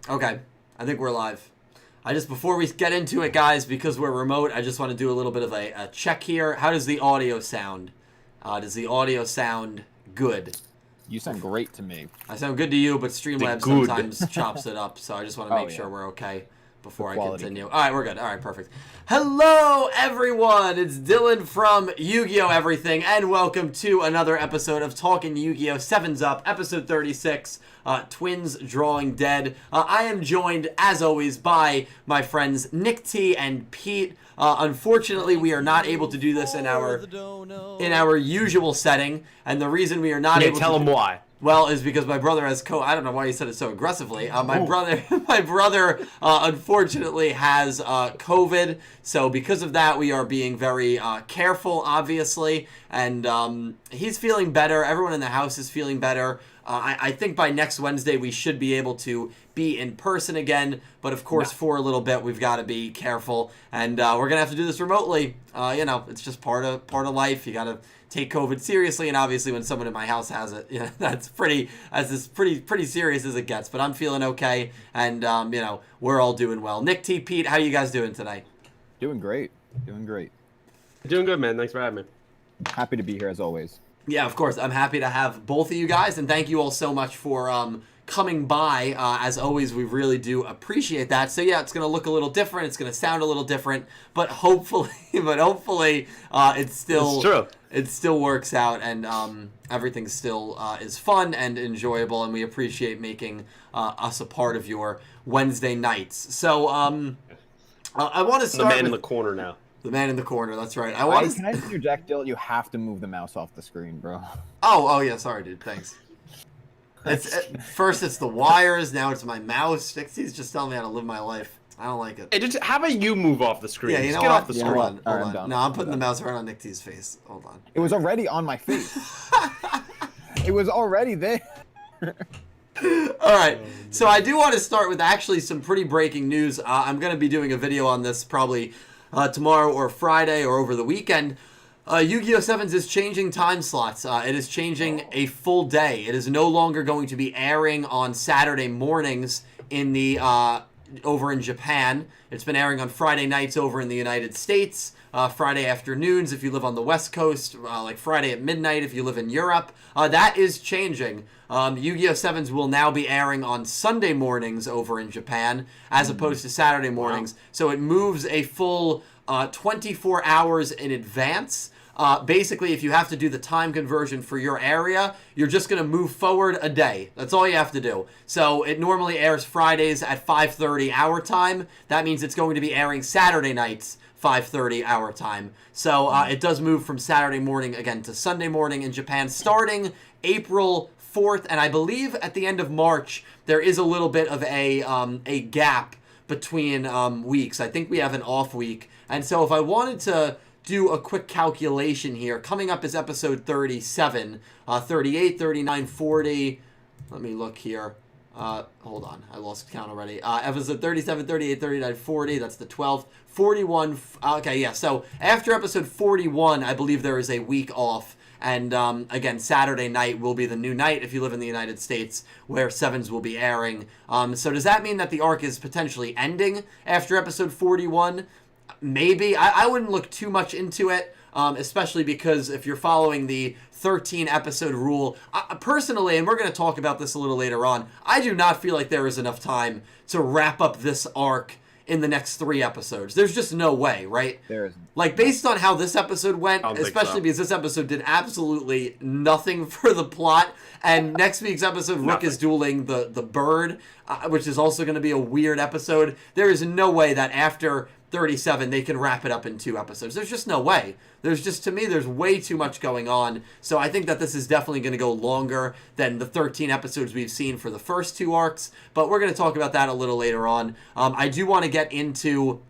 Okay, I think we're live. Before we get into it, guys, because we're remote, I just want to do a little bit of a check here. How does the audio sound? Does the audio sound good? You sound great to me. I sound good to you, but Streamlabs sometimes chops it up, so I just want to make sure we're okay before I continue. All right, we're good. All right, perfect. Hello, everyone. It's Dylan from Yu-Gi-Oh! Everything, and welcome to another episode of Talking Yu-Gi-Oh! 7's Up, episode 36, Twins Drawing Dead. I am joined, as always, by my friends Nick T and Pete. Unfortunately, we are not able to do this in our usual setting, and the reason we are not able to tell them why. Well, is because my brother has I don't know why you said it so aggressively. My brother unfortunately has COVID, so because of that, we are being very careful, obviously, and he's feeling better. Everyone in the house is feeling better. I think by next Wednesday we should be able to be in person again, but of course for a little bit we've got to be careful, and we're gonna have to do this remotely. It's just part of life. You gotta take COVID seriously, and obviously when someone in my house has it, that's pretty serious as it gets. But I'm feeling okay, and we're all doing well. Nick T, Pete, how you guys doing today? Doing great. Doing good, man. Thanks for having me. Happy to be here as always. Yeah, of course. I'm happy to have both of you guys, and thank you all so much for coming by. As always, we really do appreciate that. So yeah, it's going to look a little different. It's going to sound a little different, but hopefully it's true. It still works out, and everything still is fun and enjoyable, and we appreciate making us a part of your Wednesday nights. So I want to start the man in the corner now. The man in the corner, that's right. Can I interject, Dylan? You have to move the mouse off the screen, bro. Oh yeah, sorry, dude. Thanks. First it's the wires, now it's my mouse. He's just telling me how to live my life. I don't like it. Hey, how about you move off the screen? Yeah, you know get what? off the screen. screen. Hold on. No, I'm putting the mouse right on Nick T's face. Hold on. It was already on my face. It was already there. All right, so I do want to start with actually some pretty breaking news. I'm going to be doing a video on this probably tomorrow or Friday or over the weekend. Yu-Gi-Oh! 7's is changing time slots. It is changing a full day. It is no longer going to be airing on Saturday mornings in the over in Japan. It's been airing on Friday nights over in the United States, Friday afternoons if you live on the West Coast, like Friday at midnight if you live in Europe. That is changing. Yu-Gi-Oh! 7's will now be airing on Sunday mornings over in Japan as opposed to Saturday mornings. Wow. So it moves a full 24 hours in advance. Basically, if you have to do the time conversion for your area, you're just going to move forward a day. That's all you have to do. So it normally airs Fridays at 5:30 our time. That means it's going to be airing Saturday nights 5:30 our time. So it does move from Saturday morning again to Sunday morning in Japan starting April 4th. And I believe at the end of March, there is a little bit of a gap between weeks. I think we have an off week. And so if I wanted to do a quick calculation here, coming up is episode 37, 38, 39, 40. Let me look here. Hold on, I lost count already. Episode 37, 38, 39, 40, that's the 12th. 41, okay, yeah, so after episode 41, I believe there is a week off. And again, Saturday night will be the new night if you live in the United States, where 7's will be airing. So does that mean that the arc is potentially ending after episode 41? Maybe. I wouldn't look too much into it, especially because if you're following the 13 episode rule, personally, and we're going to talk about this a little later on, I do not feel like there is enough time to wrap up this arc in the next 3 episodes. There's just no way, right? There isn't. Like, based on how this episode went, especially because this episode did absolutely nothing for the plot, and next week's episode, Rook is dueling the bird, which is also going to be a weird episode. There is no way that after 37 they can wrap it up in 2 episodes. There's just no way. To me, there's way too much going on. So I think that this is definitely going to go longer than the 13 episodes we've seen for the first 2 arcs. But we're going to talk about that a little later on. I do want to get into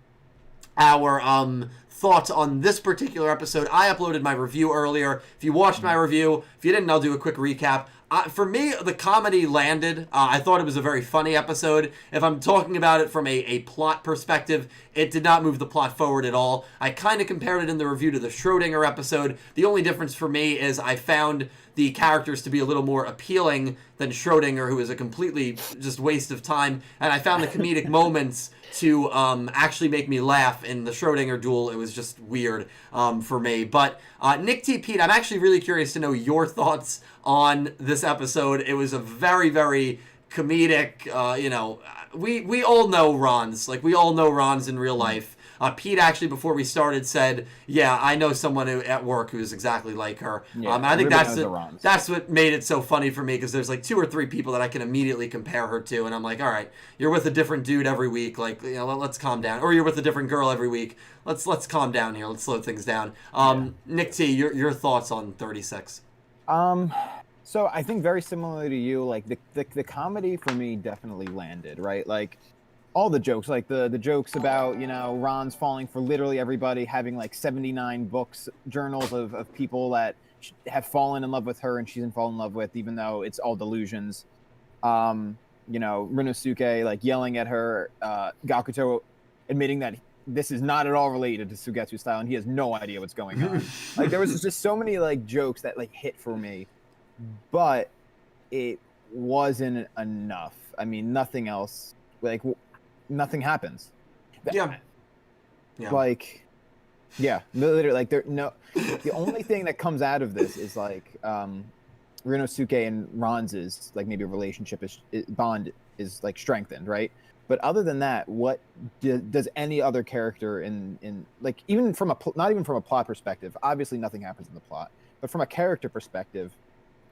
our thoughts on this particular episode. I uploaded my review earlier. If you watched my review, if you didn't, I'll do a quick recap. For me, the comedy landed. I thought it was a very funny episode. If I'm talking about it from a plot perspective, it did not move the plot forward at all. I kind of compared it in the review to the Schrodinger episode. The only difference for me is I found the characters to be a little more appealing than Schrodinger, who is a completely just waste of time. And I found the comedic moments to actually make me laugh in the Schrodinger duel. It was just weird for me. But Nick T. Pete, I'm actually really curious to know your thoughts on this episode. It was a very, very comedic, we all know Ranze. Like, we all know Ranze in real life. Pete actually, before we started, said, "Yeah, I know someone at work who's exactly like her." Yeah, and I think everybody that's what made it so funny for me, because there's like 2 or 3 people that I can immediately compare her to, and I'm like, all right, you're with a different dude every week, like, let's calm down. Or you're with a different girl every week. Let's calm down here. Let's slow things down. Nick T, your thoughts on 36? So I think very similarly to you, like the comedy for me definitely landed, right? Like all the jokes, like the jokes about, Ron's falling for literally everybody, having like 79 books, journals of people that have fallen in love with her and she's fallen in love with, even though it's all delusions. Rinnosuke like yelling at her, Gakuto admitting that this is not at all related to Sugetsu style and he has no idea what's going on. Like there was just so many like jokes that like hit for me, but it wasn't enough. I mean, nothing else, like nothing happens. Yeah. Like, yeah, literally, like the only thing that comes out of this is like Rinnosuke and Ranze's like maybe relationship bond is like strengthened, right? But other than that, what does any other character in like, even from not even from a plot perspective, obviously nothing happens in the plot, but from a character perspective,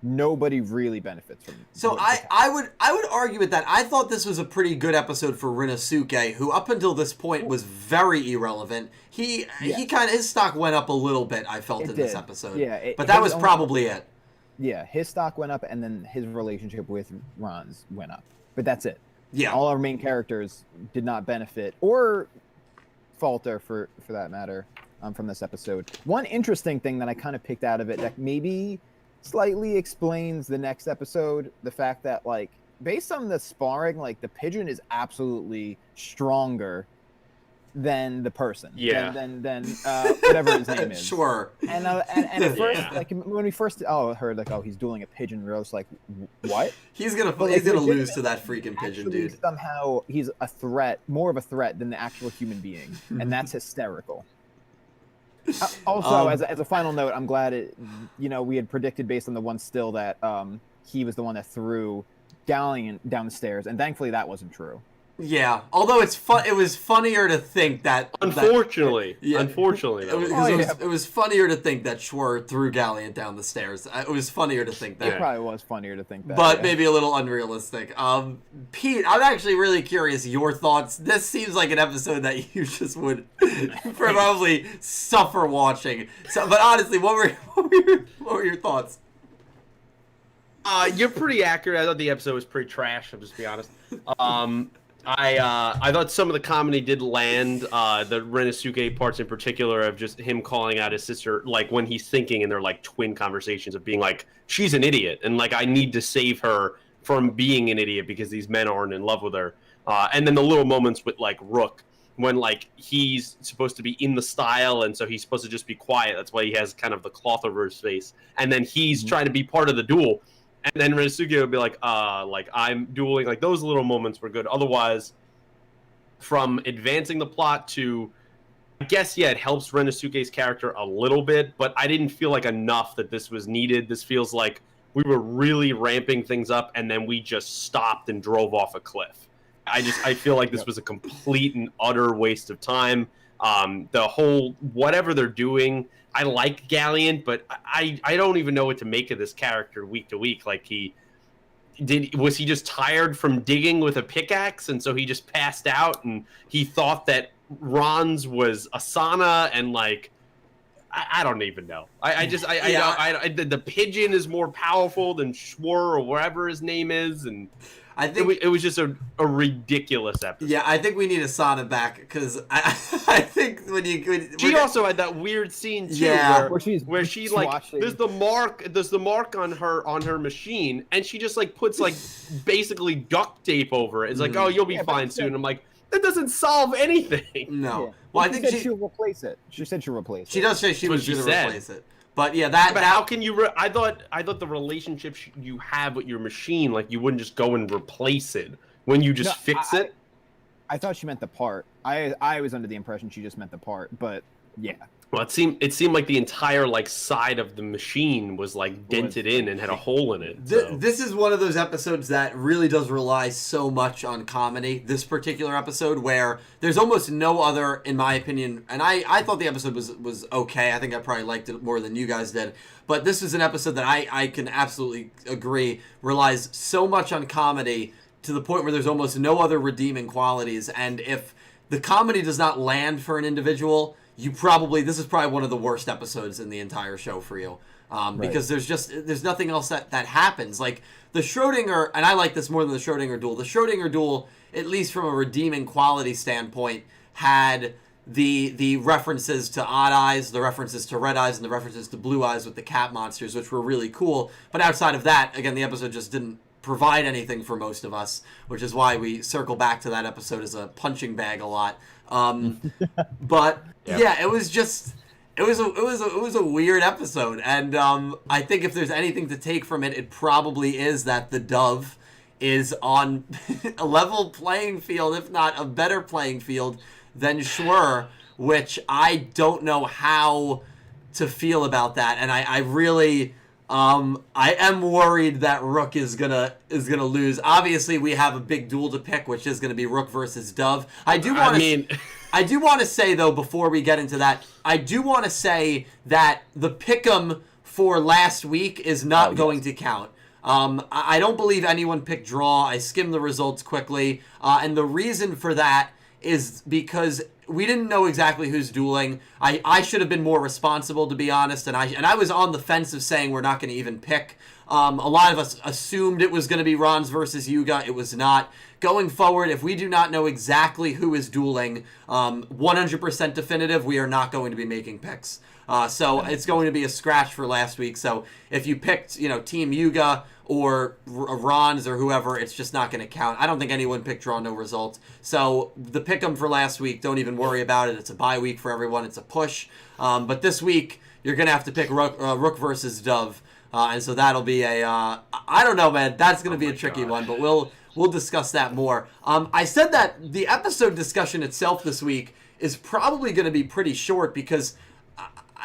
nobody really benefits from it. So I would argue with that. I thought this was a pretty good episode for Rinnosuke, who up until this point was very irrelevant. He kind of, his stock went up a little bit, I felt, in this episode. Yeah, but that was probably it. Yeah, his stock went up, and then his relationship with Ranze went up. But that's it. Yeah. All our main characters did not benefit or falter, for that matter, from this episode. One interesting thing that I kind of picked out of it that maybe slightly explains the next episode, the fact that, like, based on the sparring, like, the pigeon is absolutely stronger than the person. Yeah. Than whatever his name is. Sure. And at first, like, when we first heard, like, oh, he's dueling a pigeon, we were just like, what? He's gonna lose to that freaking pigeon, dude. Somehow he's a threat, more of a threat than the actual human being, and that's hysterical. Also, as a final note, I'm glad we had predicted based on the one still that he was the one that threw Galleon down the stairs, and thankfully that wasn't true. Yeah, although it was funnier to think that. Unfortunately, it was funnier to think that Schwer threw Galleon down the stairs. It was funnier to think that. It probably was funnier to think that, but maybe a little unrealistic. Pete, I'm actually really curious your thoughts. This seems like an episode that you just would probably suffer watching. So, but honestly, what were your thoughts? You're pretty accurate. I thought the episode was pretty trash. I'll just be honest. I thought some of the comedy did land. The Rinnosuke parts in particular of just him calling out his sister, like when he's thinking in their like twin conversations of being like, she's an idiot, and like I need to save her from being an idiot because these men aren't in love with her. And then the little moments with like Rook, when like he's supposed to be in the style and so he's supposed to just be quiet. That's why he has kind of the cloth over his face, and then he's trying to be part of the duel. And then Rinnosuke would be like I'm dueling. Like those little moments were good. Otherwise, from advancing the plot to, I guess, yeah, it helps Rinnosuke's character a little bit, but I didn't feel like enough that this was needed. This feels like we were really ramping things up and then we just stopped and drove off a cliff. I feel like this was a complete and utter waste of time. The whole, whatever they're doing, I like Galleon, but I don't even know what to make of this character week to week. Like was he just tired from digging with a pickaxe and so he just passed out and he thought that Ranze was Asana and like I don't even know. The pigeon is more powerful than Schwer or whatever his name is, and I think it was just a ridiculous episode. Yeah, I think we need Asana back because I think she also had that weird scene too, yeah, where she like there's the mark on her machine, and she just like puts like basically duct tape over it. It's like, oh, you'll be fine soon. I'm like, that doesn't solve anything. No. Yeah. Well, I think she'll replace it. She said she'll replace it. She does say she was going to replace it. But yeah, But how can you? I thought the relationship you have with your machine, like you wouldn't just go and replace it when you just fix it. I thought she meant the part. I was under the impression she just meant the part, but yeah. Well, it seemed like the entire like side of the machine was like dented in and had a hole in it. So. This is one of those episodes that really does rely so much on comedy. This particular episode, where there's almost no other, in my opinion, and I thought the episode was okay. I think I probably liked it more than you guys did. But this is an episode that I can absolutely agree relies so much on comedy to the point where there's almost no other redeeming qualities. And if the comedy does not land for an individual, this is probably one of the worst episodes in the entire show for you. Because there's nothing else that happens. Like the Schrodinger, and I like this more than the Schrodinger duel. The Schrodinger duel, at least from a redeeming quality standpoint, had the references to Odd Eyes, the references to Red Eyes, and the references to Blue Eyes with the cat monsters, which were really cool. But outside of that, again, the episode just didn't provide anything for most of us, which is why we circle back to that episode as a punching bag a lot. But yeah, it was a weird episode, and I think if there's anything to take from it, it probably is that the Dove is on a level playing field, if not a better playing field than Schwer, which I don't know how to feel about that, and I really. I am worried that Rook is gonna lose. Obviously, we have a big duel to pick, which is gonna be Rook versus Dove. I do want to say though, before we get into that, I do want to say that the pick'em for last week is not going to count. I don't believe anyone picked draw. I skimmed the results quickly, and the reason for that is because we didn't know exactly who's dueling. I should have been more responsible, to be honest, and I was on the fence of saying we're not going to even pick. A lot of us assumed it was going to be Ranze versus Yugioh. It was not. Going forward, if we do not know exactly who is dueling, 100% definitive, we are not going to be making picks. So it's going to be a scratch for last week. So if you picked, Team Yugioh or Ranze or whoever, it's just not going to count. I don't think anyone picked draw, no result. So the pick'em for last week, don't even worry about it. It's a bye week for everyone. It's a push. But this week, you're going to have to pick Rook versus Dove. And so that'll be I don't know, man. That's going to be a tricky one, but we'll discuss that more. I said that the episode discussion itself this week is probably going to be pretty short because,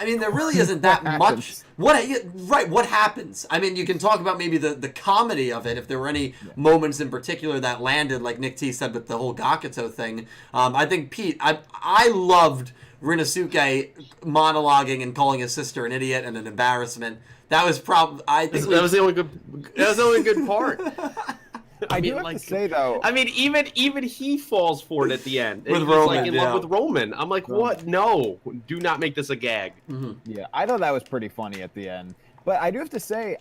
there really isn't that much. What happens? You can talk about maybe the comedy of it, if there were any moments in particular that landed, like Nick T said with the whole Gakuto thing. I think, Pete, I loved Rinnosuke monologuing and calling his sister an idiot and an embarrassment. That was that was the only good part. I do have to say though. Even he falls for it at the end. With He's Roman, in love with Roman. I'm like, what? No, do not make this a gag. Mm-hmm. Yeah, I thought that was pretty funny at the end. But I do have to say,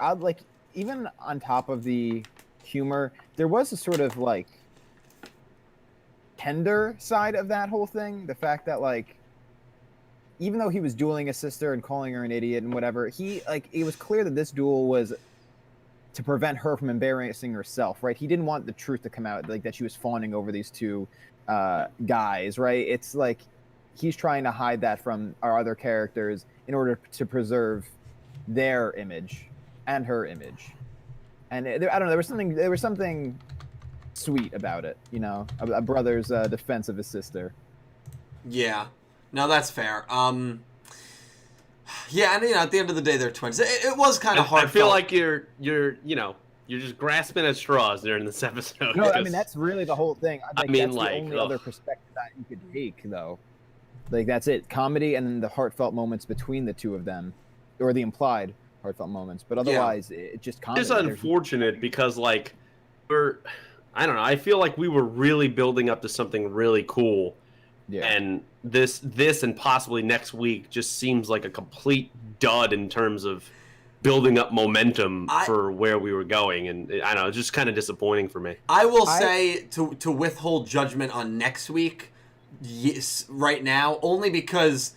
even on top of the humor, there was a sort of tender side of that whole thing. The fact that even though he was dueling his sister and calling her an idiot and whatever, it was clear that this duel was to prevent her from embarrassing herself, right? He didn't want the truth to come out, that she was fawning over these two guys, right? It's he's trying to hide that from our other characters in order to preserve their image and her image. And I don't know, there was something sweet about it, a brother's defense of his sister. Yeah, no, that's fair. Yeah, and at the end of the day, they're twins. It was kind of hard. I feel like you're just grasping at straws during this episode. No, that's really the whole thing. That's the only other perspective that you could take, though. That's it, comedy, and then the heartfelt moments between the two of them, or the implied heartfelt moments. But otherwise, it's just comedy. It's unfortunate because I don't know. I feel like we were really building up to something really cool. Yeah. And this and possibly next week just seems like a complete dud in terms of building up momentum for where we were going, and I don't know, it's just kind of disappointing for me. I will say to withhold judgment on next week, yes, right now, only because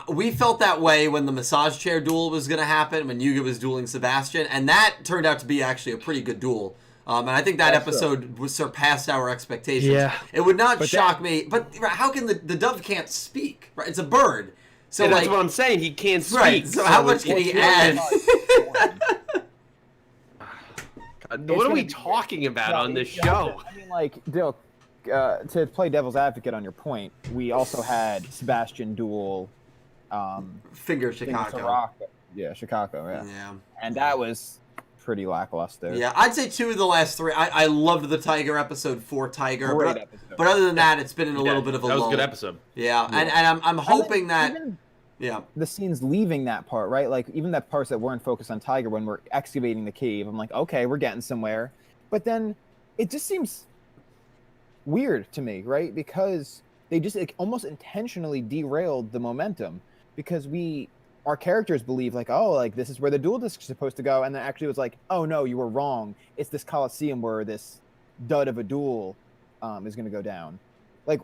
we felt that way when the massage chair duel was going to happen, when Yugioh was dueling Sebastian, and that turned out to be actually a pretty good duel. And I think that episode surpassed our expectations. Yeah. It would not shock me. But how can the dove can't speak? Right? It's a bird. So that's what I'm saying. He can't speak. Right. So how much can he add? What are we talking about on this show? I mean, like, Dill, to play devil's advocate on your point, we also had Sebastian duel. Finger Chicago. Yeah, Chicago. Yeah. Yeah. And that was pretty lackluster. Yeah, I'd say 2 of the last 3. I loved the Tiger episode 4 Tiger. Great episode. But other than that, it's been in a little bit of a lull. That was a good episode. Yeah, and I'm hoping that. Yeah. The scenes leaving that part, right? Like, even that parts that weren't focused on Tiger when we're excavating the cave, I'm like, okay, we're getting somewhere. But then it just seems weird to me, right? Because they just almost intentionally derailed the momentum, because our characters believe, like, oh, like, this is where the duel disc is supposed to go, and then actually it was like, oh no, you were wrong. It's this Coliseum where this dud of a duel is going to go down. Like,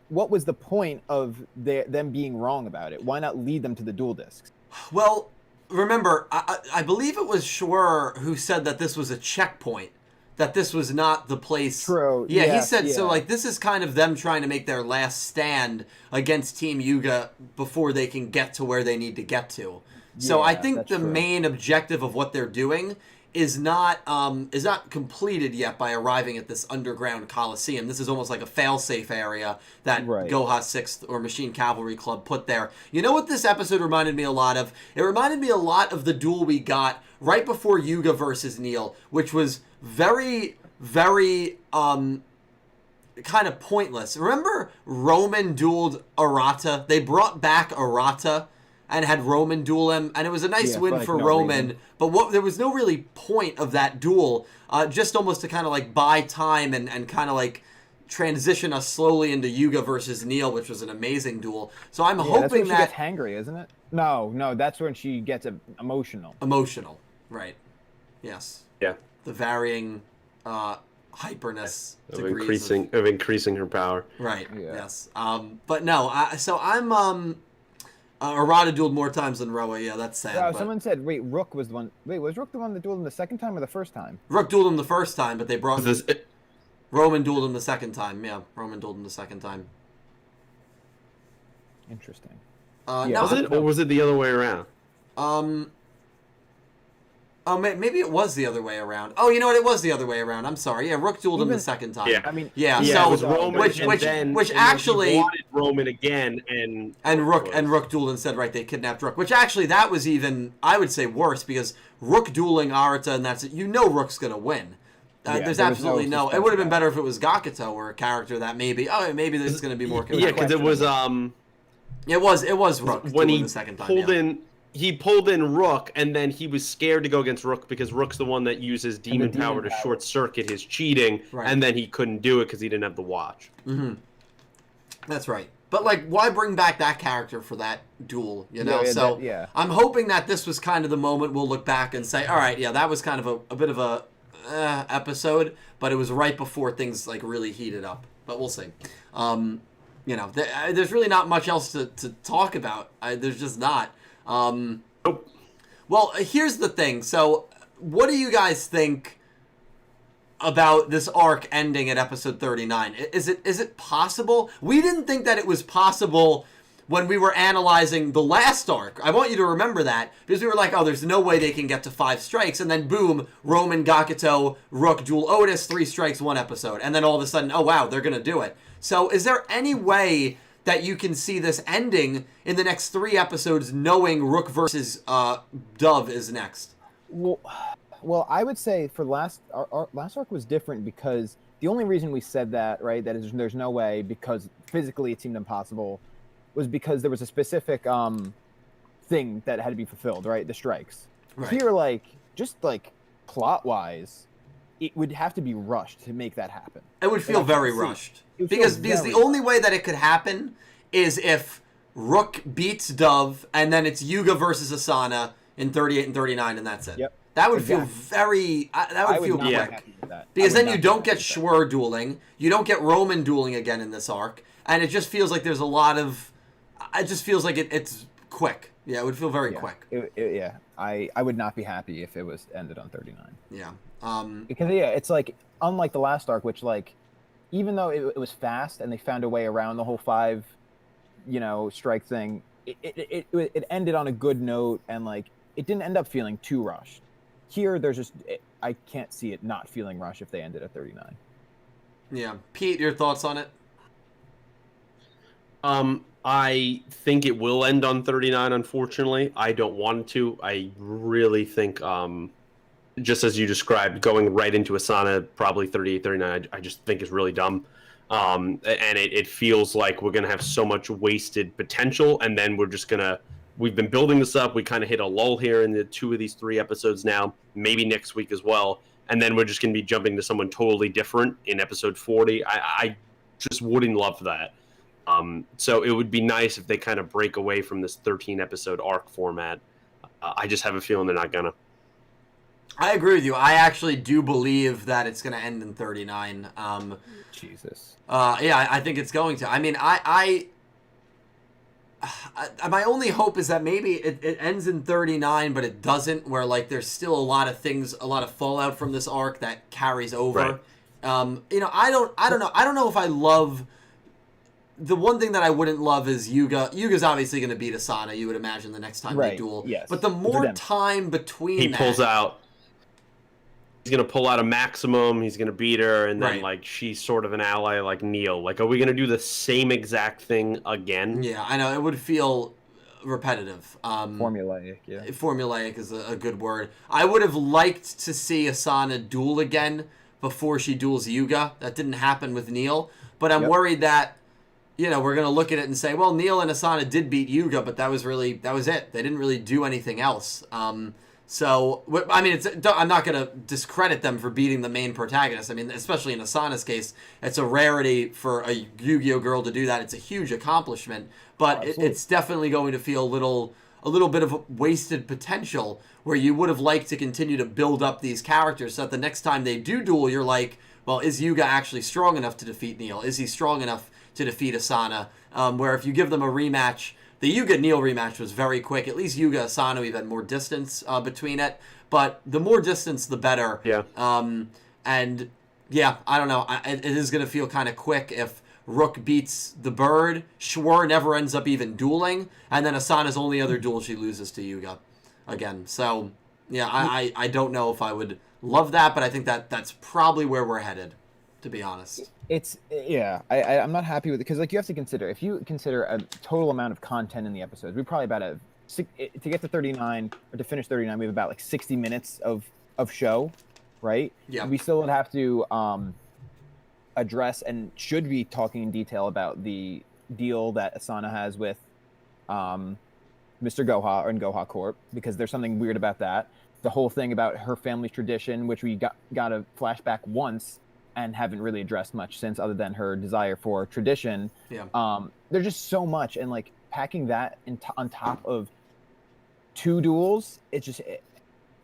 what was the point of them being wrong about it? Why not lead them to the duel discs? Well, remember, I believe it was Schwer who said that this was a checkpoint, that this was not the place. True. Yeah, he said, so, like, this is kind of them trying to make their last stand against Team Yuga before they can get to where they need to get to. So I think the main objective of what they're doing is not completed yet by arriving at this underground Coliseum. This is almost like a fail-safe area that Goha 6th or Machine Cavalry Club put there. You know what this episode reminded me a lot of? It reminded me a lot of the duel we got right before Yuga versus Neil, which was very, very kind of pointless. Remember Roman dueled Arata? They brought back Arata and had Roman duel him, and it was a nice win for Roman. But there was no really point of that duel, just almost to kind of like buy time and kind of like transition us slowly into Yuga versus Neil, which was an amazing duel. So I'm hoping that's when that she gets hangry, isn't it? No, that's when she gets emotional. Emotional, right? Yes. Yeah. The varying hyperness of increasing her power. Right. Yeah. Yes. But no. So I'm Arata dueled more times than Roa. Yeah, that's sad. But someone said, wait, Rook was the one. Wait, was Rook the one that dueled him the second time or the first time? Rook dueled him the first time, but they brought Roman dueled him the second time. Yeah, Roman dueled him the second time. Interesting. No, was it, or was it the other way around? Oh, maybe it was the other way around. Oh, you know what? It was the other way around. I'm sorry. Yeah, Rook dueled him the second time. Yeah, I mean, so it was Roman, which actually he wanted Roman again, and Rook dueled and said, right, they kidnapped Rook. Which actually that was even, I would say, worse, because Rook dueling Arata, and that's it. You know Rook's gonna win. There's absolutely no. It would have been better if it was Gakuto or a character that maybe this is gonna be more. Yeah, because it was It was Rook when he the second time, pulled in. He pulled in Rook, and then he was scared to go against Rook because Rook's the one that uses demon power to short circuit his cheating, and then he couldn't do it because he didn't have the watch. Mm-hmm. That's right. But like, why bring back that character for that duel? You know, I'm hoping that this was kind of the moment we'll look back and say, all right, yeah, that was kind of a bit of a episode, but it was right before things like really heated up. But we'll see. There's really not much else to talk about. There's just not. Well, here's the thing. So, what do you guys think about this arc ending at episode 39? Is it possible? We didn't think that it was possible when we were analyzing the last arc. I want you to remember that, because we were like, oh, there's no way they can get to 5 strikes, and then boom, Roman, Gakuto, Rook, duel Otis, 3 strikes, 1 episode, and then all of a sudden, oh wow, they're gonna do it. So, is there any way that you can see this ending in the next 3 episodes, knowing Rook versus Dove is next? Well, I would say for last arc was different, because the only reason we said that, right, that is there's no way, because physically it seemed impossible, was because there was a specific thing that had to be fulfilled, right? The strikes. Right. Here, just plot wise, it would have to be rushed to make that happen. It would feel very rushed. Because the only way that it could happen is if Rook beats Dove, and then it's Yuga versus Asana in 38 and 39, and that's it. Yep. That would feel very... That would feel quick. Because then you don't get Schwer dueling, you don't get Roman dueling again in this arc, and it just feels like there's a lot of... It just feels like it's quick. Yeah, it would feel very quick. I would not be happy if it was ended on 39. Yeah. Because, it's like, unlike the last arc, which, even though it was fast and they found a way around the whole 5, strike thing, it ended on a good note, and like it didn't end up feeling too rushed. Here, there's just I can't see it not feeling rushed if they ended at 39. Yeah, Pete, your thoughts on it? I think it will end on 39. Unfortunately, I don't want it to. I really think, just as you described, going right into Asana, probably 38, 39. I just think is really dumb. And it feels like we're gonna have so much wasted potential, and then we're just gonna. We've been building this up. We kind of hit a lull here in the 2 of these 3 episodes now, maybe next week as well, and then we're just gonna be jumping to someone totally different in episode 40. I just wouldn't love that. So it would be nice if they kind of break away from this 13 episode arc format. I just have a feeling they're not gonna. I agree with you. I actually do believe that it's going to end in 39. Jesus. Yeah, I think it's going to. I mean, my only hope is that maybe it ends in 39, but it doesn't, where like there's still a lot of things, a lot of fallout from this arc that carries over. Right. You know, I don't know if I love. The one thing that I wouldn't love is Yugioh. Yugioh's obviously going to beat Asana, you would imagine, the next time they duel. Yes. But the more time between he pulls out. He's going to pull out a maximum. He's going to beat her, and then like she's sort of an ally like Neil. Like, are we going to do the same exact thing again? Yeah, I know. It would feel repetitive. Formulaic, yeah. Formulaic is a good word. I would have liked to see Asana duel again before she duels Yugioh. That didn't happen with Neil. But I'm worried that, you know, we're going to look at it and say, well, Neil and Asana did beat Yugioh, but that was it. They didn't really do anything else. So, I mean, I'm not going to discredit them for beating the main protagonist. I mean, especially in Asana's case, it's a rarity for a Yugioh girl to do that. It's a huge accomplishment, but it's definitely going to feel a little bit of wasted potential where you would have liked to continue to build up these characters so that the next time they do duel, you're like, well, is Yugioh actually strong enough to defeat Neil? Is he strong enough to defeat Asana? Where if you give them a rematch, the Yugioh-Neil rematch was very quick. At least Yugioh-Asana, we've had more distance between it. But the more distance, the better. Yeah. And, yeah, I don't know. It is going to feel kind of quick if Rook beats the bird. Schwar never ends up even dueling. And then Asana's only other duel, she loses to Yugioh again. So, yeah, I don't know if I would love that, but I think that's probably where we're headed, to be honest. I'm not happy with it because like you have to consider, if you consider a total amount of content in the episodes, we probably to get to 39 or to finish 39, we have about like 60 minutes of show, right? Yeah. We still would have to address and should be talking in detail about the deal that Asana has with Mr. Goha and Goha Corp, because there's something weird about that. The whole thing about her family tradition, which we got a flashback once and haven't really addressed much since, other than her desire for tradition. Yeah. There's just so much, and like packing that on top of 2 duels,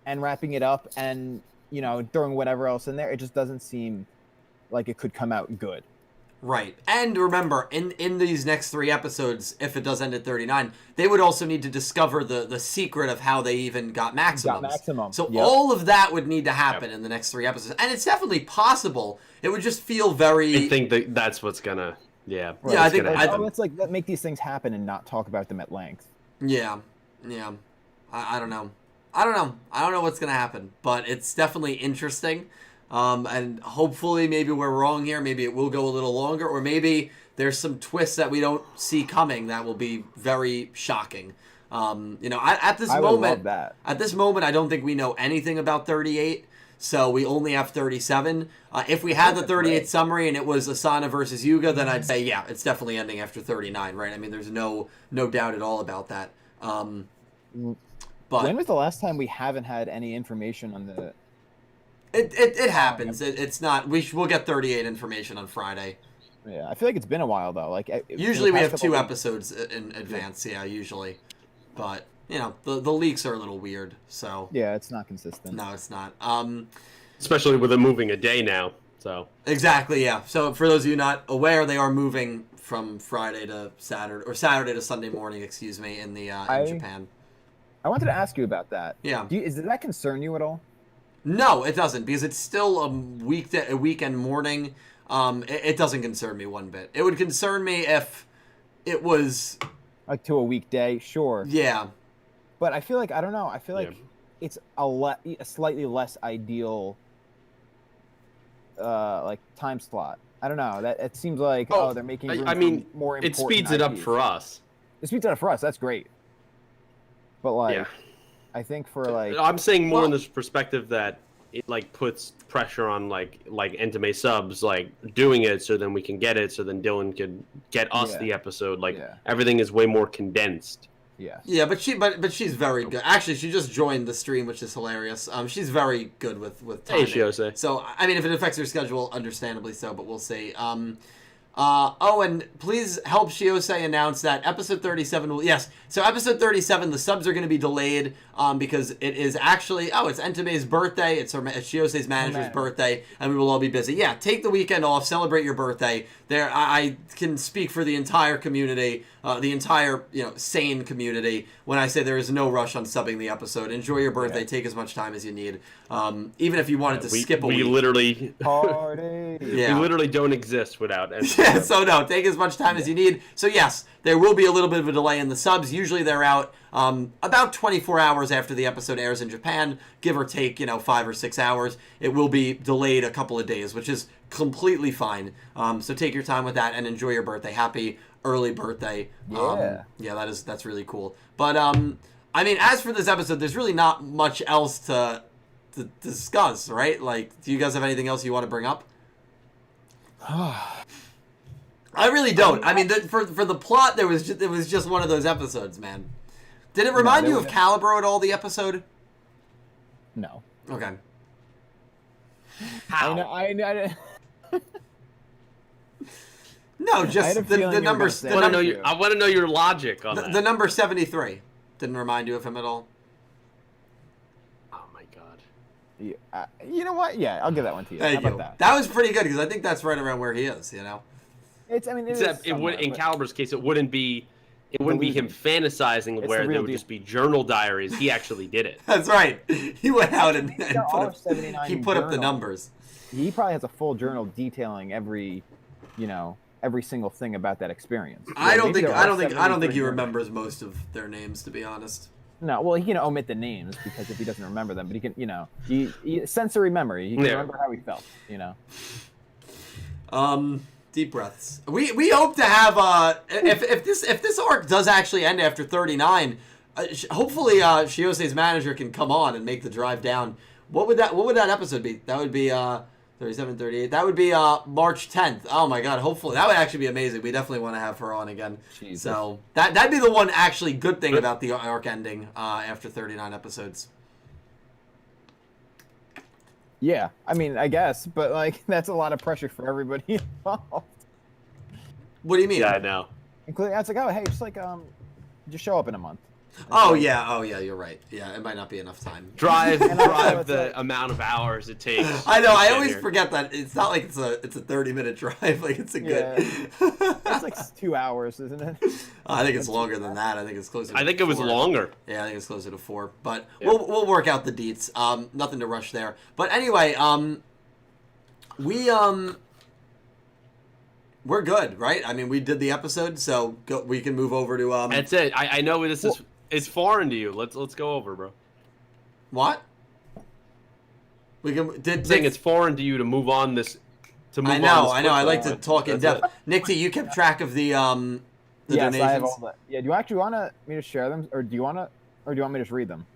and wrapping it up, and you know, throwing whatever else in there, it just doesn't seem like it could come out good. Right. And remember, in these next 3 episodes, if it does end at 39, they would also need to discover the secret of how they even got maximums. So all of that would need to happen in the next 3 episodes. And it's definitely possible. It would just feel very... I think that's what's gonna... Yeah. Right. Yeah, I think... Let's make these things happen and not talk about them at length. Yeah. Yeah. I don't know. I don't know what's going to happen. But it's definitely interesting. And hopefully maybe we're wrong here. Maybe it will go a little longer, or maybe there's some twists that we don't see coming that will be very shocking. You know, at this moment, I don't think we know anything about 38. So we only have 37. If we had the 38 summary and it was Asana versus Yugioh, then I'd say, yeah, it's definitely ending after 39, right? I mean, there's no doubt at all about that. But when was the last time we haven't had any information on the... It happens. It's not. We'll get 38 information on Friday. Yeah, I feel like it's been a while though. Like usually we have 2 episodes in advance. Yeah, usually, but you know the leaks are a little weird. So yeah, it's not consistent. No, it's not. Especially with them moving a day now. So exactly, yeah. So for those of you not aware, they are moving from Friday to Saturday, or Saturday to Sunday morning. Excuse me, in Japan. I wanted to ask you about that. Yeah. Does that concern you at all? No, it doesn't, because it's still a weekend morning. It doesn't concern me one bit. It would concern me if it was like to a weekday, sure. Yeah. But I feel like I don't know. I feel like Yeah. it's a slightly less ideal like time slot. I don't know. That it seems like they're making room I mean, for more important it speeds it up IPs. for us. It speeds it up for us. That's great. But like, Yeah. I think for like, I'm saying more in this perspective that it like puts pressure on like Entame subs like doing it so then we can get it so then Dylan could get us the episode. Like everything is way more condensed. yeah. Yeah, but she's very good. Actually, she just joined the stream, which is hilarious. She's very good with timing. Hey, Shiose. So I mean, if it affects her schedule, understandably so, but we'll see. Oh, and please help Shiose announce that episode 37 will... Yes, so episode 37, the subs are going to be delayed because it is actually... Oh, it's Entame's birthday. It's Shiose's manager's birthday, and we will all be busy. Yeah, take the weekend off. Celebrate your birthday. I can speak for the entire community, the entire, sane community, when I say there is no rush on subbing the episode. Enjoy your birthday. Yeah. Take as much time as you need. Even if you wanted to skip a week. We literally... Party. Yeah. We literally don't exist without it. Yeah, so no, take as much time as you need. So yes, there will be a little bit of a delay in the subs. Usually they're out about 24 hours after the episode airs in Japan, give or take, 5 or 6 hours. It will be delayed a couple of days, which is completely fine. So take your time with that and enjoy your birthday. Happy early birthday. Yeah. Yeah, that's really cool. But I mean, as for this episode, there's really not much else to discuss, right? Like, do you guys have anything else you want to bring up? I really don't. I mean, for the plot, it was just one of those episodes, man. Did it remind you of Calibro at all, the episode? No. Okay. How? I No, just the numbers. I want to know your logic on that. The number 73 didn't remind you of him at all. Oh my god. Yeah, you know what? Yeah, I'll give that one to you. Thank How you. about that? That was pretty good because I think that's right around where he is. It's. I mean, except it would in Caliber's case, it wouldn't be him fantasizing where there would just be journal diaries. He actually did it. That's right. He went out and put up the numbers. He probably has a full journal detailing every single thing about that experience. I don't think he remembers most of their names, to be honest. No, well, he can omit the names because if he doesn't remember them, but he can, he sensory memory. He can remember how he felt, Deep breaths. We hope to have if this arc does actually end after 39, hopefully Shiose's manager can come on and make the drive down. What would that episode be? That would be 37, 38. That would be March 10th. Oh my god, hopefully. That would actually be amazing. We definitely want to have her on again. Jesus. So that'd be the one actually good thing about the arc ending after 39 episodes. Yeah, I mean, I guess, but like that's a lot of pressure for everybody involved. What do you mean? Yeah, I know. Including, it's like, oh, hey, just show up in a month. Oh yeah, you're right. Yeah, it might not be enough time. Drive the amount of hours it takes. I know. I always forget that it's not like it's a 30-minute drive. Like it's a good. It's like 2 hours, isn't it? I think it's longer than that. I think it's closer. I think it was longer. Yeah, I think it's closer to 4. But we'll work out the deets. Nothing to rush there. But anyway, we're good, right? I mean, we did the episode, so we can move over to That's it. I know this is. It's foreign to you. Let's go over, bro. What? We can. Saying it's foreign to you to move on this. I know. I like to talk in depth. Nick T, you kept track of the donations. I have all that. Yeah. Do you actually want me to share them, or do you want me to just read them?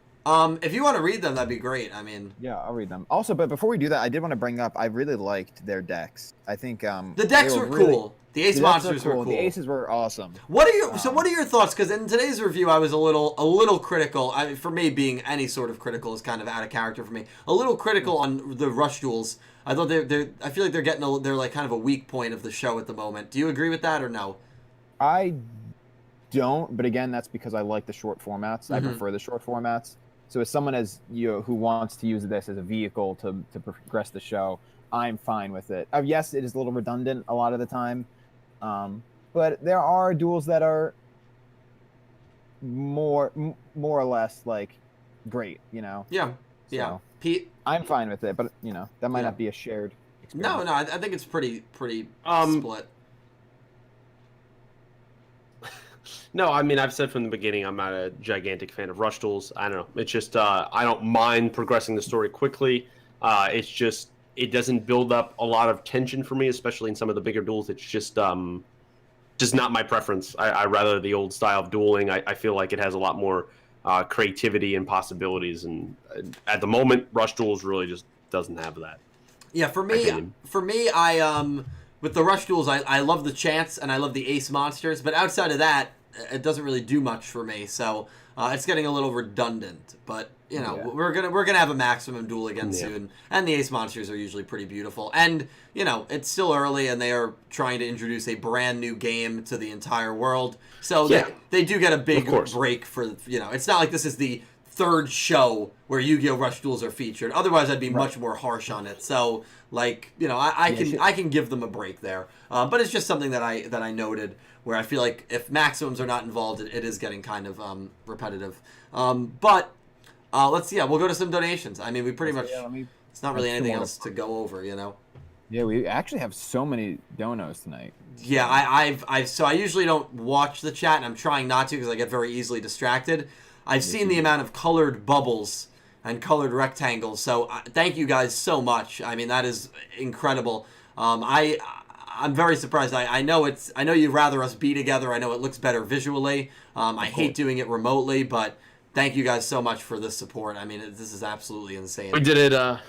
If you want to read them, that'd be great. I mean. Yeah, I'll read them. Also, but before we do that, I did want to bring up. I really liked their decks. I think the decks were cool. The ace monsters were cool. The aces were awesome. What are your thoughts? Because in today's review, I was a little critical. I mean, for me, being any sort of critical is kind of out of character for me. A little critical on the rush duels. I thought I feel like they're like kind of a weak point of the show at the moment. Do you agree with that or no? I don't, but again, that's because I like the short formats. Mm-hmm. I prefer the short formats. So as someone who wants to use this as a vehicle to progress the show, I'm fine with it. Yes, it is a little redundant a lot of the time. But there are duels that are more or less like great, Yeah. Yeah. Pete, I'm fine with it, but that might not be a shared experience. No, I think it's pretty split. No, I mean, I've said from the beginning I'm not a gigantic fan of rush duels. I don't know. It's just I don't mind progressing the story quickly. It's just it doesn't build up a lot of tension for me, especially in some of the bigger duels. It's just not my preference. I rather the old style of dueling. I feel like it has a lot more creativity and possibilities, and at the moment, rush duels really just doesn't have that. Yeah, for me, I with the rush duels, I love the chance and I love the ace monsters, but outside of that, it doesn't really do much for me. So it's getting a little redundant. But you know, we're gonna have a maximum duel again soon, and the ace monsters are usually pretty beautiful. And you know, it's still early, and they are trying to introduce a brand new game to the entire world. So they do get a big break for It's not like this is the third show where Yu-Gi-Oh! Rush Duels are featured. Otherwise, I'd be much more harsh on it. So, like, I can give them a break there. But it's just something that I noted where I feel like if maximums are not involved, it is getting kind of repetitive. But we'll go to some donations. I mean, we pretty much it's not really anything else to go over, Yeah, we actually have so many donos tonight. Yeah, I usually don't watch the chat, and I'm trying not to because I get very easily distracted. I've seen the amount of colored bubbles and colored rectangles, so thank you guys so much. I mean, that is incredible. I'm very surprised. I know you'd rather us be together. I know it looks better visually. I hate doing it remotely, but thank you guys so much for the support. I mean, this is absolutely insane. We did it.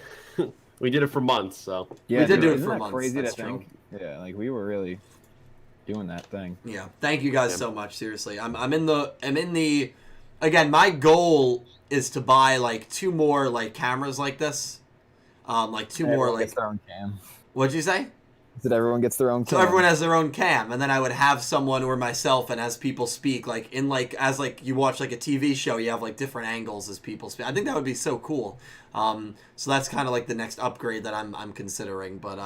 We did it for months, so we did do it for months. Crazy to think. Yeah, like we were really doing that thing. Yeah, thank you guys so much. Seriously, I'm in the. Again, my goal is to buy like 2 more like cameras like this, like 2 more like. Gets their own cam. What'd you say? That everyone gets their own cam. So everyone has their own cam, and then I would have someone or myself, and as people speak, like in like as like you watch like a TV show, you have like different angles as people speak. I think that would be so cool. So that's kind of like the next upgrade that I'm considering. But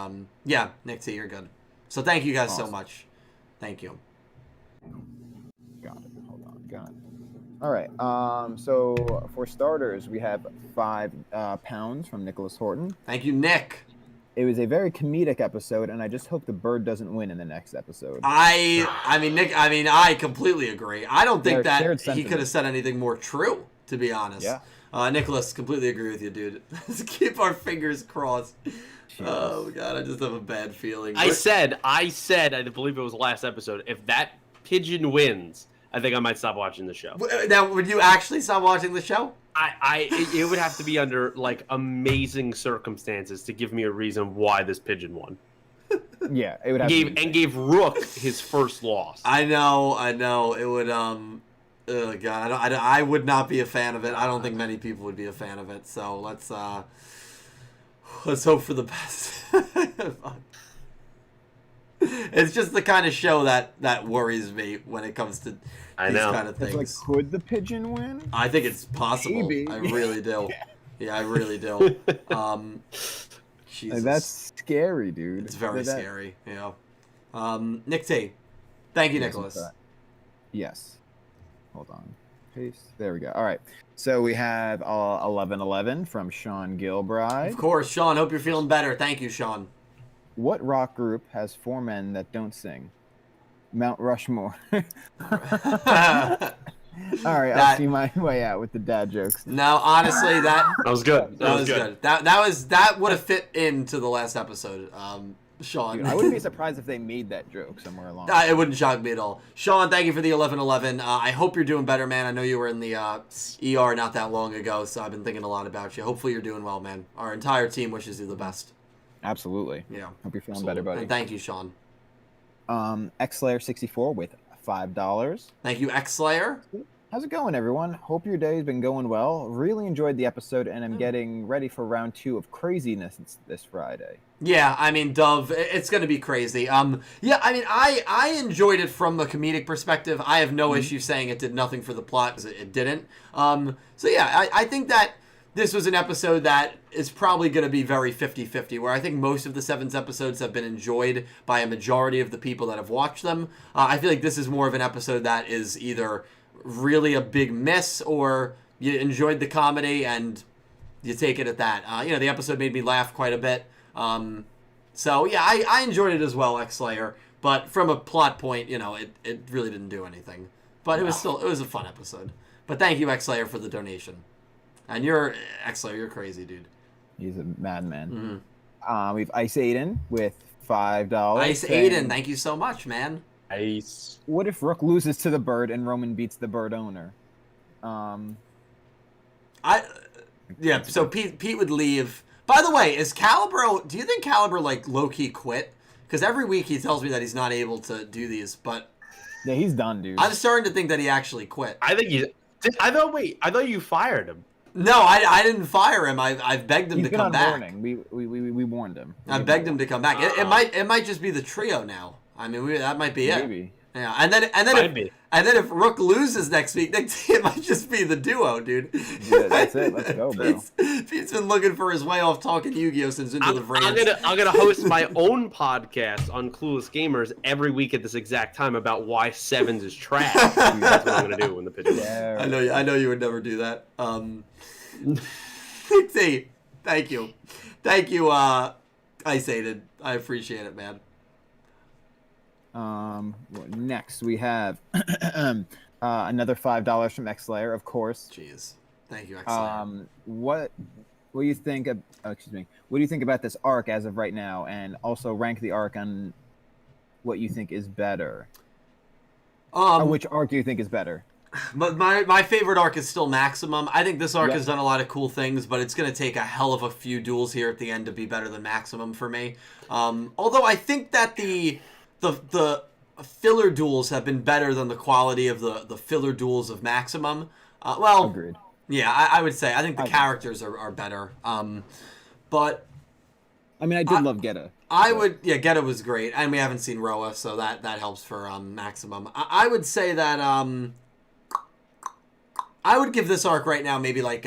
yeah, Nick T, you're good. So thank you guys so much. Thank you. Got it. Hold on. Got it. All right. So for starters, we have £5 from Nicholas Horton. Thank you, Nick. It was a very comedic episode, and I just hope the bird doesn't win in the next episode. I mean, Nick. I mean, I completely agree. I don't think that he could have said anything more true, to be honest. Yeah. Nicholas, completely agree with you, dude. Let's keep our fingers crossed. Jeez. Oh God, I just have a bad feeling. I said, I believe it was last episode. If that pigeon wins, I think I might stop watching the show. Now, would you actually stop watching the show? It would have to be under like amazing circumstances to give me a reason why this pigeon won. Yeah, it would have gave Rook his first loss. I know. It would oh God, I would not be a fan of it. I don't think many people would be a fan of it. So let's hope for the best. It's just the kind of show that worries me when it comes to these kind of things. Like, could the pigeon win? I think it's possible. Maybe. I really do. Yeah, I really do. Jesus. Like, that's scary, dude. It's very scary. Yeah. Nick T. Thank you, Nicholas. Yes. Hold on. Paste. There we go. All right. So we have 1111 from Sean Gilbride. Of course, Sean. Hope you're feeling better. Thank you, Sean. What rock group has 4 men that don't sing? Mount Rushmore. All right, I'll see my way out with the dad jokes. No, honestly, that was good. That was good. That would have fit into the last episode, Sean. Dude, I wouldn't be surprised if they made that joke somewhere along. It wouldn't shock me at all. Sean, thank you for the 1111. I hope you're doing better, man. I know you were in the ER not that long ago, so I've been thinking a lot about you. Hopefully you're doing well, man. Our entire team wishes you the best. Absolutely. Yeah. Hope you're feeling better, buddy. And thank you, Sean. XSlayer64 with $5. Thank you, XSlayer. How's it going, everyone? Hope your day's been going well. Really enjoyed the episode, and I'm getting ready for round 2 of craziness this Friday. Yeah, I mean, Dove, it's going to be crazy. Yeah, I mean, I enjoyed it from a comedic perspective. I have no issue saying it did nothing for the plot, because it didn't. So yeah, I think that this was an episode that is probably going to be very 50-50, where I think most of the Sevens episodes have been enjoyed by a majority of the people that have watched them. I feel like this is more of an episode that is either really a big miss or you enjoyed the comedy and you take it at that. The episode made me laugh quite a bit. So, yeah, I enjoyed it as well, XSlayer. But from a plot point, it really didn't do anything. But it was a fun episode. But thank you, X-Slayer, for the donation. And you're X-Slayer, you're crazy, dude. He's a madman. We've Ice Aiden with $5. Ice Aiden, thank you so much, man. Ice. What if Rook loses to the bird and Roman beats the bird owner? So Pete would leave. By the way, is Calibro? Do you think Calibro like low key quit? Because every week he tells me that he's not able to do these, but yeah, he's done, dude. I'm starting to think that he actually quit. I think he. I thought you fired him. No, I didn't fire him. I've begged him to come back. Warning. We warned him. I begged him to come back. It might just be the trio now. I mean, that might be Maybe. It. Yeah, and then if Rook loses next week, it might just be the duo, dude. Yeah, that's it. Let's go, bro. Pete's been looking for his way off talking Yu-Gi-Oh since Into the Brands. I'm gonna host my own podcast on Clueless Gamers every week at this exact time about why Sevens is trash. That's what I'm gonna do in the pitch. Yeah, I know you would never do that. Thank you, Ice Aiden. I appreciate it, man. Next we have another $5 from X-Slayer, of course. Jeez, thank you, X-Slayer. What do you think? What do you think about this arc as of right now, and also rank the arc on what you think is better? Which arc do you think is better? My favorite arc is still Maximum. I think this arc has done a lot of cool things, but it's going to take a hell of a few duels here at the end to be better than Maximum for me. Although I think that the filler duels have been better than the quality of the filler duels of Maximum. Agreed. Yeah, I would say. I think the characters are better. But I mean, I did love Geta. Geta was great, and we haven't seen Roa, so that helps for Maximum. I would say that I would give this arc right now maybe like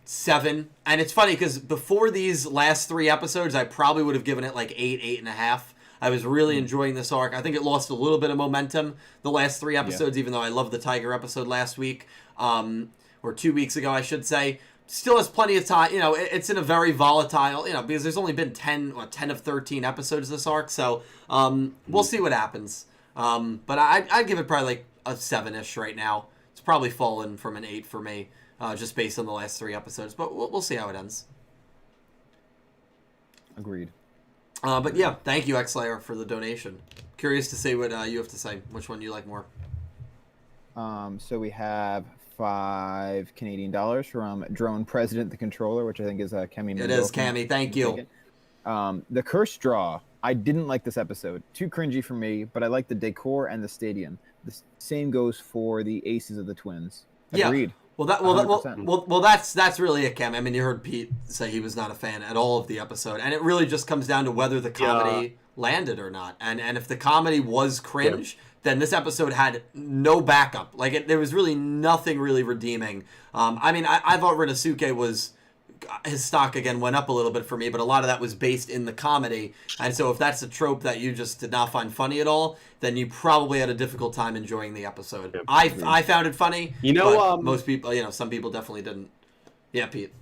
7. And it's funny because before these last 3 episodes, I probably would have given it like 8, 8.5. I was really enjoying this arc. I think it lost a little bit of momentum the last 3 episodes, even though I loved the Tiger episode last week, or 2 weeks ago, I should say. Still has plenty of time. You know, it's in a very volatile, you know, because there's only been 10 of 13 episodes this arc, so we'll see what happens. But I'd give it probably like a 7-ish right now. It's probably fallen from an 8 for me, just based on the last 3 episodes, but we'll see how it ends. Agreed. But yeah, thank you, X-Slayer, for the donation. Curious to see what you have to say. Which one you like more? So we have $5 Canadian from Drone President the Controller, which I think is Kemi. It is Kemi. Thank you. The Cursed Draw. I didn't like this episode. Too cringy for me, but I like the decor and the stadium. The same goes for the Aces of the Twins. Agreed. Yeah. Well, that's really it, Cam. I mean, you heard Pete say he was not a fan at all of the episode, and it really just comes down to whether the comedy landed or not. And if the comedy was cringe, then this episode had no backup. Like there was really nothing really redeeming. I mean, I thought Rinnosuke was. His stock again went up a little bit for me, but a lot of that was based in the comedy. And so if that's a trope that you just did not find funny at all, then you probably had a difficult time enjoying the episode. Yep. I found it funny. You know, but most people, some people definitely didn't. Yeah, Pete.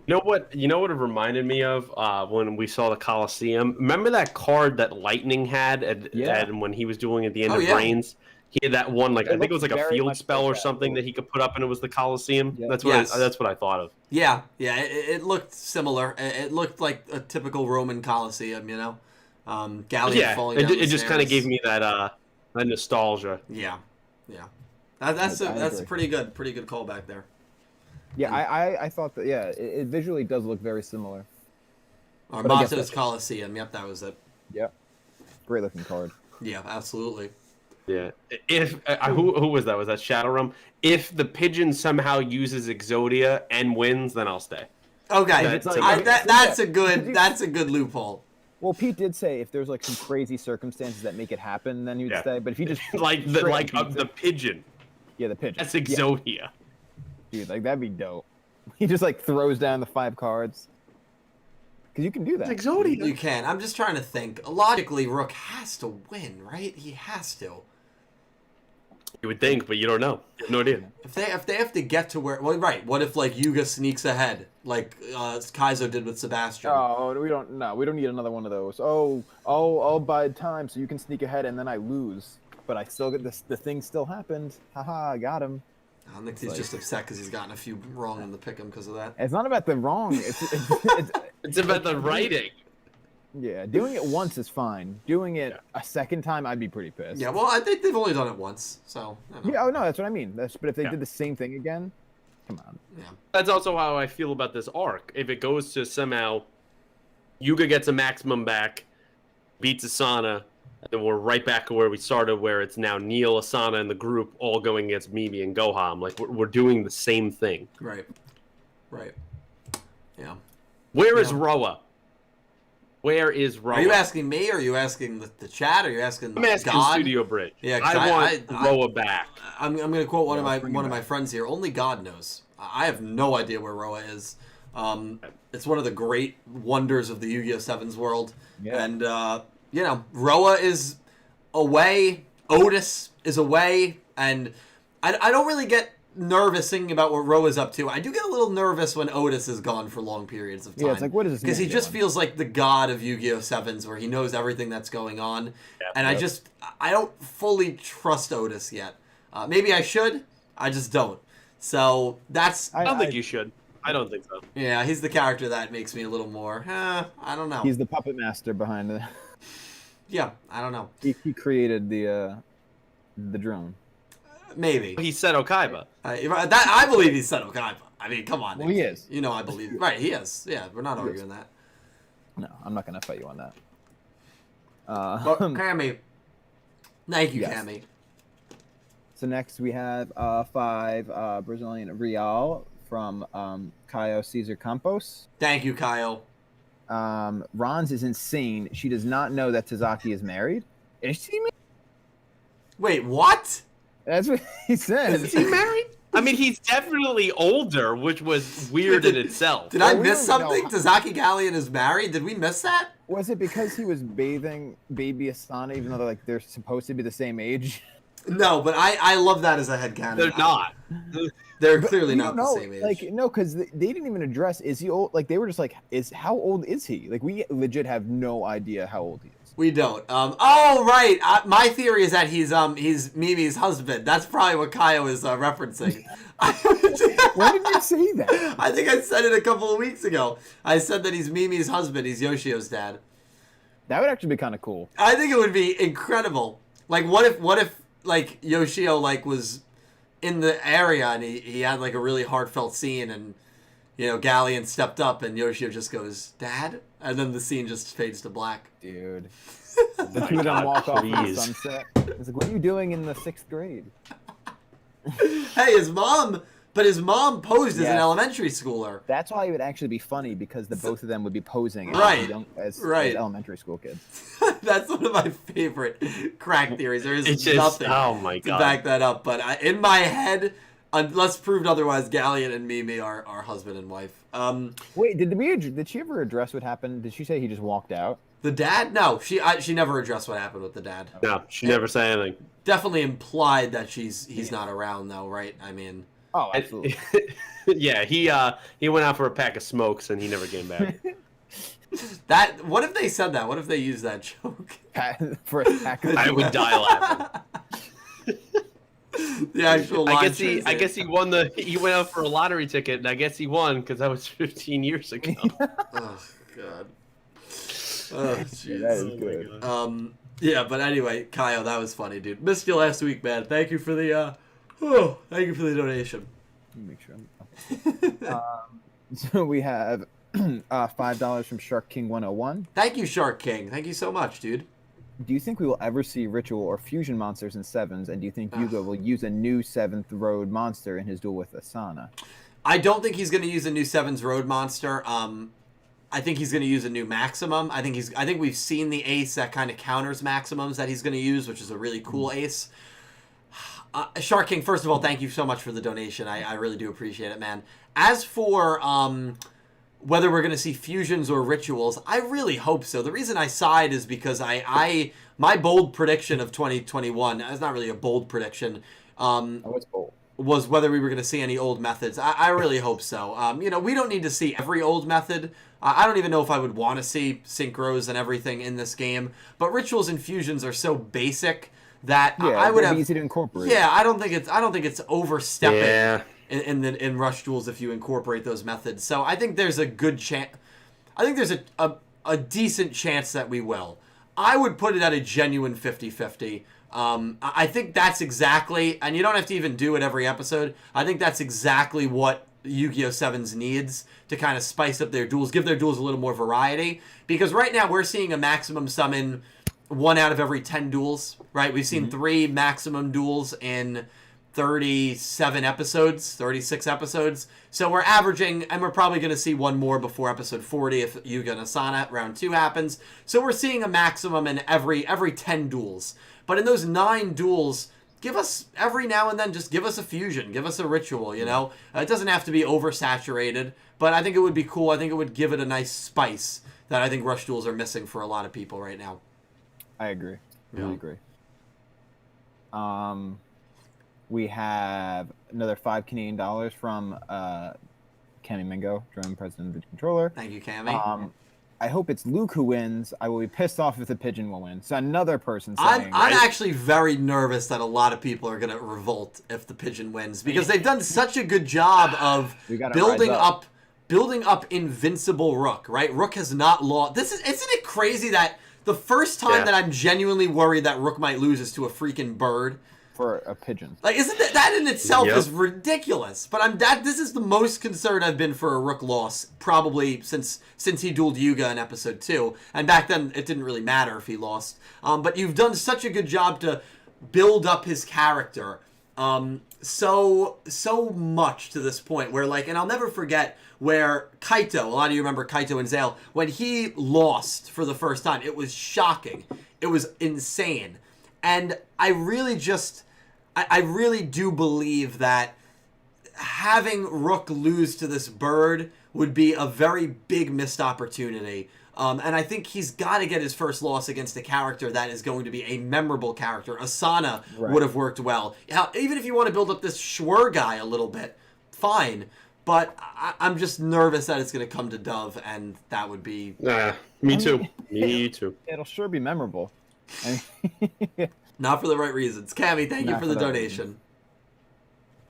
You know what it reminded me of when we saw the Coliseum? Remember that card that Lightning had and when he was doing at the end of Reigns? He had that one, like I think it was like a field spell or something that he could put up, and it was the Coliseum. Yeah. That's what I thought of. Yeah. It looked similar. It looked like a typical Roman Coliseum, Galleon falling down it just kind of gave me that nostalgia. Yeah. That's a pretty good callback there. Yeah, I thought that. Yeah, it visually does look very similar. Armato's Coliseum. Yep, that was it. Yep. Great looking card. Yeah, absolutely. Yeah. If who was that? Was that Shadowrun? If the pigeon somehow uses Exodia and wins, then I'll stay. Okay, that's a good loophole. Well, Pete did say if there's like some crazy circumstances that make it happen, then he would stay. But if he just the pigeon. Yeah, the pigeon. That's Exodia. Yeah. Dude, like that'd be dope. He just like throws down the 5 cards. Because you can do that. It's Exodia. You can. I'm just trying to think. Logically, Rook has to win, right? He has to. You would think, but you don't know. No idea. If they have to get to where, well, right? What if like Yuga sneaks ahead, like Kaizo did with Sebastian? Oh, we don't need another one of those. I'll bide time so you can sneak ahead and then I lose, but I still get this. The thing still happened. Haha, I got him. I think he's just upset because he's gotten a few wrong in the pick'em because of that. It's not about the wrong. It's about the writing. Yeah, doing it once is fine. Doing it a second time, I'd be pretty pissed. Yeah, well, I think they've only done it once, so. Yeah, oh no, that's what I mean. But if they did the same thing again, come on. Yeah. That's also how I feel about this arc. If it goes to somehow Yuga gets a maximum back, beats Asana, and then we're right back to where we started, where it's now Neil, Asana, and the group all going against Mimi and Goham. Like, we're doing the same thing. Right. Right. Yeah. Where is Roa? Where is Roa? Are you asking me, or are you asking the chat, or are you asking I'm asking God? Studio Bridge. Yeah, I want Roa back. I'm going to quote one of my friends here. Only God knows. I have no idea where Roa is. It's one of the great wonders of the Yu-Gi-Oh! Sevens world. Yeah. And, you know, Roa is away. Otis is away. And I don't really get nervous thinking about what Roa's up to. I do get a little nervous when Otis is gone for long periods of time. Yeah, it's like, what is this? Because he just feels like the god of Yu-Gi-Oh! Sevens, where he knows everything that's going on. Yep, and I don't fully trust Otis yet. Maybe I should. I just don't. So that's... I don't think you should. I don't think so. Yeah, he's the character that makes me a little more... I don't know. He's the puppet master behind it. Yeah, I don't know. He created the drone. Maybe. He said Okaiba. I believe he said Okaiba. I mean, come on. Well, he is. You know I believe. Right, he is. Yeah, we're not arguing that. No, I'm not going to fight you on that. Well, Cammy. Thank you, yes. Cammy. So next we have 5 Brazilian Real from Caio Cesar Campos. Thank you, Caio. Ranze is insane. She does not know that Tazaki is married. Is she married? Wait, what? That's what he said. Is he married? I mean, he's definitely older, which was weird in itself. Did I miss something? Tazaki Galleon is married? Did we miss that? Was it because he was bathing baby Asana, even though they're supposed to be the same age? No, but I love that as a headcanon. They're not. They're clearly not the same age. Like, no, because they didn't even address, is he old? Like, they were just like, how old is he? Like, we legit have no idea how old he is. We don't. Oh, right. My theory is that he's Mimi's husband. That's probably what Caio is referencing. When did you say that? I think I said it a couple of weeks ago. I said that he's Mimi's husband. He's Yoshio's dad. That would actually be kind of cool. I think it would be incredible. Like, what if like Yoshio like was in the area and he had like a really heartfelt scene and you know Galleon stepped up and Yoshio just goes, "Dad," and then the scene just fades to black. Dude, the two of them walk off in the sunset. It's like, what are you doing in the 6th grade? Hey, his mom posed as an elementary schooler. That's why it would actually be funny because both of them would be posing as elementary school kids. That's one of my favorite crack theories. There is nothing to back that up. But in my head, unless proved otherwise, Galleon and Mimi are husband and wife. Wait, did she ever address what happened? Did she say he just walked out? The dad? No, she never addressed what happened with the dad. No, she never said anything. Definitely implied that he's not around though, right? I mean, oh, absolutely. Yeah, he went out for a pack of smokes and he never came back. What if they said that? What if they used that joke? For a pack of I would die laughing. The actual line I guess he won he went out for a lottery ticket and I guess he won because that was 15 years ago. Oh god. Oh jeez. That is good. Yeah, but anyway, Caio, that was funny, dude. Missed you last week, man. Thank you for the donation. Make sure. So we have $5 from Shark King 101. Thank you, Shark King. Thank you so much, dude. Do you think we will ever see ritual or fusion monsters in Sevens? And do you think Yugioh will use a new 7th road monster in his duel with Asana? I don't think he's going to use a new 7's road monster. I think he's going to use a new maximum. I think we've seen the ace that kind of counters maximums that he's going to use, which is a really cool ace. Shark King, first of all, thank you so much for the donation. I really do appreciate it, man. As for whether we're going to see fusions or rituals, I really hope so. The reason I sighed is because my bold prediction of 2021, it's not really a bold prediction, What's goal? Was whether we were going to see any old methods. I really hope so. You know, we don't need to see every old method. I don't even know if I would want to see synchros and everything in this game. But rituals and fusions are so basic that I would have easy to incorporate. Yeah, I don't think it's overstepping in Rush Duels if you incorporate those methods. So I think there's a good chance. I think there's a decent chance that we will. I would put it at a genuine 50-50. I think that's exactly, and you don't have to even do it every episode. I think that's exactly what Yu-Gi-Oh! Sevens needs to kind of spice up their duels, give their duels a little more variety. Because right now we're seeing a maximum summon 1 out of every 10 duels, right? We've seen 3 maximum duels in 37 episodes, 36 episodes. So we're averaging, and we're probably going to see 1 more before episode 40 if Yuga and Asana round 2 happens. So we're seeing a maximum in every 10 duels. But in those 9 duels, give us, every now and then, just give us a fusion. Give us a ritual, you know? It doesn't have to be oversaturated, but I think it would be cool. I think it would give it a nice spice that I think Rush Duels are missing for a lot of people right now. I agree. Really agree. We have another $5 Canadian from Cami Mingo, German president of the controller. Thank you, Cami. I hope it's Luke who wins. I will be pissed off if the pigeon will win. So another person saying... I'm actually very nervous that a lot of people are going to revolt if the pigeon wins, because they've done such a good job of building up Invincible Rook, right? Rook has not lost... Isn't it crazy that the first time that I'm genuinely worried that Rook might lose is to a freaking bird? For a pigeon. Like, isn't that in itself is ridiculous? But this is the most concerned I've been for a Rook loss probably since he dueled Yuga in episode 2. And back then it didn't really matter if he lost. But you've done such a good job to build up his character so much to this point where, like, and I'll never forget where Kaito, a lot of you remember Kaito and Zale, when he lost for the first time, it was shocking. It was insane. And I really do believe that having Rook lose to this bird would be a very big missed opportunity. And I think he's got to get his first loss against a character that is going to be a memorable character. Asana would have worked well. Even if you want to build up this Schwer guy a little bit, fine. But I'm just nervous that it's going to come to Dove, and that would be... Me too. Me too. It'll sure be memorable. Not for the right reasons. Cammy, thank you for the donation.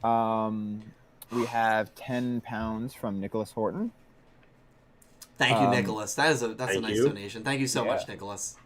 We have £10 from Nicholas Horton. Thank you, Nicholas. That's a nice donation. Thank you so much, Nicholas.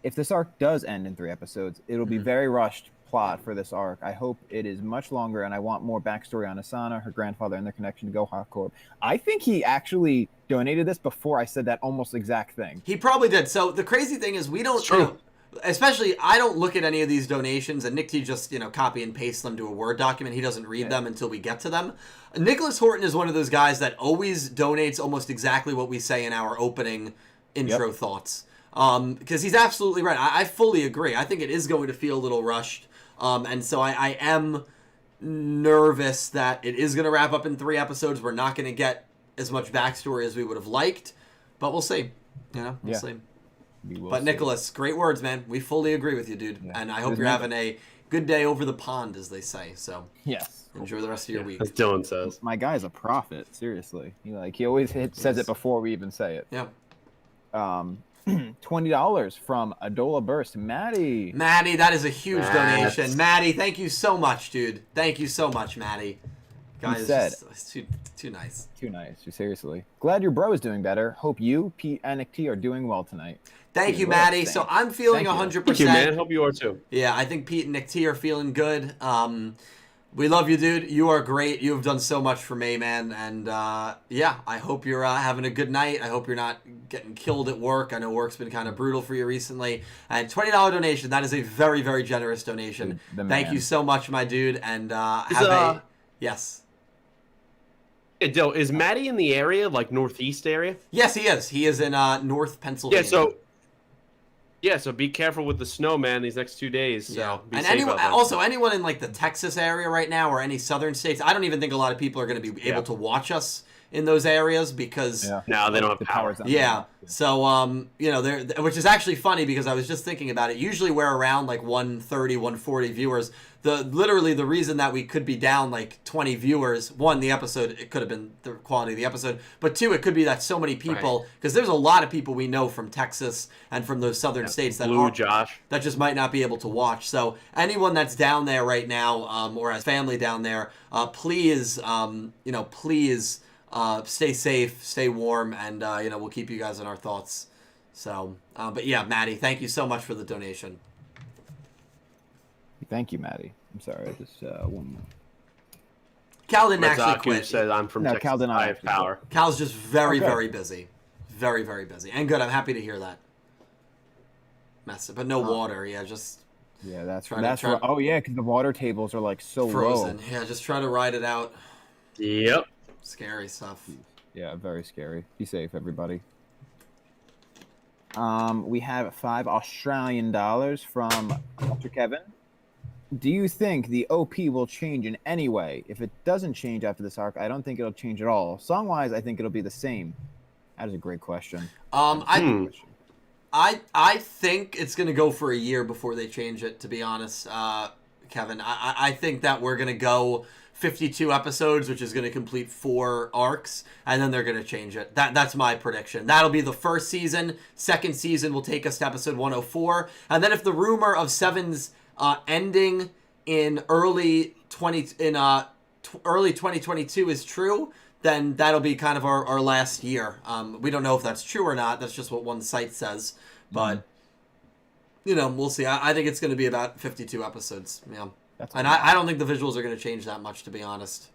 If this arc does end in 3 episodes, it'll be very rushed plot for this arc. I hope it is much longer, and I want more backstory on Asana, her grandfather, and their connection to Goha Corp. I think he actually donated this before I said that almost exact thing. He probably did. So the crazy thing is we don't... Especially, I don't look at any of these donations, and Nick T just, copy and paste them to a Word document. He doesn't read them until we get to them. Nicholas Horton is one of those guys that always donates almost exactly what we say in our opening intro thoughts. Because he's absolutely right. I fully agree. I think it is going to feel a little rushed. And so I am nervous that it is going to wrap up in 3 episodes. We're not going to get as much backstory as we would have liked. But we'll see. We'll see. But Nicholas, great words, man. We fully agree with you, dude. Yeah. And I hope you're having a good day over the pond, as they say. So enjoy the rest of your week. As Dylan says. My guy's a prophet, seriously. He always says it before we even say it. Yeah. $20 from Adola Burst. Maddie, that is a huge donation. Maddie, thank you so much, dude. Thank you so much, Maddie. Guys, it's too nice. Too nice. Seriously. Glad your bro is doing better. Hope you, Pete, and Nick T are doing well tonight. Thank you, Maddie. So I'm feeling 100%. Thank you, man. Hope you are too. Yeah, I think Pete and Nick T are feeling good. We love you, dude. You are great. You have done so much for me, man. And I hope you're having a good night. I hope you're not getting killed at work. I know work's been kind of brutal for you recently. And $20 donation. That is a very, very generous donation. Thank you so much, my dude. And yes. Hey, Dill, is Maddie in the area, like northeast area? Yes, he is. He is in North Pennsylvania. So be careful with the snow, man, these next 2 days. So and anyone in like the Texas area right now or any southern states, I don't even think a lot of people are going to be able to watch us in those areas because now they don't have power. Yeah. So you know, which is actually funny because I was just thinking about it. Usually we're around like 130, 140 viewers. Literally the reason that we could be down like 20 viewers, one, the episode, it could have been the quality of the episode, but two, it could be that so many people, because there's a lot of people we know from Texas and from those southern states that that just might not be able to watch. So anyone that's down there right now, or has family down there, please, you know, please stay safe, stay warm, and you know, we'll keep you guys in our thoughts. So, but yeah, Maddie, thank you so much for the donation. Thank you, Maddie. I'm sorry, I just one more. Cal didn't actually quit. Said I'm from Texas. Cal did not I have power. Cal's just very busy, very busy, and good. I'm happy to hear that. But no water. Yeah, just that's right. Oh yeah, because the water tables are like so frozen. Low. Yeah, just try to ride it out. Yep. Scary stuff. Yeah, very scary. Be safe, everybody. We have $5 Australian from Dr. Kevin. Do you think the OP will change in any way? If it doesn't change after this arc, I don't think it'll change at all. Song-wise, I think it'll be the same. That is a great question. I think it's going to go for a year before they change it, to be honest, Kevin. I think that we're going to go 52 episodes, which is going to complete 4 arcs, and then they're going to change it. That's my prediction. That'll be the first season. Second season will take us to episode 104. And then if the rumor of Sevens ending in early 2022 is true, then that'll be kind of our last year. We don't know if that's true or not. That's just what one site says. But, you know, we'll see. I think it's going to be about 52 episodes. Yeah. And I don't think the visuals are going to change that much, to be honest.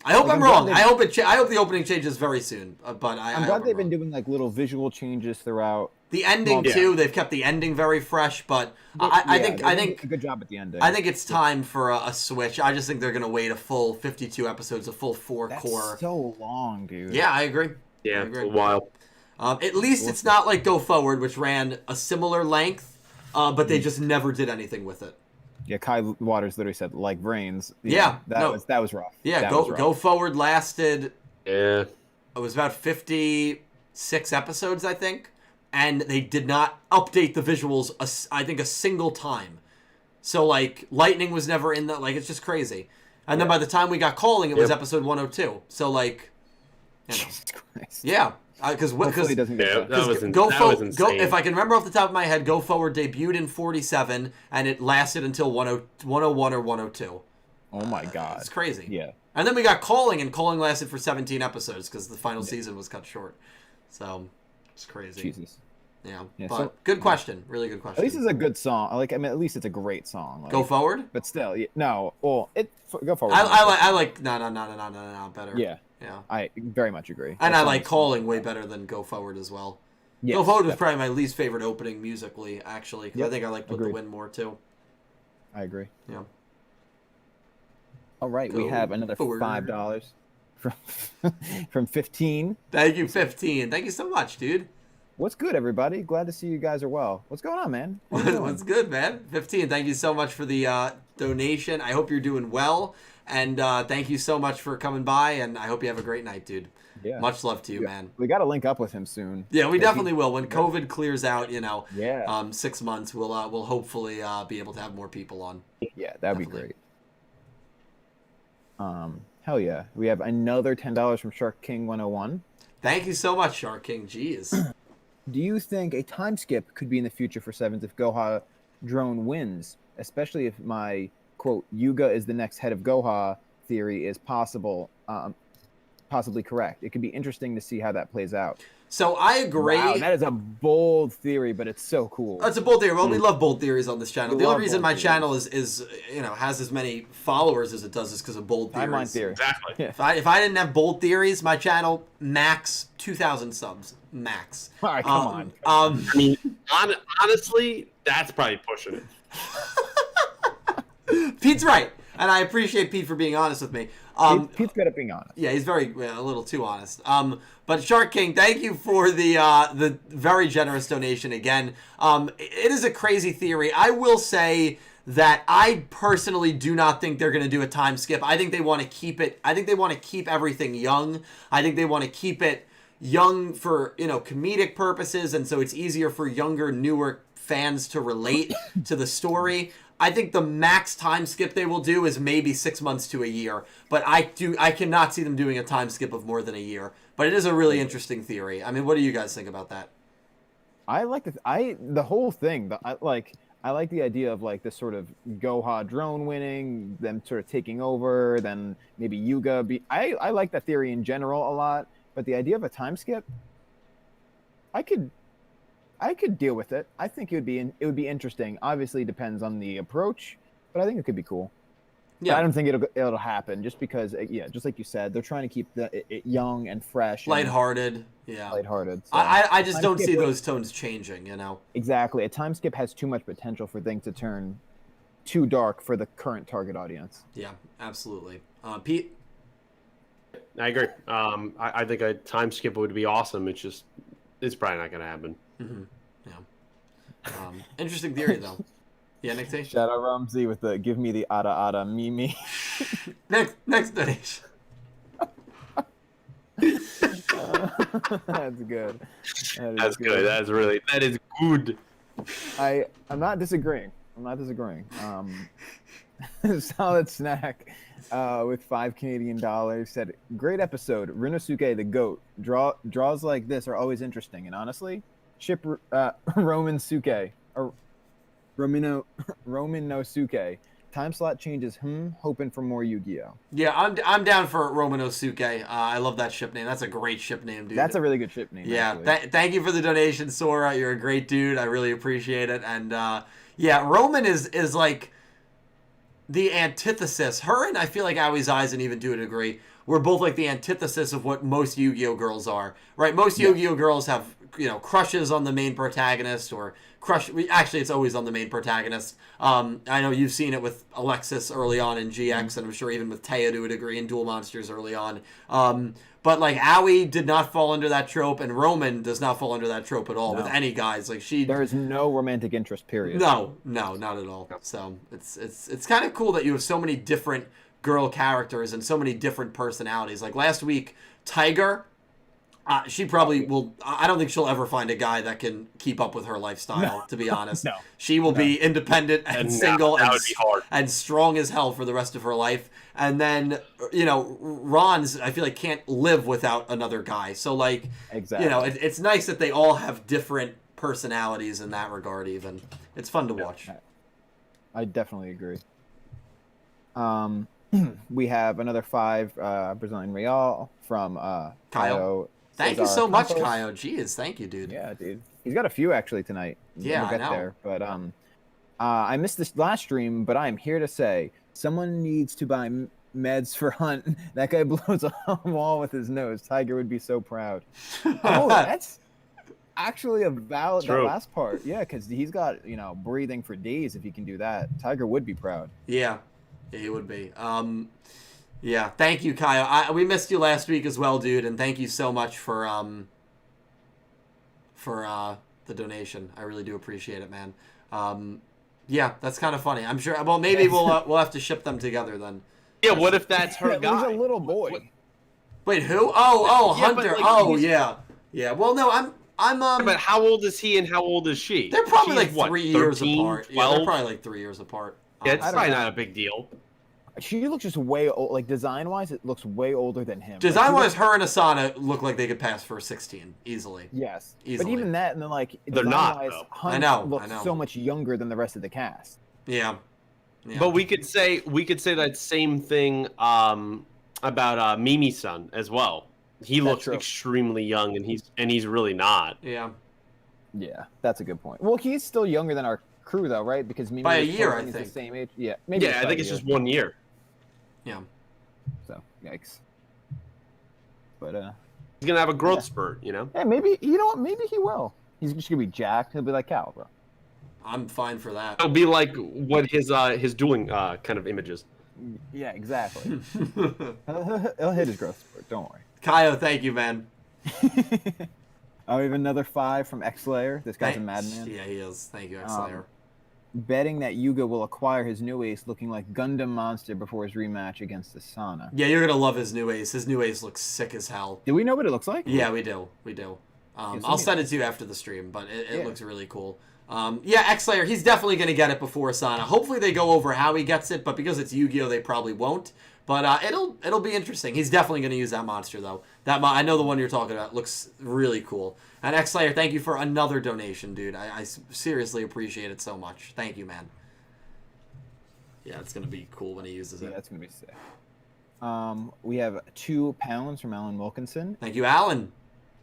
I hope I'm wrong. I hope the opening changes very soon. But I'm glad they've been doing like little visual changes throughout. The ending too. They've kept the ending very fresh, but I think a good job at the ending. I think it's time for a switch. I just think they're gonna wait a full 52 episodes, a full 4 core. That's so long, dude. Yeah, I agree. Yeah, it's a while. At least it's not like Go Forward, which ran a similar length, but they just never did anything with it. Yeah, Kai Waters literally said like brains. Yeah, that was rough. Yeah, Go Forward lasted. Yeah, it was about 56 episodes, I think. And they did not update the visuals, I think, a single time. So, like, lightning was never in the... Like, it's just crazy. And then by the time we got Calling, it was episode 102. So, like... You know. Jesus Christ. Yeah. Because if I can remember off the top of my head, Go Forward debuted in 47, and it lasted until 101 or 102. Oh, my God. It's crazy. Yeah. And then we got Calling, and Calling lasted for 17 episodes because the final season was cut short. So, it's crazy. Jesus. Yeah, but good question. Really good question. At least it's a good song. At least it's a great song. Like, Go Forward? But still, no. Well, Go Forward. I like no better. Yeah. I very much agree. And I like Calling way better than Go Forward as well. Yes, Go Forward was probably my least favorite opening musically, actually, because I think I like With the Wind more too. I agree. Yeah. All right, we have another $5 from 15. Thank you, 15. Thank you so much, dude. What's good, everybody? Glad to see you guys are well. What's going on, man? What's good, man? 15. Thank you so much for the donation. I hope you're doing well. And thank you so much for coming by. And I hope you have a great night, dude. Yeah. Much love to you, man. We got to link up with him soon. Yeah, we definitely will. When COVID clears out, 6 months, we'll hopefully be able to have more people on. Yeah, that'd be great. Hell yeah. We have another $10 from Shark King 101. Thank you so much, Shark King. Jeez. Do you think a time skip could be in the future for Sevens if Goha drone wins, especially if my quote Yuga is the next head of Goha theory is possibly correct? It could be interesting to see how that plays out. So I agree. Wow, that is a bold theory, but it's so cool. It's a bold theory. Well, we love bold theories on this channel. The only reason my channel is has as many followers as it does is because of bold theories. Timeline theory. Exactly. If I didn't have bold theories, my channel max 2,000 subs max. All right, come on. I mean, honestly, that's probably pushing it. Pete's right, and I appreciate Pete for being honest with me. Pete's good at being honest. Yeah, he's a little too honest. But Shark King, thank you for the very generous donation again. It is a crazy theory. I will say that I personally do not think they're going to do a time skip. I think they want to keep it. I think they want to keep everything young. I think they want to keep it young for, you know, comedic purposes, and so it's easier for younger, newer fans to relate to the story. I think the max time skip they will do is maybe 6 months to a year, but I cannot see them doing a time skip of more than a year. But it is a really interesting theory. I mean, what do you guys think about that? I like the whole thing. I like the idea of like this sort of Goha drone winning, them sort of taking over, then maybe Yuga. I like that theory in general a lot, but the idea of a time skip, I could deal with it. I think it would be interesting. Obviously, it depends on the approach, but I think it could be cool. Yeah, but I don't think it'll happen just because, yeah, just like you said, they're trying to keep it young and fresh, lighthearted. Yeah, lighthearted. So. I just don't see those tones changing. You know, exactly. A time skip has too much potential for things to turn too dark for the current target audience. Yeah, absolutely. Pete, I agree. I think a time skip would be awesome. It's probably not going to happen. Mm-hmm. Yeah. Interesting theory though. Yeah, Nick T? Shout out Ramsey with the give me the ada mimi. next donation. That's good. That's good. That is good. I'm not disagreeing. Solid Snack with $5 Canadian said, great episode. Rinnosuke the GOAT. Draws like this are always interesting, and honestly, ship Roman Suke or Romanosuke. Time slot changes. Hoping for more Yu-Gi-Oh. Yeah, I'm down for Romanosuke. I love that ship name. That's a great ship name, dude. That's a really good ship name. Yeah, thank you for the donation, Sora. You're a great dude. I really appreciate it. And yeah, Roman is like the antithesis. Her and I feel like Aoi's Eyes, and even to a degree, we're both like the antithesis of what most Yu-Gi-Oh girls are, right? Most Yu-Gi-Oh girls have, you know, crushes on the main protagonist, or actually it's always on the main protagonist. I know you've seen it with Alexis early on in GX, and I'm sure even with Taya to a degree in Duel Monsters early on. But like Aoi did not fall under that trope, and Roman does not fall under that trope at all with any guys. Like there is no romantic interest, period. No, not at all. So it's kind of cool that you have so many different girl characters and so many different personalities. Like last week, Tiger. She probably will. I don't think she'll ever find a guy that can keep up with her lifestyle. To be honest, she will be independent and single and strong as hell for the rest of her life. And then, you know, Ron's, I feel like, can't live without another guy. So like, you know, it's nice that they all have different personalities in that regard. Even it's fun to watch. I definitely agree. We have another 5 Brazilian Real from Kyle. Thank you so much, Kyle. Jeez, thank you, dude. Yeah, dude. He's got a few actually tonight. Yeah, we'll get there. But I missed this last stream, but I'm here to say someone needs to buy meds for Hunt. That guy blows a wall with his nose. Tiger would be so proud. Oh, that's actually a valid that last part. Yeah, because he's got, you know, breathing for days. If he can do that, Tiger would be proud. Yeah, he would be. Yeah, thank you, Kyle. We missed you last week as well, dude, and thank you so much for the donation. I really do appreciate it, man. Yeah, that's kind of funny. I'm sure. Well, maybe we'll have to ship them together then. Yeah, what if that's her guy? He's a little boy. Wait, who? Oh, Hunter. Like, yeah. Well, no, I'm. But how old is he and how old is she? They're probably like 3 years apart. 12? Yeah, they're probably like 3 years apart. Yeah, it's probably not a big deal. She looks just way old. Like design-wise, it looks way older than him. Design-wise, her and Asana look like they could pass for 16 easily. Yes, easily. But even that, and then like they're not. Hunt looks so much younger than the rest of the cast. Yeah. But we could say that same thing about Mimi-san as well. He looks extremely young, and he's really not. Yeah. Yeah, that's a good point. Well, he's still younger than our crew, though, right? Because Mimi by a year, I think. The same age. Yeah, maybe. Yeah, I think it's just 1 year. Yeah. So yikes. But he's gonna have a growth spurt, you know. Yeah, maybe you know what? Maybe he will. He's just gonna be jacked. He'll be like Cal, bro. I'm fine for that. It'll be like what his dueling kind of images. Yeah, exactly. He'll hit his growth spurt. Don't worry. Kyle, thank you, man. Oh, we have another 5 from X-Slayer. This guy's a madman. Yeah, he is. Thank you, X-Slayer. betting that Yugioh will acquire his new ace looking like Gundam Monster before his rematch against Asana. Yeah, you're gonna love his new ace. His new ace looks sick as hell. Do we know what it looks like? Yeah, we do. I'll send it to you after the stream, but it looks really cool. Yeah, X-Slayer, he's definitely going to get it before Asana. Hopefully they go over how he gets it, but because it's Yu-Gi-Oh, they probably won't. But it'll be interesting. He's definitely going to use that monster, though. I know the one you're talking about. Looks really cool. And X-Slayer, thank you for another donation, dude. I seriously appreciate it so much. Thank you, man. Yeah, it's going to be cool when he uses it. Yeah, that's going to be sick. We have £2 from Alan Wilkinson. Thank you, Alan.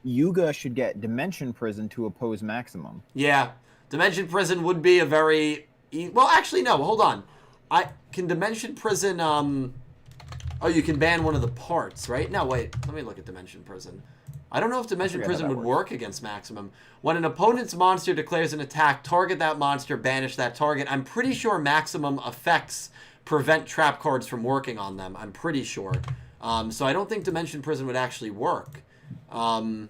Yuga should get Dimension Prison to oppose Maximum. Yeah, Dimension Prison would be a very... Well, actually, no. Hold on. Can Dimension Prison... Oh, you can ban one of the parts, right? No, wait. Let me look at Dimension Prison. I don't know if Dimension Prison would work against Maximum. When an opponent's monster declares an attack, target that monster, banish that target. I'm pretty sure Maximum effects prevent trap cards from working on them. I'm pretty sure. So I don't think Dimension Prison would actually work. But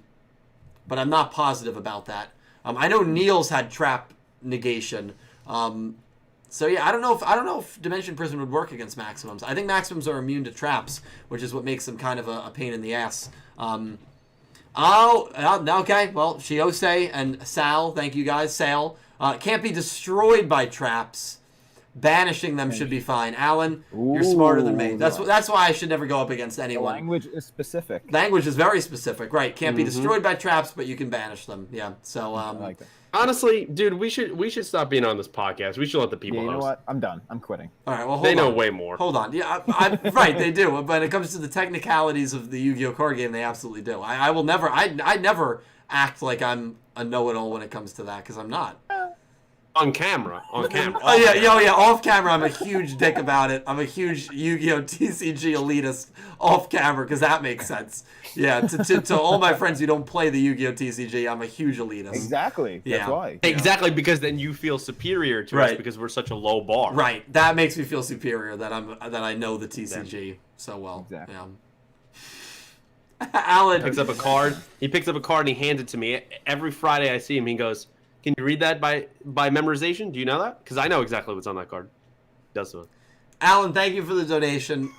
I'm not positive about that. I know Neil's had trap negation. So yeah, I don't know if Dimension Prison would work against Maximums. I think Maximums are immune to traps, which is what makes them kind of a pain in the ass. Okay. Well, Shiose and Sal, thank you guys. Sal can't be destroyed by traps. Banishing them should be fine. Alan, you're smarter than me. That's why I should never go up against anyone. The language is specific. Language is very specific, right? Can't be destroyed by traps, but you can banish them. Yeah. So I like that. Honestly, dude, we should stop being on this podcast. We should let the people you know host. what? I'm done. I'm quitting. All right. Well, they know way more. Hold on. Yeah, right. They do. But when it comes to the technicalities of the Yu-Gi-Oh card game, they absolutely do. I will never. I never act like I'm a know-it-all when it comes to that because I'm not. On camera. Oh yeah. Off camera, I'm a huge dick about it. I'm a huge Yu-Gi-Oh TCG elitist off camera because that makes sense. Yeah, to all my friends who don't play the Yu-Gi-Oh TCG, I'm a huge elitist. Exactly. Yeah. That's why. Exactly, because then you feel superior to us because we're such a low bar. Right. That makes me feel superior that I know the TCG so well. Exactly. Yeah. Alan picks up a card. He picks up a card and he hands it to me. Every Friday I see him, he goes, "Can you read that by memorization? Do you know that? Because I know exactly what's on that card." Does so. Alan, thank you for the donation.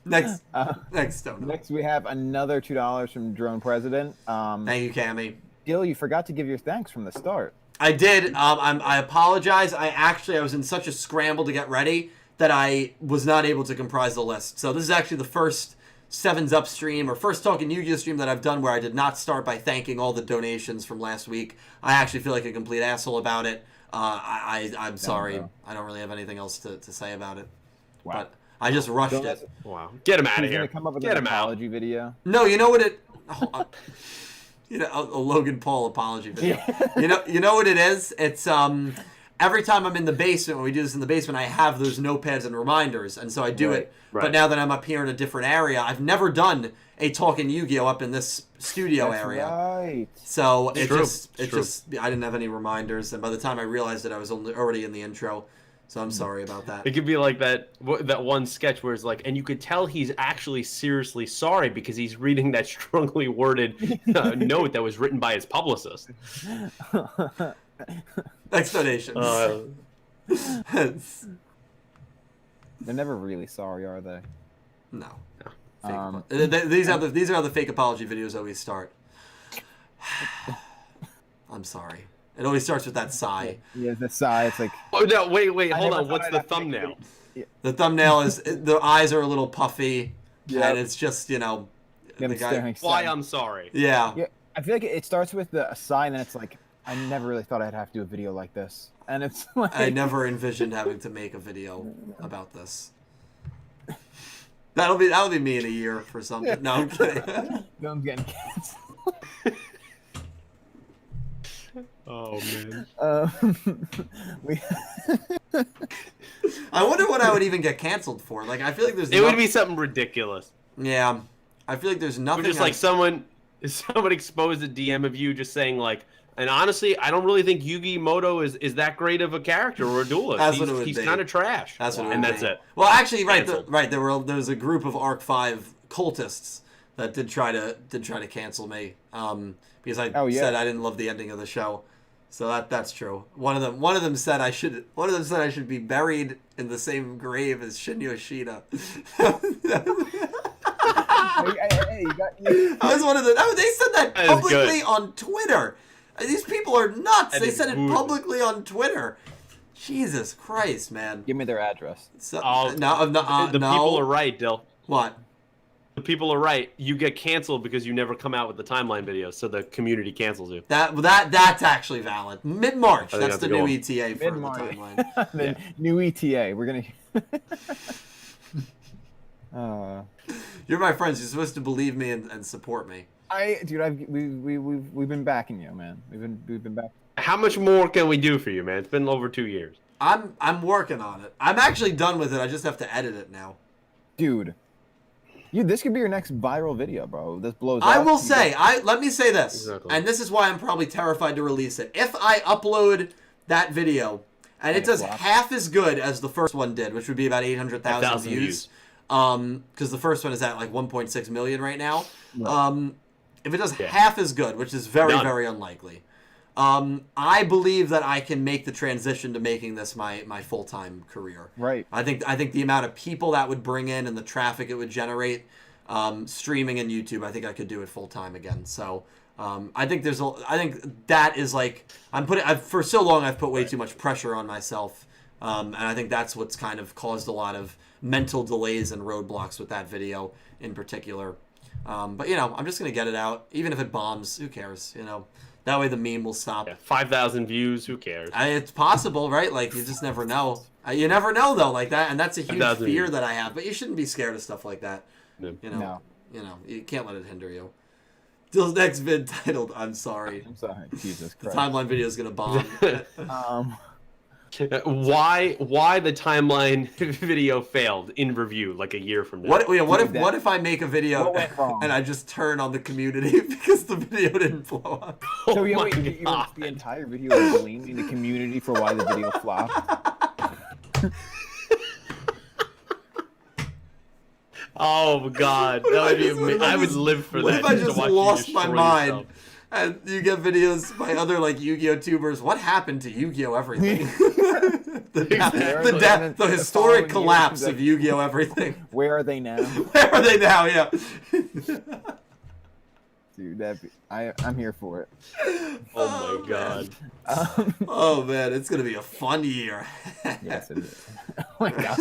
Next donation. Next, we have another $2 from Drone President. Thank you, Cammy. Dill, you forgot to give your thanks from the start. I did. I apologize. I was in such a scramble to get ready that I was not able to comprise the list. So this is actually the first Sevens Up stream, or first Talking Yu-Gi-Oh stream that I've done where I did not start by thanking all the donations from last week. I actually feel like a complete asshole about it. I'm sorry. I don't really have anything else to say about it. Wow. But I just rushed it. Wow. Get him out of here. Come up with Get an him out. apology video. No, you know what it... a Logan Paul apology video. You know what it is? It's every time I'm in the basement, when we do this in the basement, I have those notepads and reminders, and so I do it. Right. But now that I'm up here in a different area, I've never done a Talking Yu-Gi-Oh up in this studio area. Right. So I didn't have any reminders, and by the time I realized it, I was already in the intro. So I'm sorry about that. It could be like that one sketch where it's like, and you could tell he's actually seriously sorry because he's reading that strongly worded note that was written by his publicist. Explanation. They're never really sorry, are they? No. These are how the fake apology videos always start. I'm sorry. It always starts with that sigh. Yeah, the sigh. It's like. Oh no! Wait! Hold on. What's the thumbnail? The thumbnail is the eyes are a little puffy, and it's just the guy. Why I'm sorry. Yeah. I feel like it starts with a sigh, and then it's like, I never really thought I'd have to do a video like this, and it's like. I never envisioned having to make a video about this. That'll be me in a year for something. No, I'm kidding. No, I'm getting canceled. Oh man. I wonder what I would even get canceled for. Like, I feel like there's. It would be something ridiculous. Yeah, I feel like there's nothing. Or just like someone exposed a DM of you just saying like, and honestly, I don't really think Yugi Moto is that great of a character or a duelist. That's what it would be. He's kind of trash. That's what it would and be. that's it. Well, actually, there was a group of Arc 5 cultists that did try to cancel me. Because I said I didn't love the ending of the show. So that's true. One of them said I should be buried in the same grave as Shin Yoshida. Hey, I was one of the. Oh, they said that That is publicly good. on Twitter. These people are nuts. That They is said it good. publicly on Twitter. Jesus Christ, man. Give me their address. So, Oh, no, the no. people are right, Dill. What? The people are right. You get canceled because you never come out with the timeline videos, so the community cancels you. That's actually valid. Mid-March. I think That's the that's a new good ETA for the Mid-March. timeline. The new ETA. We're gonna. You're my friends. You're supposed to believe me and support me. We've been backing you, man. We've been back. How much more can we do for you, man? It's been over 2 years. I'm working on it. I'm actually done with it. I just have to edit it now. Dude, this could be your next viral video, bro. This blows up. I will say, let me say this, Exactly. and this is why I'm probably terrified to release it. If I upload that video and it does half as good as the first one did, which would be about 800,000 views, because the first one is at like 1.6 million right now. Right. If it does half as good, which is very, very unlikely, I believe that I can make the transition to making this my full-time career. Right. I think the amount of people that would bring in and the traffic it would generate, streaming and YouTube, I think I could do it full-time again. So I think that is like for so long I've put way too much pressure on myself, and I think that's what's kind of caused a lot of mental delays and roadblocks with that video in particular. But I'm just gonna get it out, even if it bombs. Who cares? That way the meme will stop. Yeah, 5,000 views. Who cares? It's possible, right? Like, you just never know. You never know, though, like that. And that's a huge 5,000 fear views. that I have. But you shouldn't be scared of stuff like that. No. No. You can't let it hinder you. Dill's next vid titled, I'm sorry. I'm sorry. Jesus The Christ. timeline video is going to bomb. Why the timeline video failed in review like a year from now? What if I make a video What went wrong? and I just turn on the community because the video didn't blow up? So my wait, God. the entire video is blaming the community for why the video flopped. Oh God, that would be amazing. I would live for What that. if I to just watch you lost my destroy mind? yourself. And you get videos by other like Yu-Gi-Oh tubers. What happened to Yu-Gi-Oh everything? the The historic following collapse years, of Yu-Gi-Oh everything. Where are they now? Where are they now? Yeah. Dude, I'm here for it. Oh my God. Oh man, it's gonna be a fun year. Yes, it is. Oh my God.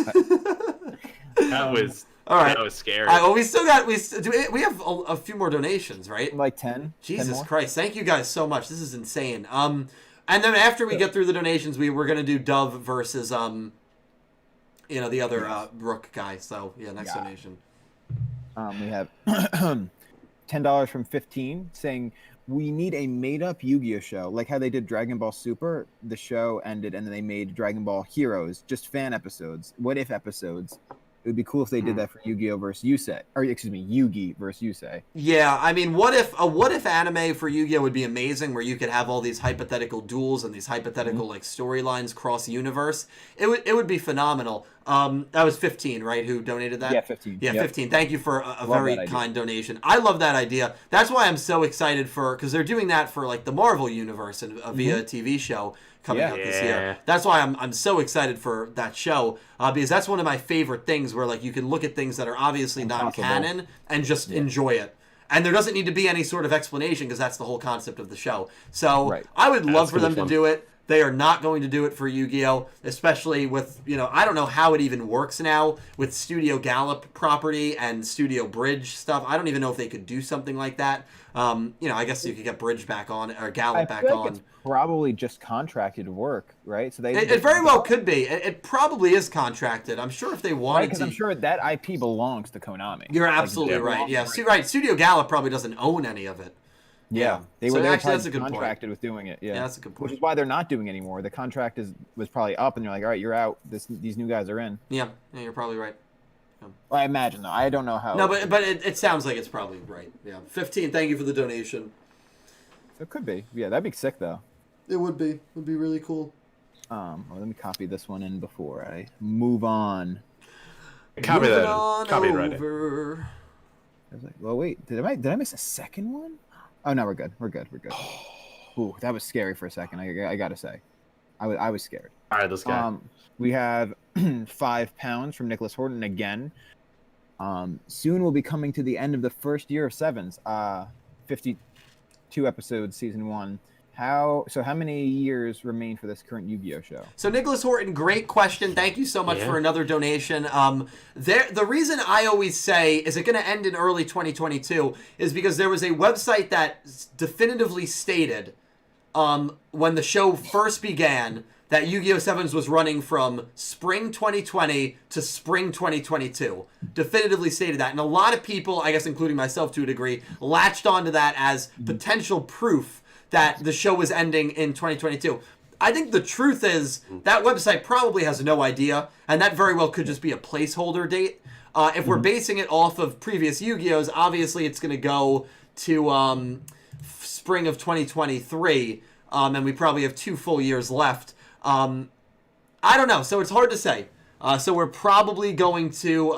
That was All right. That was scary. All right, well, we have a few more donations, right? Like 10? 10 Jesus more? Christ! Thank you guys so much. This is insane. And then after we get through the donations, we're gonna do Dove versus the other Rook guy. So yeah, next donation. We have $10 from 15 saying we need a made-up Yu-Gi-Oh show, like how they did Dragon Ball Super. The show ended, and then they made Dragon Ball Heroes, just fan episodes, what-if episodes. It would be cool if they did that for Yu-Gi-Oh versus Yusei, or excuse me, Yugi versus Yusei. Yeah, I mean, what if anime for Yu-Gi-Oh would be amazing, where you could have all these hypothetical duels and these hypothetical like storylines cross universe. It would be phenomenal. That was 15, right? Who donated that? Yeah, 15. Yeah, Yep. 15. Thank you for a Love very that idea. kind donation. I love that idea. That's why I'm so excited because they're doing that for like the Marvel universe and via a TV show coming out this year. That's why I'm so excited for that show, because that's one of my favorite things where like you can look at things that are obviously non-canon and just enjoy it. And there doesn't need to be any sort of explanation because that's the whole concept of the show. So I would love for them to do it. They are not going to do it for Yu-Gi-Oh, especially with, I don't know how it even works now with Studio Gallop property and Studio Bridge stuff. I don't even know if they could do something like that. I guess you could get Bridge back on or Gallop back like on. It's probably just contracted work, right? So It very well could be. It probably is contracted. I'm sure if they wanted because to. I'm sure that IP belongs to Konami. You're absolutely right. Yeah, right. Studio Gallop probably doesn't own any of it. Yeah, they So were actually, that's a good contracted with doing it. Yeah, that's a good point. Which is why they're not doing it anymore. The contract was probably up, and they're like, "All right, you're out. These new guys are in." Yeah, you're probably right. Well, I imagine though. I don't know how. No, but it sounds like it's probably right. Yeah, 15. Thank you for the donation. It could be. Yeah, that'd be sick though. It would be. It would be really cool. Well, let me copy this one in before I move on. Copy Moving that. on Copy it right in. over. I was like, well, wait, did I miss a second one? Oh no, we're good. We're Ooh, that was scary for a second. I gotta say, I was scared. All right, let's go. We have £5 from Nicholas Horton again. Soon we'll be coming to the end of the first year of Sevens. 52 episodes, season 1. How many years remain for this current Yu-Gi-Oh show? So Nicholas Horton, great question. Thank you so much for another donation. The reason I always say, is it going to end in early 2022, is because there was a website that definitively stated when the show first began that Yu-Gi-Oh! Sevens was running from spring 2020 to spring 2022. Definitively stated that. And a lot of people, I guess including myself to a degree, latched onto that as potential proof that the show was ending in 2022. I think the truth is that website probably has no idea, and that very well could just be a placeholder date. If we're basing it off of previous Yu-Gi-Ohs, obviously it's going to go to spring of 2023, and we probably have 2 full years left. I don't know, so it's hard to say. So we're probably going to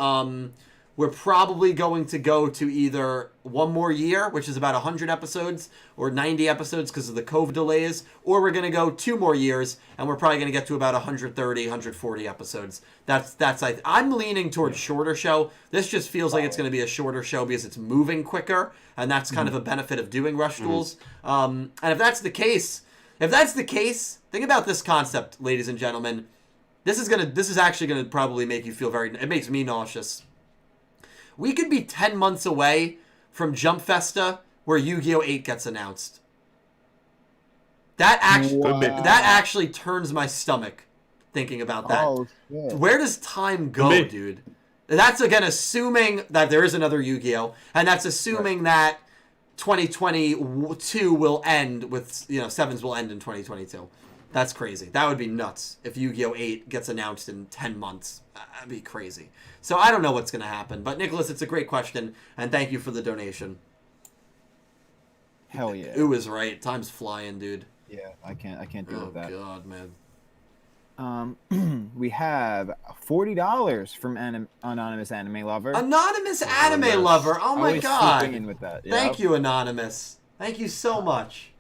go to either 1 more year, which is about 100 episodes, or 90 episodes because of the COVID delays, or we're going to go 2 more years, and we're probably going to get to about 130, 140 episodes. I'm leaning towards shorter show. This just feels like it's going to be a shorter show because it's moving quicker, and that's kind of a benefit of doing rush duels. And if that's the case, think about this concept, ladies and gentlemen. This is actually gonna probably make you feel it makes me nauseous. We could be 10 months away from Jump Festa, where Yu-Gi-Oh! 8 gets announced. That actually turns my stomach thinking about that. Oh, shit. Where does time go, dude? That's again assuming that there is another Yu-Gi-Oh! And that's assuming that 2022 will end with, Sevens will end in 2022. That's crazy. That would be nuts if Yu-Gi-Oh! 8 gets announced in 10 months. That'd be crazy. So I don't know what's going to happen. But Nicholas, it's a great question, and thank you for the donation. Hell yeah. Ooh is right. Time's flying, dude. Yeah, I can't deal with that. Oh god, man. We have $40 from Anonymous Anime Lover. Anonymous Anime Lover. Oh my god. In with that. Thank you, Anonymous. Thank you so much.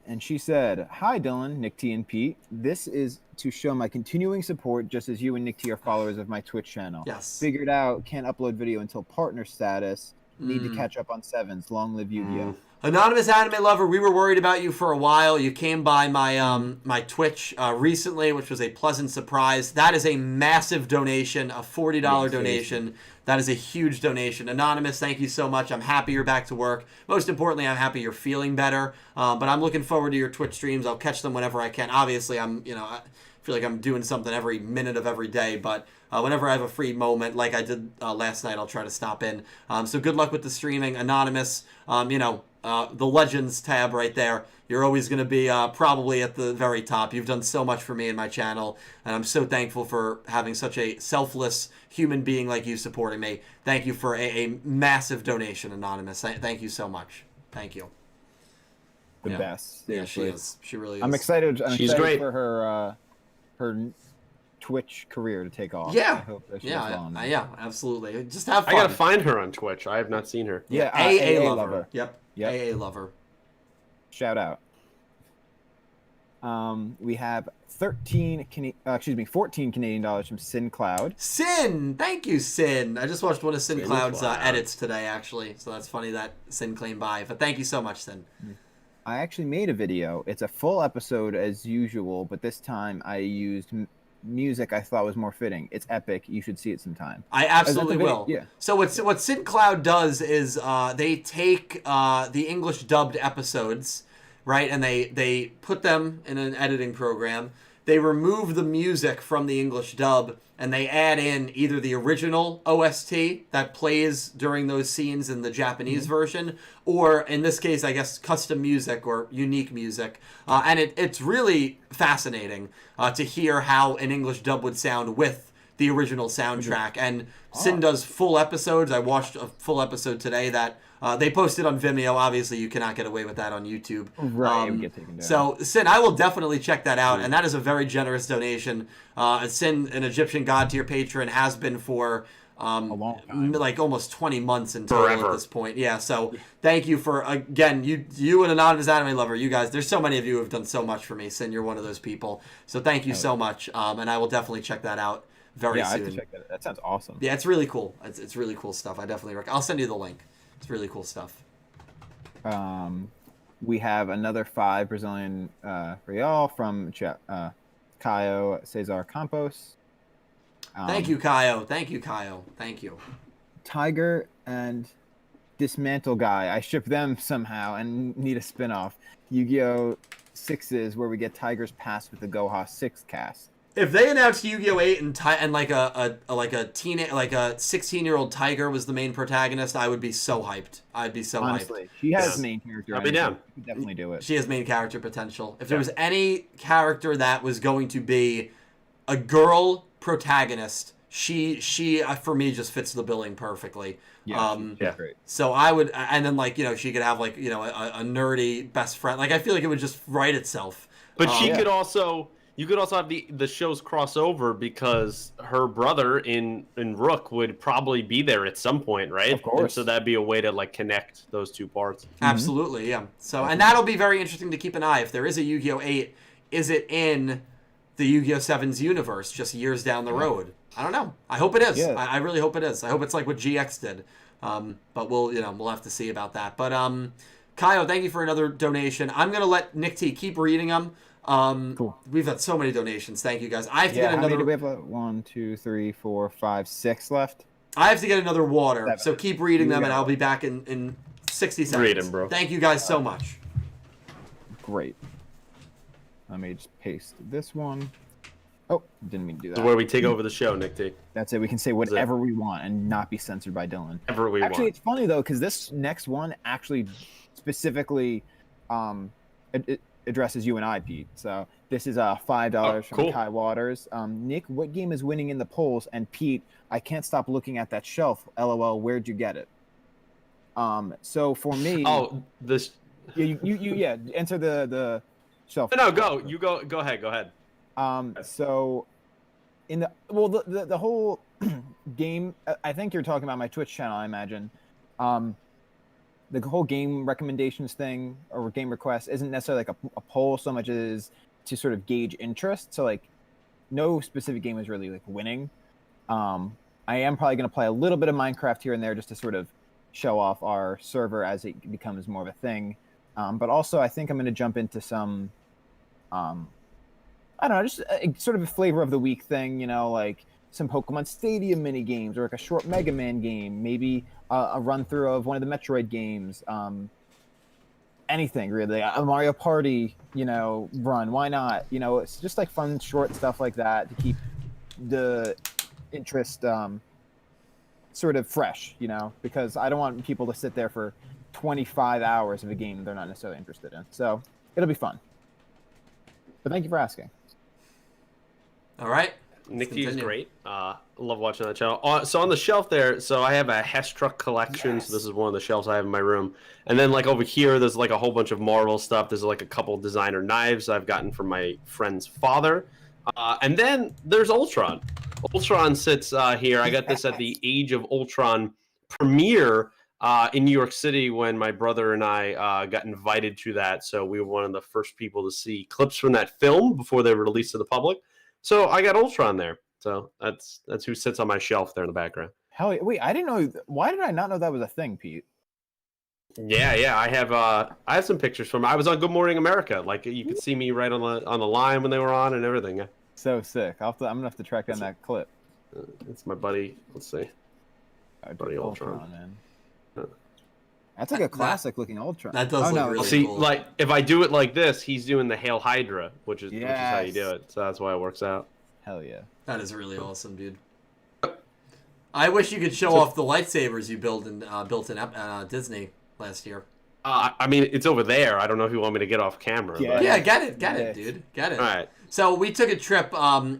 And she said, "Hi Dylan, Nick T, and Pete. This is to show my continuing support, just as you and Nick T are followers of my Twitch channel. Yes. Figured out, can't upload video until partner status. Need to catch up on Sevens. Long live Yu-Gi-Oh!" Anonymous Anime Lover, we were worried about you for a while. You came by my my Twitch recently, which was a pleasant surprise. That is a massive donation, a $40 donation. That is a huge donation. Anonymous, thank you so much. I'm happy you're back to work. Most importantly, I'm happy you're feeling better. But I'm looking forward to your Twitch streams. I'll catch them whenever I can. Obviously, I feel like I'm doing something every minute of every day, but whenever I have a free moment, like I did last night, I'll try to stop in. So good luck with the streaming. Anonymous, the Legends tab right there. You're always going to be probably at the very top. You've done so much for me and my channel, and I'm so thankful for having such a selfless human being like you supporting me. Thank you for a massive donation, Anonymous. Thank you so much. Thank you. The best. Seriously. Yeah, she is. She really is. I'm excited. She's great for her Twitch career to take off. Yeah. I hope that she does well on that. Yeah, absolutely. Just have fun. I gotta find her on Twitch. I have not seen her. Yeah, AA Lover. Yep. AA Lover. Shout out. We have $14 Canadian dollars from Sin Cloud. Sin! Thank you, Sin. I just watched one of Sin Cloud's edits today, actually. So that's funny that Sin claimed by. But thank you so much, Sin. I actually made a video. It's a full episode as usual, but this time I used music I thought was more fitting. It's epic. You should see it sometime. I absolutely will. Yeah. So what Sin Cloud does is they take the English dubbed episodes, right, and they put them in an editing program. They remove the music from the English dub, and they add in either the original OST that plays during those scenes in the Japanese version, or in this case, I guess, custom music or unique music. And it's really fascinating to hear how an English dub would sound with the original soundtrack. And Sin does full episodes. I watched a full episode today that they posted on Vimeo. Obviously, you cannot get away with that on YouTube. Right. Get taken down. So, Sin, I will definitely check that out. And that is a very generous donation. Sin, an Egyptian god tier patron, has been for long time. Like almost 20 months in total Forever. at this point. Yeah, so thank you for, again, you and Anonymous Anime Lover, you guys, there's so many of you who have done so much for me, Sin, you're one of those people. So thank you so much, and I will definitely check that out very soon. I have to check that. That sounds awesome. Yeah, it's really cool. It's really cool stuff. I definitely I'll send you the link. It's really cool stuff. We have another 5 Brazilian real from Caio Cesar Campos. Thank you, Caio. Thank you, Caio. Thank you. Tiger and Dismantle Guy. I ship them somehow and need a spin-off. Yu-Gi-Oh! 6s where we get Tiger's Pass with the Goha 6 cast. If they announced Yu-Gi-Oh! 8 and like a 16-year-old Tiger was the main protagonist, I would be so hyped. I'd be so Honestly, hyped. she has main character. I'll be down. She could definitely do it. She has main character potential. If there was any character that was going to be a girl protagonist, she for me just fits the billing perfectly. Yeah, she's great. So I would, and then like she could have like a nerdy best friend. Like I feel like it would just write itself. But she could also. You could also have the shows cross over because her brother in Rook would probably be there at some point, right? Of course. And so that'd be a way to like connect those two parts. Absolutely, yeah. So and that'll be very interesting to keep an eye. If there is a Yu-Gi-Oh! 8, is it in the Yu-Gi-Oh! 7's universe just years down the road? I don't know. I hope it is. Yeah. I really hope it is. I hope it's like what GX did. But we'll have to see about that. But Caio, thank you for another donation. I'm gonna let Nick T keep reading them. Cool. We've had so many donations. Thank you guys. I have to Yeah, get how many another. do we have? 1, 2, 3, 4, 5, 6 left. I have to get another water. 7. So keep reading them, You and got I'll it. be back in 60 seconds. Read 'em, bro. Thank you guys so much. Great. Let me just paste this one. Oh, didn't mean to do This is that. where we take over the show, Nick T. That's it. We can say whatever we want and not be censored by Dylan. Whatever we Actually, want. it's funny though because this next one actually specifically it addresses you and I, Pete. So this is $5 from cool. Kai Waters. Nick, what game is winning in the polls? And Pete, I can't stop looking at that shelf. LOL, where'd you get it? So for me, This. yeah, you enter the shelf. No, go. You go. Go ahead. So in the whole game, I think you're talking about my Twitch channel, I imagine. The whole game recommendations thing or game request isn't necessarily like a poll so much as to sort of gauge interest. So like no specific game is really like winning. I am probably going to play a little bit of Minecraft here and there just to sort of show off our server as it becomes more of a thing. But also I think I'm going to jump into some, I don't know, just sort of a flavor of the week thing, like some Pokemon Stadium mini games or like a short Mega Man game, maybe a run through of one of the Metroid games, anything really, a Mario Party, run. Why not? It's just like fun, short stuff like that to keep the interest sort of fresh, because I don't want people to sit there for 25 hours of a game they're not necessarily interested in. So it'll be fun. But thank you for asking. All right. Nick T is continue. great. Love watching that channel. So on the shelf there, so I have a Hess Truck collection. Yes. So this is one of the shelves I have in my room. And then like over here, there's like a whole bunch of Marvel stuff. There's like a couple designer knives I've gotten from my friend's father. And then there's Ultron. Ultron sits here. I got this at the Age of Ultron premiere in New York City when my brother and I got invited to that. So we were one of the first people to see clips from that film before they were released to the public. So I got Ultron there. So that's who sits on my shelf there in the background. Hell yeah. Wait, I didn't know. Why did I not know that was a thing, Pete? Yeah. I have some pictures from. I was on Good Morning America. Like you could see me right on the line when they were on and everything. Yeah. So sick. I'm gonna have to track down that clip. It's my buddy. Let's see. Buddy Ultron. Man. That's like a classic looking Ultron. That does look really See, cool. like if I do it like this, he's doing the Hail Hydra, which is how you do Yes. it. So that's why it works out. Hell yeah. That is really awesome, dude. I wish you could show off the lightsabers you built in Disney last year. I mean, it's over there. I don't know if you want me to get off camera. Yeah. But... Yeah, get it, dude. Get it. All right. So we took a trip,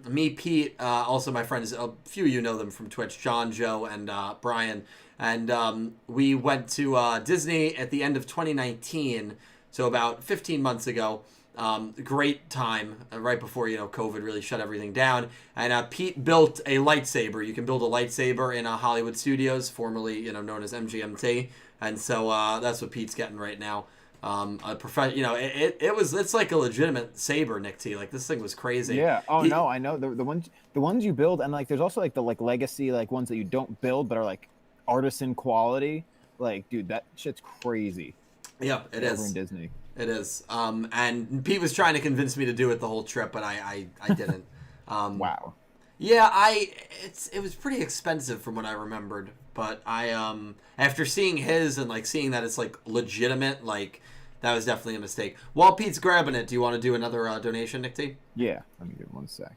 me, Pete, also my friends, a few of you know them from Twitch, John, Joe, and Brian. And we went to Disney at the end of 2019, so about 15 months ago. Great time right before COVID really shut everything down. And Pete built a lightsaber. You can build a lightsaber in Hollywood Studios, formerly known as MGMT, and so that's what Pete's getting right now. It's like a legitimate saber, Nick T. Like this thing was crazy. Yeah. Oh no, I know the ones you build, and like there's also like the legacy ones that you don't build but are like artisan quality. Like, dude, that shit's crazy. Yeah, it is. Over in Disney. It is. And Pete was trying to convince me to do it the whole trip, but I didn't. Wow. Yeah, it was pretty expensive from what I remembered, but after seeing his and like seeing that it's like legitimate, like that was definitely a mistake. While Pete's grabbing it, do you want to do another donation, Nick T? Yeah. Let me give 1 sec.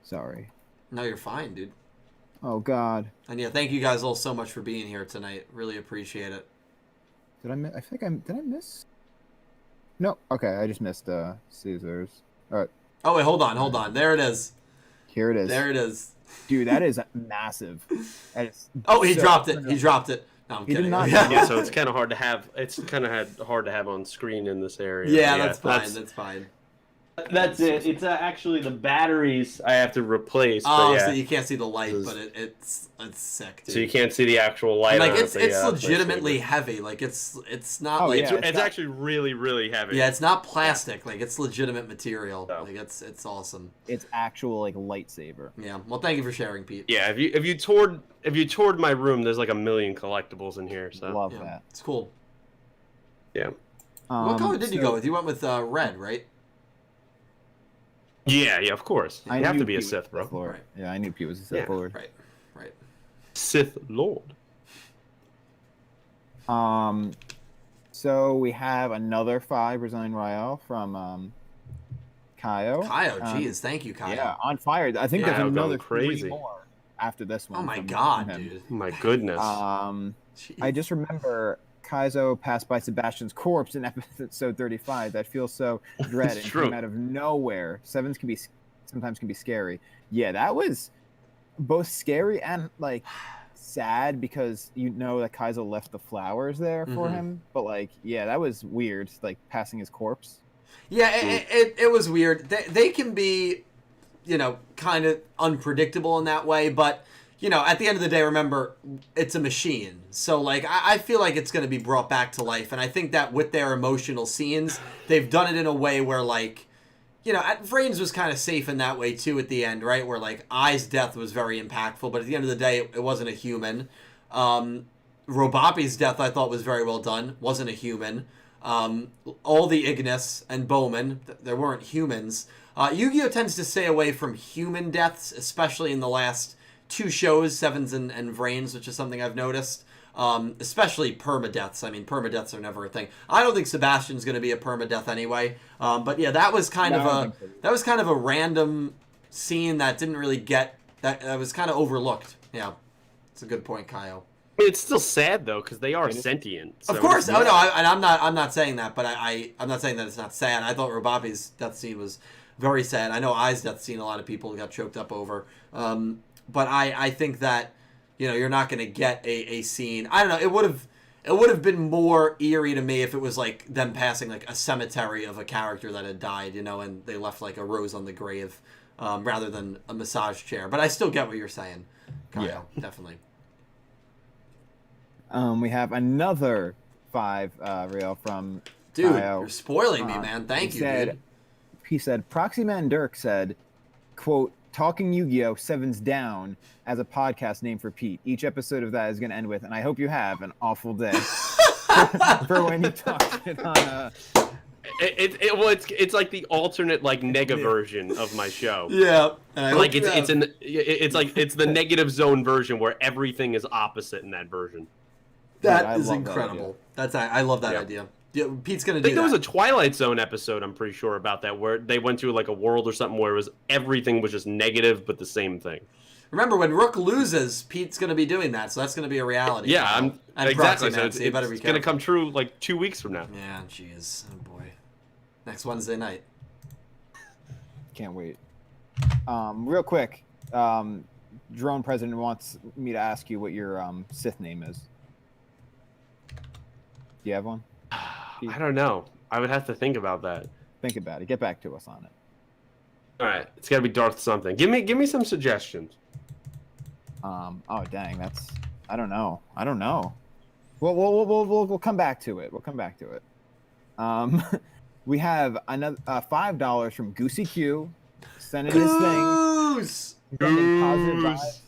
Sorry. No, you're fine, dude. Oh God. And yeah, thank you guys all so much for being here tonight. Really appreciate it. Did I miss? Did I miss? No. Okay, I just missed Caesars. All right. Oh wait, hold on. There it is. Here it is. There it is. Dude, that is massive. That is he dropped it. He dropped it. No, I'm kidding. Did not. Yeah, so it's kind of hard to have. It's kind of hard to have on screen in this area. Yeah, that's fine. That's fine. That's it. It's actually the batteries I have to replace. Oh, but yeah. So you can't see the light, but it's sick, dude. So you can't see the actual light. And like it's legitimately heavy. Like it's not oh, like yeah, it's actually really heavy. Yeah, it's not plastic. Like it's legitimate material. Oh. Like it's awesome. It's actual like lightsaber. Yeah. Well, thank you for sharing, Pete. Yeah. If you toured my room, there's like 1 million collectibles in here. So Love that. It's cool. Yeah. What color did you go with? You went with red, right? Yeah, of course. You have to be a Sith, bro. Right. Yeah, I knew Pete was a Sith Lord. Right. Sith Lord. So we have another 5 Brazilian Royale from Kaio. Geez, thank you, Kaio. Yeah, on fire. I think there's another crazy 3 more after this one. Oh my god, dude. Oh my goodness. I just remember Kaizo passed by Sebastian's corpse in episode 35. That feels so dread and came out of nowhere. Sevens sometimes can be scary. Yeah, that was both scary and like sad because that Kaizo left the flowers there for him. But like, yeah, that was weird. Like passing his corpse. Yeah, it was weird. They can be, kind of unpredictable in that way, but. At the end of the day, remember, it's a machine. So, like, I feel like it's going to be brought back to life. And I think that with their emotional scenes, they've done it in a way where, like, Vrains was kind of safe in that way, too, at the end, right? Where, like, Ai's death was very impactful. But at the end of the day, it wasn't a human. Robapi's death, I thought, was very well done. Wasn't a human. All the Ignis and Bowman, there weren't humans. Yu-Gi-Oh! Tends to stay away from human deaths, especially in the last 2 shows, Sevens and Vrains, which is something I've noticed. Especially permadeaths. I mean, permadeaths are never a thing. I don't think Sebastian's going to be a permadeath anyway. But yeah, that was kind of a random scene that didn't really get that was kind of overlooked. Yeah, it's a good point, Kaio. It's still sad though because they are sentient. So of course, oh no, I'm not saying that, but I'm not saying that it's not sad. I thought Robapi's death scene was very sad. I know Ai's death scene, a lot of people got choked up over. But I think that, you're not going to get a scene. I don't know. It would have been more eerie to me if it was like them passing like a cemetery of a character that had died, and they left like a rose on the grave, rather than a massage chair. But I still get what you're saying, Kyle. Yeah, definitely. We have another 5 reel from Dude, Kyle. You're spoiling me, man. Thank you, dude. He said, Proxyman Dirk said, quote, Talking Yu-Gi-Oh! Sevens Down as a podcast name for Pete. Each episode of that is going to end with, and I hope you have an awful day. For when you talk shit on... It's like the alternate like nega version of my show. Yeah, like it's the negative zone version where everything is opposite in that version. That is incredible. I love that idea. Yeah, Pete's gonna do that. I think there was a Twilight Zone episode, I'm pretty sure, about that, where they went to like a world or something where everything was just negative but the same thing. Remember, when Rook loses, Pete's gonna be doing that, so that's gonna be a reality. Yeah, exactly. So you better be careful. It's gonna come true like 2 weeks from now. Yeah, jeez, oh boy. Next Wednesday night. Can't wait. Real quick, Drone President wants me to ask you what your Sith name is. Do you have one? I don't know. I would have to think about that. Think about it. Get back to us on it. All right, it's got to be Darth something. Give me some suggestions. Oh dang, that's I don't know. We'll come back to it. We have another $5 from Goosey Q, sending his thing, sending positive vibes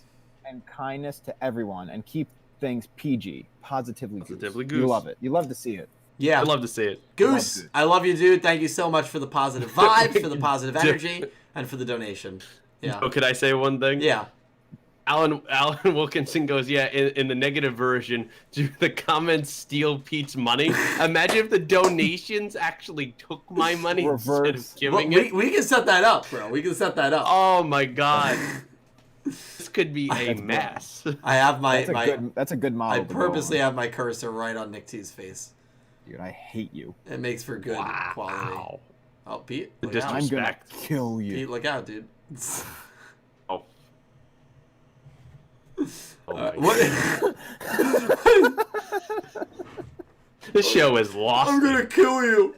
and kindness to everyone, and keep things PG, positively Goose. You love it. You love to see it. Yeah, I love to see it. Goose, I love you, dude. Thank you so much for the positive vibes, for the positive energy, and for the donation. Yeah. Oh, could I say one thing? Yeah. Alan Wilkinson goes, yeah, in the negative version, do the comments steal Pete's money? Imagine if the donations actually took my money instead of giving it. We can set that up, bro. We can set that up. Oh my god. This could be a mess. I have that's a good model. I purposely have my cursor right on Nick T's face. Dude, I hate you. It makes for good quality. Oh, Pete, look out. I'm gonna kill you. Pete, look out, dude. Oh. What? This show is lost. I'm gonna kill you.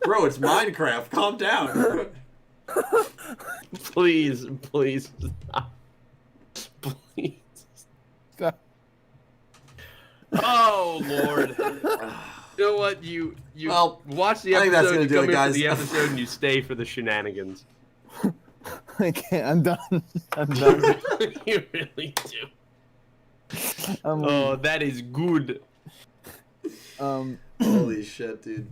Bro, it's Minecraft. Calm down. Please stop. Please. Stop. Oh Lord. You know what? You watch the episode, you come into the episode, and you stay for the shenanigans. I can't. I'm done. You really do. Oh, that is good. Holy shit, dude.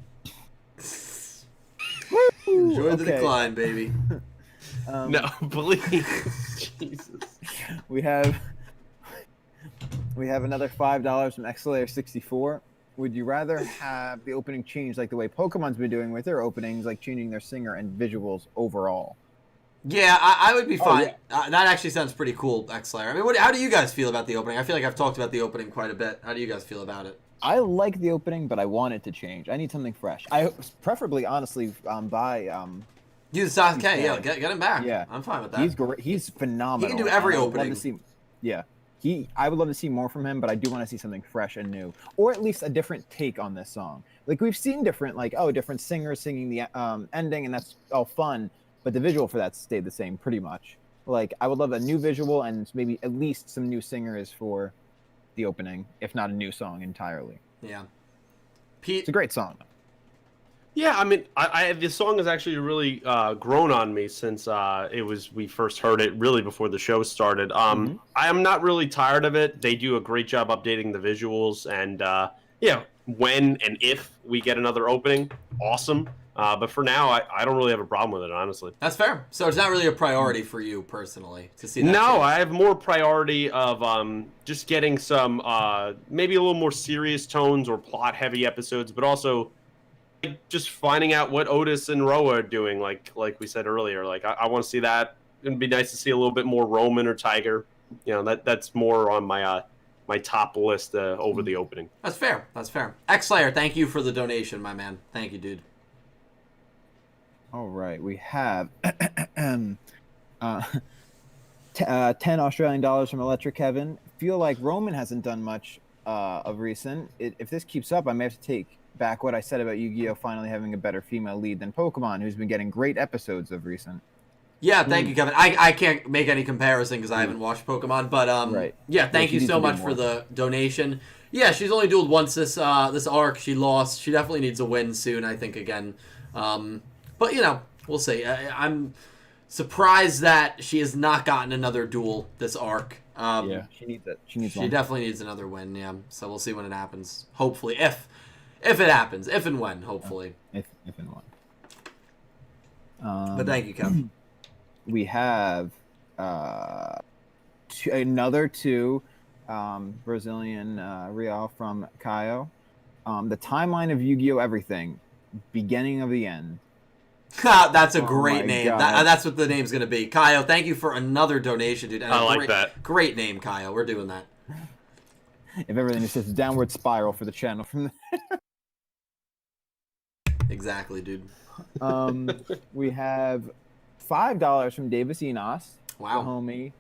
Enjoy the decline, baby. No, please. Jesus. We have another $5 from XLayer64. Would you rather have the opening change like the way Pokemon's been doing with their openings, like changing their singer and visuals overall? Yeah, I would be fine. Yeah. That actually sounds pretty cool, X-Slayer. I mean, how do you guys feel about the opening? I feel like I've talked about the opening quite a bit. How do you guys feel about it? I like the opening, but I want it to change. I need something fresh. I preferably, honestly, buy use Sasuke. Yeah, get him back. Yeah, I'm fine with that. He's great. He's phenomenal. He can do every opening. I would love to see more from him, but I do want to see something fresh and new, or at least a different take on this song. Like we've seen different singers singing the ending, and that's all fun. But the visual for that stayed the same pretty much. Like, I would love a new visual and maybe at least some new singers for the opening, if not a new song entirely. Yeah. Pete? It's a great song. Yeah, I mean, this song has actually really grown on me since we first heard it really before the show started. I am not really tired of it. They do a great job updating the visuals, and yeah, when and if we get another opening, awesome. But for now, I don't really have a problem with it, honestly. That's fair. So it's not really a priority for you personally to see that. No, change. I have more priority of just getting some maybe a little more serious tones or plot-heavy episodes, but also just finding out what Otis and Roa are doing, like we said earlier. Like I want to see that. It'd be nice to see a little bit more Roman or Tiger. You know, that's more on my my top list over the opening. That's fair. That's fair. X-Slayer, thank you for the donation, my man. Thank you, dude. All right, we have 10 Australian dollars from Electric Kevin. Feel like Roman hasn't done much of recent. If this keeps up, I may have to take back what I said about Yu-Gi-Oh! Finally having a better female lead than Pokemon, who's been getting great episodes of recent. Yeah, thank you, Kevin. I can't make any comparison because I haven't watched Pokemon, but yeah, thank you so much for the donation. Yeah, she's only dueled once this arc. She lost. She definitely needs a win soon, I think, again. But, you know, we'll see. I'm surprised that she has not gotten another duel this arc. Yeah, she needs it. She definitely needs another win, yeah. So we'll see when it happens. Hopefully. If it happens. If and when, hopefully. If and when. But thank you, Kevin. We have another two Brazilian Real from Caio. The timeline of Yu-Gi-Oh! Everything. Beginning of the end. That's a great name. That's what the name's going to be. Caio, thank you for another donation, dude. And I like that. Great name, Caio. We're doing that. If everything is just a downward spiral for the channel from there. Exactly, dude. We have $5 from Davis Enos. Wow. The homie.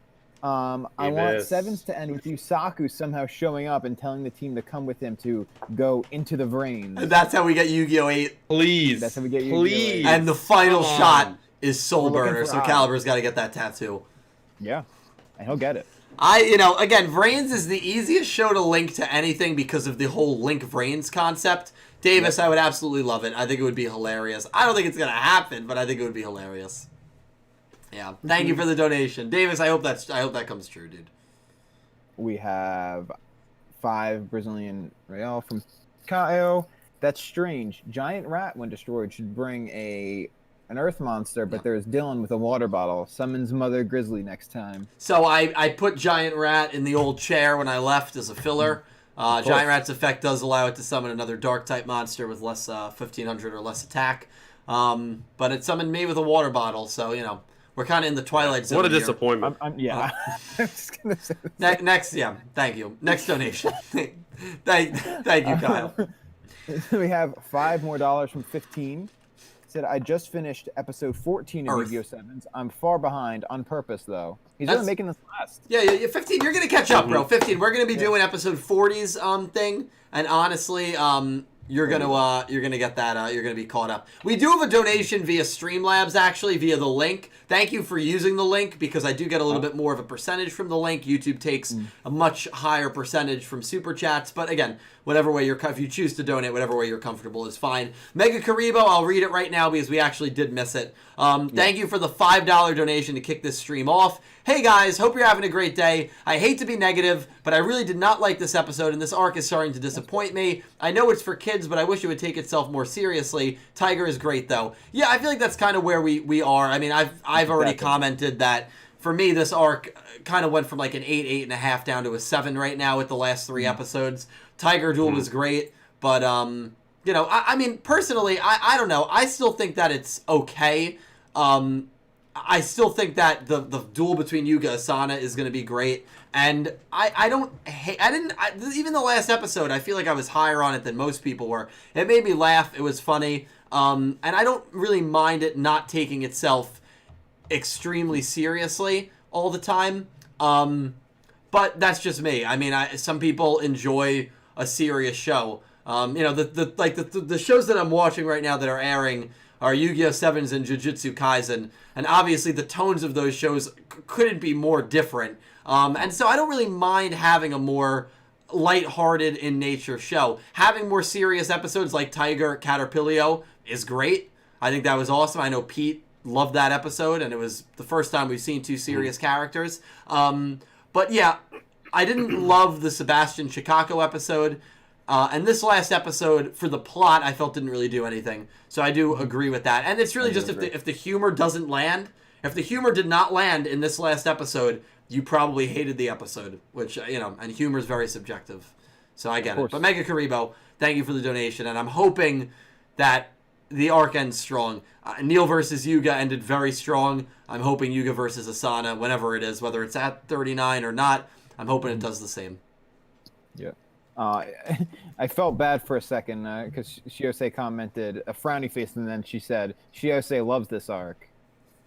I want Sevens to end with Yusaku somehow showing up and telling the team to come with him to go into the brains. And that's how we get Yu-Gi-Oh! 8. Please. That's how we get Yu-Gi-Oh! 8. And the final shot is Soul Burner, so eyes. Caliber's got to get that tattoo. Yeah, and he'll get it. Again, Vrains is the easiest show to link to anything because of the whole Link Vrains concept. Davis, I would absolutely love it. I think it would be hilarious. I don't think it's going to happen, but I think it would be hilarious. Yeah. Thank you for the donation. Davis, I hope that comes true, dude. We have 5 Brazilian Real from Caio. That's strange. Giant rat, when destroyed, should bring an earth monster, but there's Dylan with a water bottle. Summons Mother Grizzly next time. So I put Giant Rat in the old chair when I left as a filler. Giant Rat's effect does allow it to summon another dark-type monster with less 1,500 or less attack. But it summoned me with a water bottle, so, we're kind of in the Twilight Zone. What a here. disappointment. Yeah. I'm just going to say Next, thank you. Next donation. thank you, Kyle. We have $5 more from 15. Said, I just finished episode 14 of Yu-Gi-Oh! Sevens. I'm far behind on purpose, though. He's only making this last. Yeah, 15. You're going to catch up, bro. 15. We're going to be doing episode 40's thing. And honestly, you're gonna get that. You're gonna be caught up. We do have a donation via Streamlabs, actually, via the link. Thank you for using the link because I do get a little bit more of a percentage from the link. YouTube takes a much higher percentage from super chats, but again, whatever way if you choose to donate, whatever way you're comfortable is fine. Mega Karibo, I'll read it right now because we actually did miss it. Thank you for the $5 donation to kick this stream off. Hey guys, hope you're having a great day. I hate to be negative, but I really did not like this episode, and this arc is starting to disappoint me. I know it's for kids, but I wish it would take itself more seriously. Tiger is great, though. Yeah, I feel like that's kind of where we are. I mean, I've already commented that for me, this arc kind of went from like an 8, 8.5 down to a 7 right now with the last 3 episodes. Tiger Duel was great, but I mean, personally, I don't know. I still think that it's okay. I still think that the duel between Yuga Asana is going to be great, and even the last episode, I feel like I was higher on it than most people were. It made me laugh. It was funny, and I don't really mind it not taking itself extremely seriously all the time. But that's just me. I mean, some people enjoy a serious show. The shows that I'm watching right now that are airing are Yu-Gi-Oh! Sevens and Jujutsu Kaisen, and obviously the tones of those shows couldn't be more different. And so I don't really mind having a more lighthearted in nature show. Having more serious episodes like Tiger Caterpillar is great. I think that was awesome. I know Pete loved that episode, and it was the first time we've seen 2 serious characters. But yeah, I didn't love the Sebastian Chicago episode. And this last episode, for the plot, I felt didn't really do anything. So I do agree with that. And it's really just if the humor doesn't land, if the humor did not land in this last episode, you probably hated the episode, which, and humor is very subjective. So I get it. But Mega Karibo, thank you for the donation. And I'm hoping that the arc ends strong. Neil versus Yuga ended very strong. I'm hoping Yuga versus Asana, whenever it is, whether it's at 39 or not, I'm hoping it does the same. Yeah. I felt bad for a second because Shiose commented a frowny face, and then she said, Shiose loves this arc.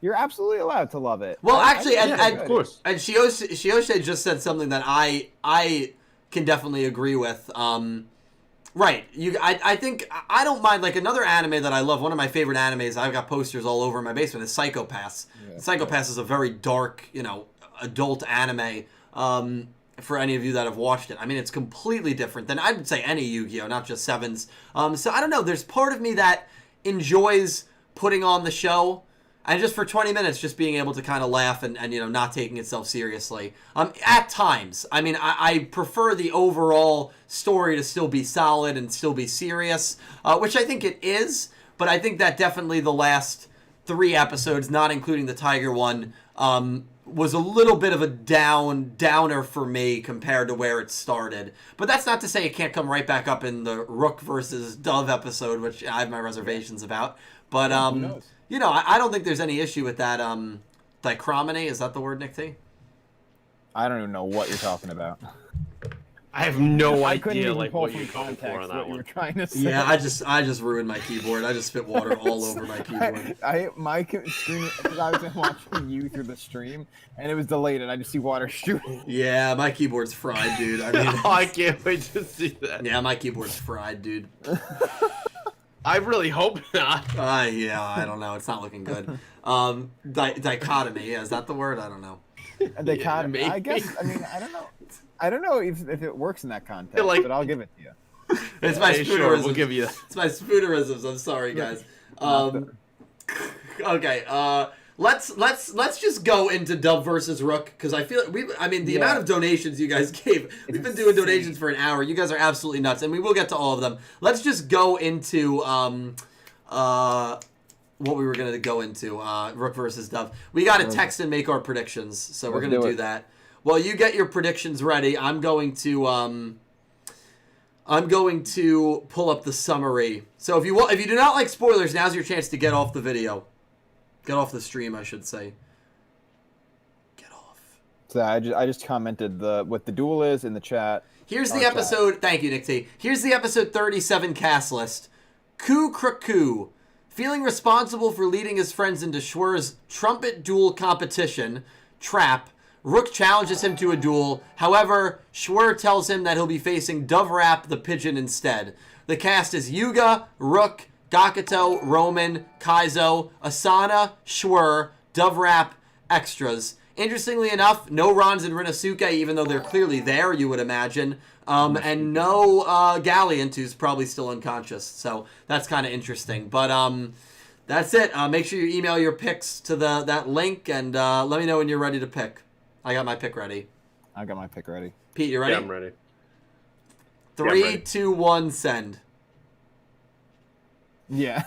You're absolutely allowed to love it. Well, actually, of course. And Shiose just said something that I can definitely agree with. Right. I think I don't mind, like, another anime that I love. One of my favorite animes, I've got posters all over in my basement, is Psycho-Pass. Yeah. Psycho-Pass is a very dark, adult anime. For any of you that have watched it, I mean, it's completely different than, I would say, any Yu-Gi-Oh, not just Sevens. So I don't know. There's part of me that enjoys putting on the show, and just for 20 minutes, just being able to kind of laugh and not taking itself seriously. At times, I mean, I prefer the overall story to still be solid and still be serious, which I think it is. But I think that definitely the last 3 episodes, not including the Tiger one, was a little bit of a downer for me compared to where it started. But that's not to say it can't come right back up in the Rook versus Dove episode, which I have my reservations about. But, I don't think there's any issue with that dichotomy. Is that the word, Nick T? I don't even know what you're talking about. I have no I couldn't idea even like pull what from you're going for context on that what you were one. trying to say. Yeah, I just ruined my keyboard. I just spit water all over my keyboard. My screen, because I was watching you through the stream, and it was delayed, and I just see water shooting. Yeah, my keyboard's fried, dude. I mean, Oh, I can't wait to see that. yeah, my keyboard's fried, dude. I really hope not. Yeah, I don't know. It's not looking good. Dichotomy. Yeah, is that the word? I don't know. Dichotomy. maybe. I guess. I mean, I don't know. I don't know if it works in that context, Like- but I'll give it to you. It's my Hey, spoonerisms. sure, we'll give you that. It's my spoonerisms. I'm sorry, guys. Okay. Let's just go into Dove versus Rook because I feel the amount of donations you guys gave. We've been doing donations for an hour. You guys are absolutely nuts, and we will get to all of them. Let's just go into what we were gonna go into Rook versus Dove. We got to text and make our predictions, so we're gonna do that. Well, you get your predictions ready. I'm going to pull up the summary. So if you do not like spoilers, now's your chance to get off the video. Get off the stream, I should say. Get off. So I just commented what the duel is in the chat. Here's the episode. Thank you, Nick T. Here's the episode 37 cast list. Ku. Feeling responsible for leading his friends into Schwer's trumpet duel competition, Trap, Rook challenges him to a duel. However, Schwer tells him that he'll be facing Dove Rap the Pigeon instead. The cast is Yugioh, Rook, Gakuto, Roman, Kaizo, Asana, Schwer, Dove Rap, extras. Interestingly enough, no Ranze and Rinnosuke, even though they're clearly there, you would imagine. And no Galliant, who's probably still unconscious. So that's kind of interesting. But that's it. Make sure you email your picks to that link, and let me know when you're ready to pick. I got my pick ready. I got my pick ready. Pete, you ready? Yeah, I'm ready. 3, 2, 1, send. Yeah,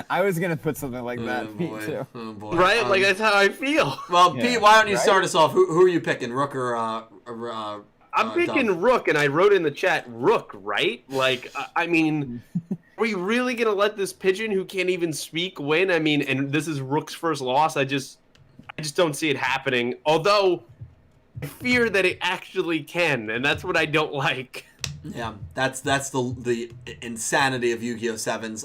I was gonna put something like that. Oh, Me boy. too. Oh, boy. Right? Like, that's how I feel. Well, Yeah. Pete, why don't you Right? start us off? Who are you picking, Rook or I'm picking Dove? Rook, and I wrote in the chat, Rook, right? Like, I mean, are we really going to let this pigeon who can't even speak win? I mean, and this is Rook's first loss. I just don't see it happening. Although, I fear that it actually can, and that's what I don't like. Yeah, that's the insanity of Yu-Gi-Oh! Sevens.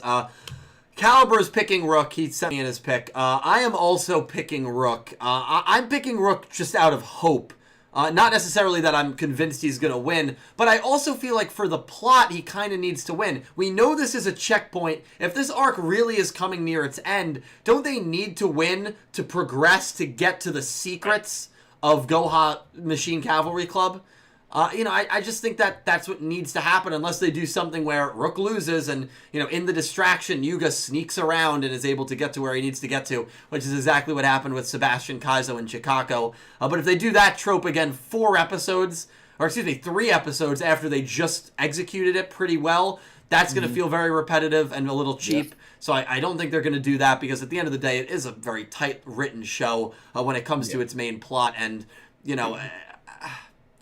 Caliber's picking Rook. He sent me in his pick. I am also picking Rook. I'm picking Rook just out of hope. Not necessarily that I'm convinced he's going to win, but I also feel like for the plot, he kind of needs to win. We know this is a checkpoint. If this arc really is coming near its end, don't they need to win to progress to get to the secrets of Goha Machine Cavalry Club? I just think that that's what needs to happen unless they do something where Rook loses and, in the distraction, Yuga sneaks around and is able to get to where he needs to get to, which is exactly what happened with Sebastian Kaizo and Chicago. But if they do that trope again 3 episodes after they just executed it pretty well, that's going to feel very repetitive and a little cheap. Yes. So I don't think they're going to do that because at the end of the day, it is a very tight written show when it comes to its main plot. And,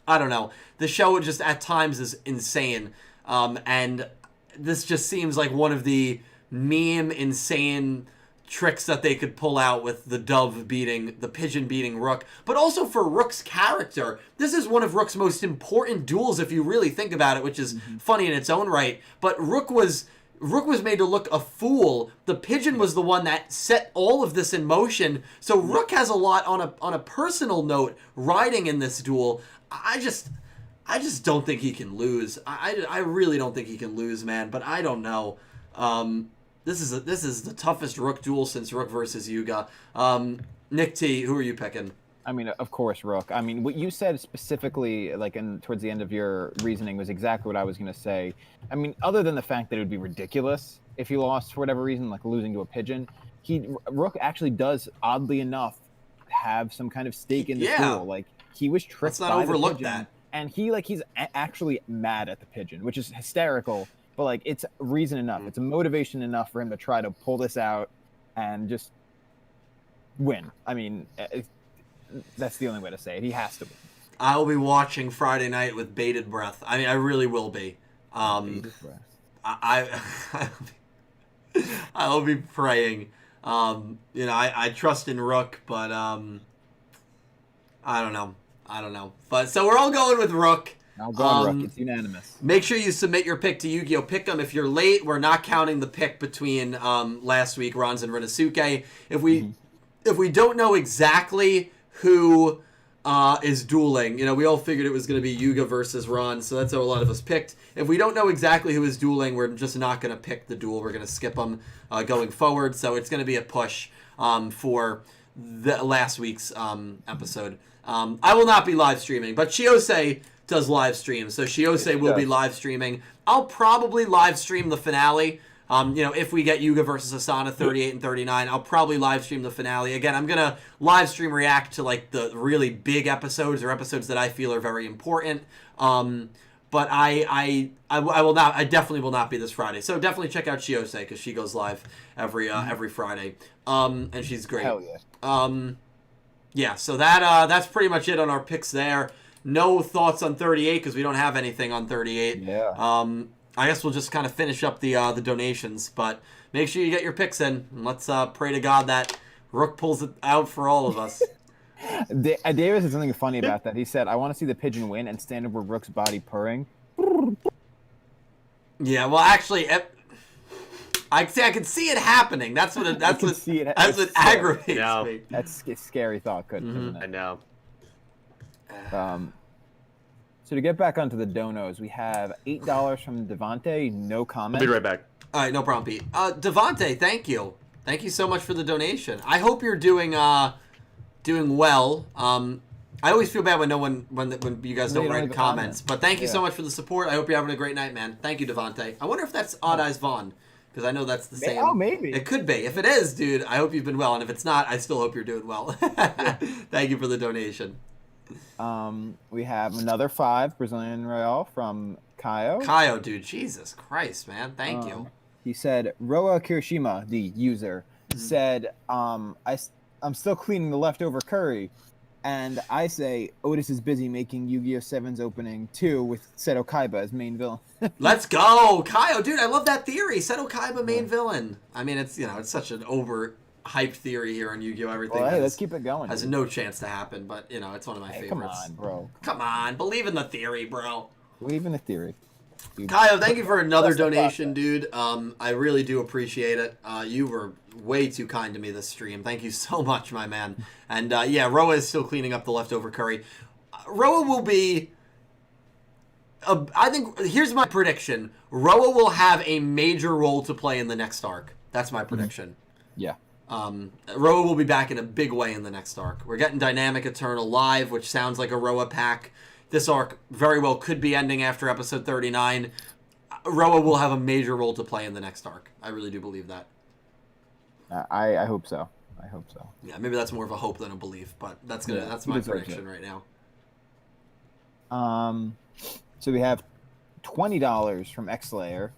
I don't know. The show just at times is insane. And this just seems like one of the meme insane tricks that they could pull out with the pigeon beating Rook. But also for Rook's character, this is one of Rook's most important duels if you really think about it, which is funny in its own right. But Rook was made to look a fool. The pigeon was the one that set all of this in motion. So Rook has a lot on a personal note riding in this duel. I just don't think he can lose. I really don't think he can lose, man. But I don't know. This is the toughest Rook duel since Rook versus Yugioh. Nick T, who are you picking? I mean, of course, Rook. I mean, what you said specifically, towards the end of your reasoning, was exactly what I was going to say. I mean, other than the fact that it would be ridiculous if he lost for whatever reason, like losing to a pigeon, Rook actually does, oddly enough, have some kind of stake in the duel. Like, he was tricked Let's not by overlook the pigeon, that. and he's actually mad at the pigeon, which is hysterical. But it's reason enough. It's a motivation enough for him to try to pull this out and just win. I mean, that's the only way to say it. He has to win. I will be watching Friday night with bated breath. I mean, I really will be. Bated breath. I will be praying. I trust in Rook, but I don't know. But so we're all going with Rook. I'll go on, Rook. It's unanimous. Make sure you submit your pick to Yu-Gi-Oh! Pick'em. If you're late, we're not counting the pick between last week, Ranze and Rinnosuke. If we don't know exactly who is dueling, we all figured it was going to be Yugioh versus Ron, so that's how a lot of us picked. If we don't know exactly who is dueling, we're just not going to pick the duel. We're going to skip them going forward, so it's going to be a push for the last week's episode. I will not be live streaming, but Chiose does live stream, so Chiose will be live streaming. I'll probably live stream the finale. If we get Yugioh versus Asana 38 and 39, I'll probably live stream the finale. Again, I'm going to live stream react to like the really big episodes or episodes that I feel are very important. But I definitely will not be this Friday. So definitely check out Chiose because she goes live every Friday. And she's great. Hell yeah. Yeah, so that's pretty much it on our picks there. No thoughts on 38 because we don't have anything on 38. Yeah. I guess we'll just kind of finish up the donations, but make sure you get your picks in. And let's pray to God that Rook pulls it out for all of us. Davis said something funny about that. He said, "I want to see the pigeon win and stand over Rook's body purring." Yeah, well, actually, I can see it happening. That's what aggravates me. That's a scary thought, couldn't it? I know. So to get back onto the donos, we have $8 from Devontae. No comment. I'll be right back. All right, no problem, Pete. Devontae, thank you. Thank you so much for the donation. I hope you're doing well. I always feel bad when you guys don't write comments. But thank you so much for the support. I hope you're having a great night, man. Thank you, Devontae. I wonder if that's Odd Eyes Vaughn, because I know that's the same. Oh, maybe. It could be. If it is, dude, I hope you've been well. And if it's not, I still hope you're doing well. Thank you for the donation. We have another 5 Brazilian Real from Kaio. Kaio, dude, Jesus Christ, man. Thank you. He said, Roa Kirishima, the user, said, I'm still cleaning the leftover curry. And I say, Otis is busy making Yu-Gi-Oh! 7's opening 2 with Seto Kaiba as main villain. Let's go! Kaio, dude, I love that theory. Seto Kaiba, main villain. I mean, it's such an overhyped theory here on Yu-Gi-Oh! Everything. Well, hey, let's keep it going. Has no chance to happen, but, it's one of my favorites. Come on, bro. Come on, believe in the theory, bro. Believe in the theory. Dude. Kaio, thank you for another donation, dude. I really do appreciate it. You were way too kind to me this stream. Thank you so much, my man. And yeah, Roa is still cleaning up the leftover curry. Roa will be... I think, here's my prediction. Roa will have a major role to play in the next arc. That's my prediction. Yeah. Roa will be back in a big way in the next arc. We're getting Dynamic Eternal live, which sounds like a Roa pack. This arc very well could be ending after episode 39. Roa will have a major role to play in the next arc. I really do believe that. I hope so. I hope so. Yeah, maybe that's more of a hope than a belief, but that's my prediction right now. So we have $20 from X-Slayer.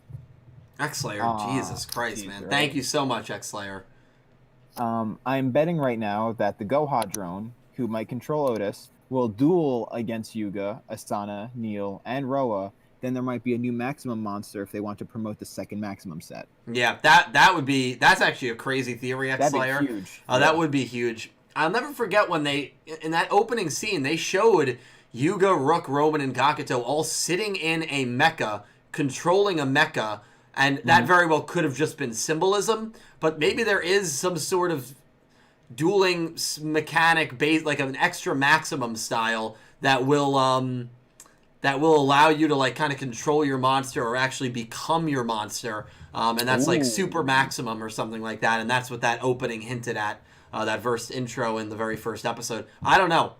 X-Slayer, Jesus Christ, man. Right? Thank you so much, X-Slayer. I'm betting right now that the Goha drone, who might control Otis, will duel against Yuga, Asana, Neil, and Roa. Then there might be a new Maximum monster if they want to promote the second Maximum set. Yeah, that's actually a crazy theory, X-Slayer. That'd be huge. That would be huge. I'll never forget when in that opening scene, they showed Yuga, Rook, Roman, and Gakuto all sitting in a mecha, controlling a mecha, and that very well could have just been symbolism, but maybe there is some sort of dueling mechanic based, like an extra Maximum style that will allow you to like kind of control your monster or actually become your monster, and that's like Super Maximum or something like that, and that's what that opening hinted at, that first intro in the very first episode. I don't know,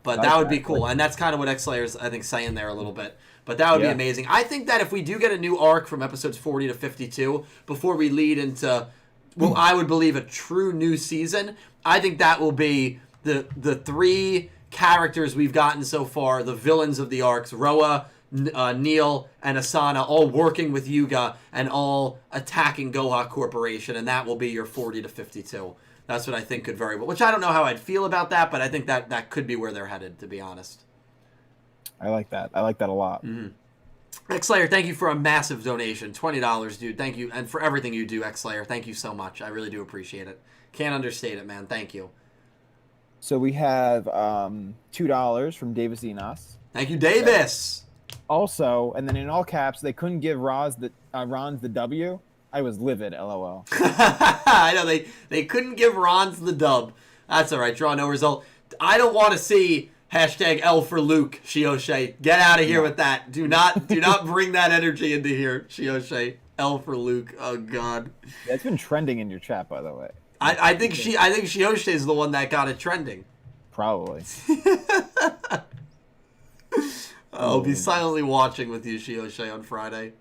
but that would be cool, and that's kind of what X-Slayer's, I think, saying there a little bit. But that would be amazing. I think that if we do get a new arc from episodes 40 to 52 before we lead into, well, I would believe a true new season, I think that will be the 3 characters we've gotten so far, the villains of the arcs, Roa, Neil, and Asana, all working with Yuga and all attacking Goha Corporation, and that will be your 40 to 52. That's what I think could very well, which I don't know how I'd feel about that, but I think that could be where they're headed, to be honest. I like that. I like that a lot. X-Slayer, thank you for a massive donation. $20, dude. Thank you. And for everything you do, X-Slayer. Thank you so much. I really do appreciate it. Can't understate it, man. Thank you. So we have $2 from Davis Enos. Thank you, Davis. Also, and then in all caps, they couldn't give Ron's the W. I was livid, LOL. I know they couldn't give Ron's the dub. That's all right. Draw no result. I don't want to see hashtag L for Luke, Shioshe. Get out of here with that. Do not bring that energy into here, Shioshe. L for Luke. Oh God. That's been trending in your chat, by the way. I think Shioshe is the one that got it trending. Probably. I'll be silently watching with you, Shioshe, on Friday.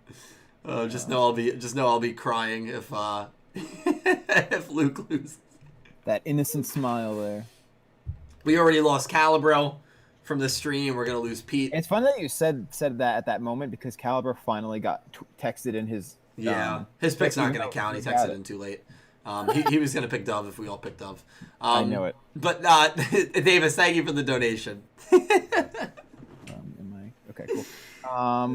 Just know I'll be crying if if Luke loses. That innocent smile there. We already lost Calibro from the stream. We're gonna lose Pete. It's fun that you said that at that moment because Calibro finally got texted in his. His pick's not gonna count. He texted in too late. He was gonna pick Dove if we all picked Dove. I know it. But Davis, thank you for the donation. Okay, cool.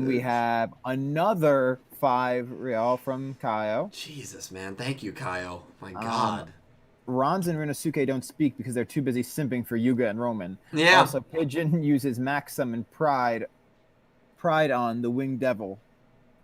We have another 5 real from Kaio. Jesus, man. Thank you, Kaio. My God. Ranze and Rinnosuke don't speak because they're too busy simping for Yuga and Roman. Yeah. Also, Pigeon uses Maxim and Pride on the Winged Devil.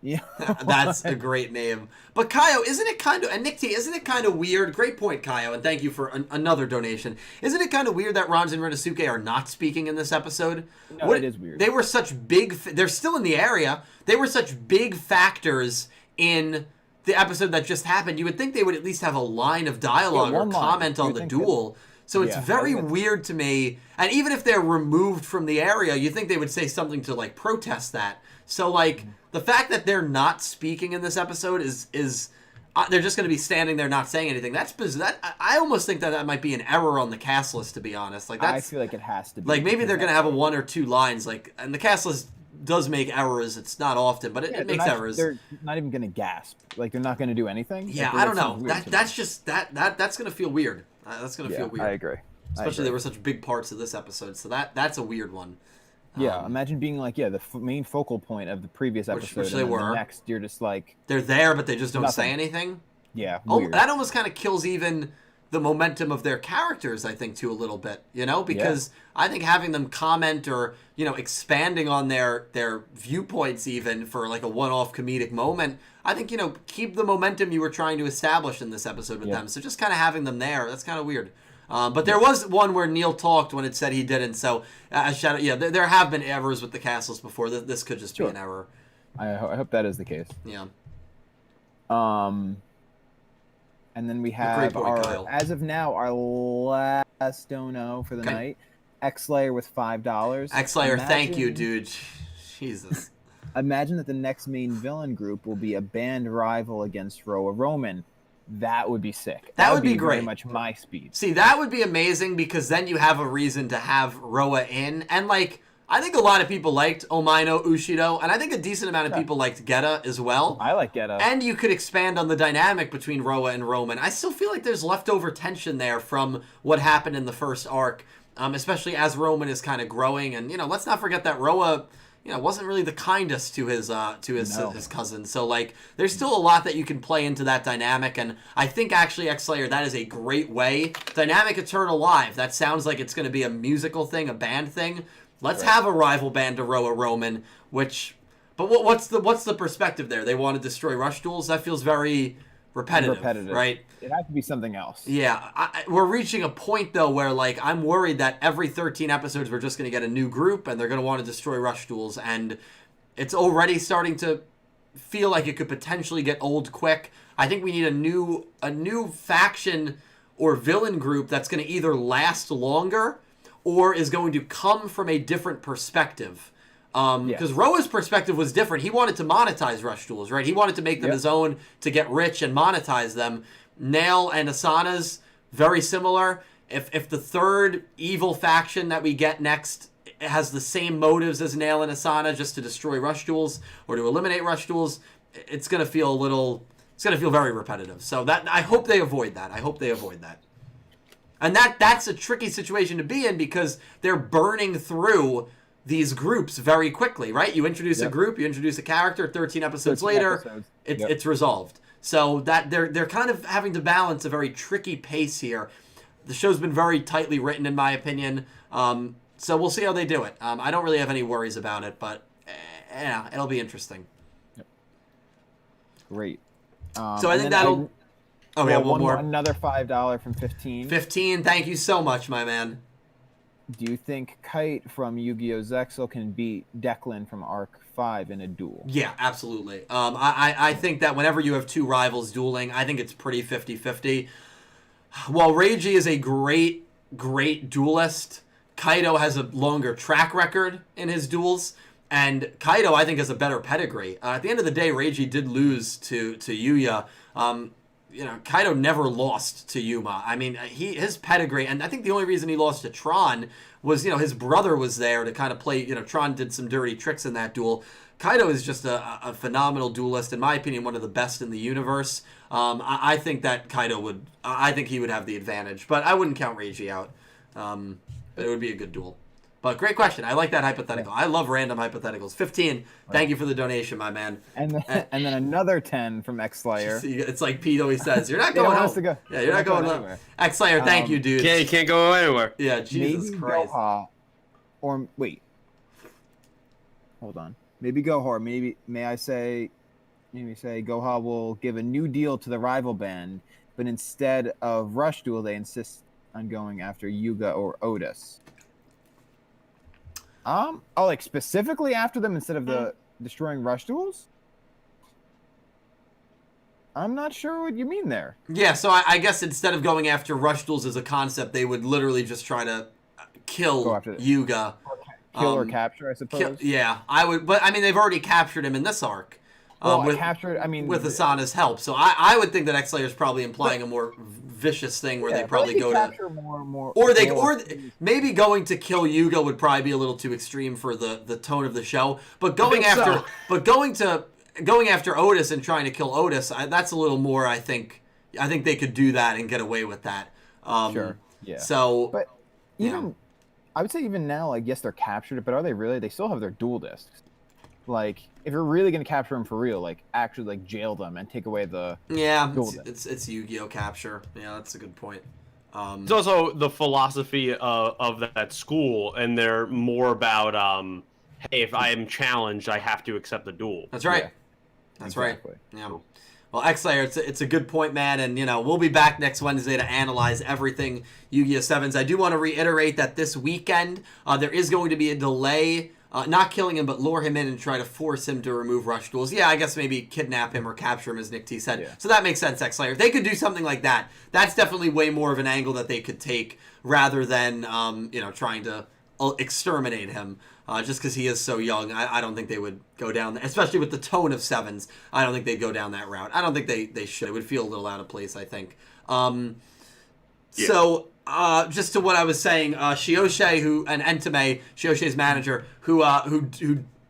Yeah. That's a great name. But Kaio, isn't it kind of, and Nick T, isn't it kind of weird? Great point, Kaio, and thank you for another donation. Isn't it kind of weird that Ranze and Rinnosuke are not speaking in this episode? No, it is weird. They were such big, they're still in the area. They were such big factors in the episode that just happened. You would think they would at least have a line of dialogue or comment on the duel. So it's very weird to me. And even if they're removed from the area, you think they would say something to like protest that. So like the fact that they're not speaking in this episode is they're just going to be standing there not saying anything. That's bizarre. I almost think that might be an error on the cast list, to be honest. Like I feel like it has to be. Like maybe they're going to have a 1 or 2 lines. Like, and the cast list does make errors. It's not often, but it makes errors. They're not even going to gasp. Like they're not going to do anything. Yeah, I don't know. That's just that's going to feel weird. That's going to feel weird. I agree. Especially there were such big parts of this episode, so that's a weird one. Yeah, imagine being like, the main focal point of the previous episode, which they were. The next, you're just like they're there, but they just don't say anything. Yeah, weird. That almost kind of kills even the momentum of their characters, I think, too, a little bit. Because I think having them comment or expanding on their viewpoints even for like a one-off comedic moment, I think keep the momentum you were trying to establish in this episode with them. So just kind of having them there, that's kind of weird. But there was one where Neil talked when it said he didn't. So, there have been errors with the castles before. This could just be an error. I hope that is the case. Yeah. And then we have as of now, our last dono for the night. X-Slayer with $5. X-Slayer, thank you, dude. Jesus. Imagine that the next main villain group will be a band rival against Roa Roman. That would be sick. That would be great. Very much my speed. See, that would be amazing because then you have a reason to have Roa in. And, like, I think a lot of people liked Omaino Ushido, and I think a decent amount of people liked Geta as well. I like Geta. And you could expand on the dynamic between Roa and Roman. I still feel like there's leftover tension there from what happened in the first arc, especially as Roman is kind of growing. And, let's not forget that Roa wasn't really the kindest to his cousin. So like, there's still a lot that you can play into that dynamic, and I think actually X-Slayer, that is a great way. Dynamic Eternal Live. That sounds like it's going to be a musical thing, a band thing. Let's have a rival band to Roa Roman. But what's the perspective there? They want to destroy Rush Duels. That feels very repetitive, right? It has to be something else. Yeah, we're reaching a point, though, where, like, I'm worried that every 13 episodes we're just going to get a new group, and they're going to want to destroy Rush Duels, and it's already starting to feel like it could potentially get old quick. I think we need a new faction or villain group that's going to either last longer or is going to come from a different perspective. Because Roa's perspective was different. He wanted to monetize Rush Duels, right? He wanted to make them his own, to get rich and monetize them. Nail and Asana's very similar. If the third evil faction that we get next has the same motives as Nail and Asana, just to destroy Rush Duels or to eliminate Rush Duels, it's gonna feel very repetitive. So that I hope they avoid that. And that's a tricky situation to be in because they're burning through these groups very quickly, right? You introduce a group, you introduce a character, 13 episodes later, it's resolved. So that they're kind of having to balance a very tricky pace here. The show's been very tightly written, in my opinion. So we'll see how they do it. I don't really have any worries about it, but yeah, it'll be interesting. Yep. Great. So I think that'll... Oh, yeah, one more. Another $5 from 15. 15, thank you so much, my man. Do you think Kite from Yu-Gi-Oh! Zexal can beat Declan from Arc 5 in a duel? Yeah, absolutely. I think that whenever you have two rivals dueling, I think it's pretty 50-50. While Reiji is a great duelist, Kaido has a longer track record in his duels, and Kaido, I think, has a better pedigree. At the end of the day, Reiji did lose to Yuya. Kaido never lost to Yuma. I mean, his pedigree, and I think the only reason he lost to Tron was, his brother was there to kind of play, Tron did some dirty tricks in that duel. Kaido is just a phenomenal duelist, in my opinion, one of the best in the universe. I think that I think he would have the advantage, but I wouldn't count Reiji out. But it would be a good duel. But great question. I like that hypothetical. I love random hypotheticals. 15. Thank you for the donation, my man. And then another 10 from X Slayer. It's like Pete always says. You're not going home. Yeah, you're not going home. X Slayer, thank you, dude. You can't go anywhere. Yeah, Jesus maybe Christ. Goha, or wait. Hold on. Maybe Goha. Maybe say Goha will give a new deal to the rival band, but instead of Rush Duel, they insist on going after Yuga or Otis. Like specifically after them instead of the destroying Rush Duels? I'm not sure what you mean there. Yeah, so I guess instead of going after Rush Duels as a concept, they would literally just try to kill Yuga. Kill or capture, I suppose. Yeah, I would, but I mean, they've already captured him in this arc. With Asana's help. So I would think that X Slayer is probably implying a more vicious thing where they probably go to more, or maybe going to kill Yuga would probably be a little too extreme for the tone of the show. But going after Otis and trying to kill Otis, that's a little more. I think they could do that and get away with that. Sure. Yeah. So, but even I would say even now, like, yes, they're captured, but are they really? They still have their dual discs. Like, if you're really going to capture them for real, like, actually, like, jail them and take away the... Yeah, it's Yu-Gi-Oh! Capture. Yeah, that's a good point. It's also the philosophy of that school, and they're more about, hey, if I am challenged, I have to accept the duel. That's right. Yeah. That's Exactly. right. Yeah. Well, X-Slayer, it's a good point, man, and, we'll be back next Wednesday to analyze everything Yu-Gi-Oh! Sevens. I do want to reiterate that this weekend, there is going to be a delay. Not killing him, but lure him in and try to force him to remove Rush Duels. Yeah, I guess maybe kidnap him or capture him, as Nick T said. Yeah. So that makes sense, X-Slayer. If they could do something like that, that's definitely way more of an angle that they could take rather than, trying to exterminate him. Just because he is so young, I don't think they would go down that, especially with the tone of Sevens. I don't think they'd go down that route. I don't think they should. It would feel a little out of place, I think. So... just to what I was saying, Shioshe, and Entame, Shioshe's manager, who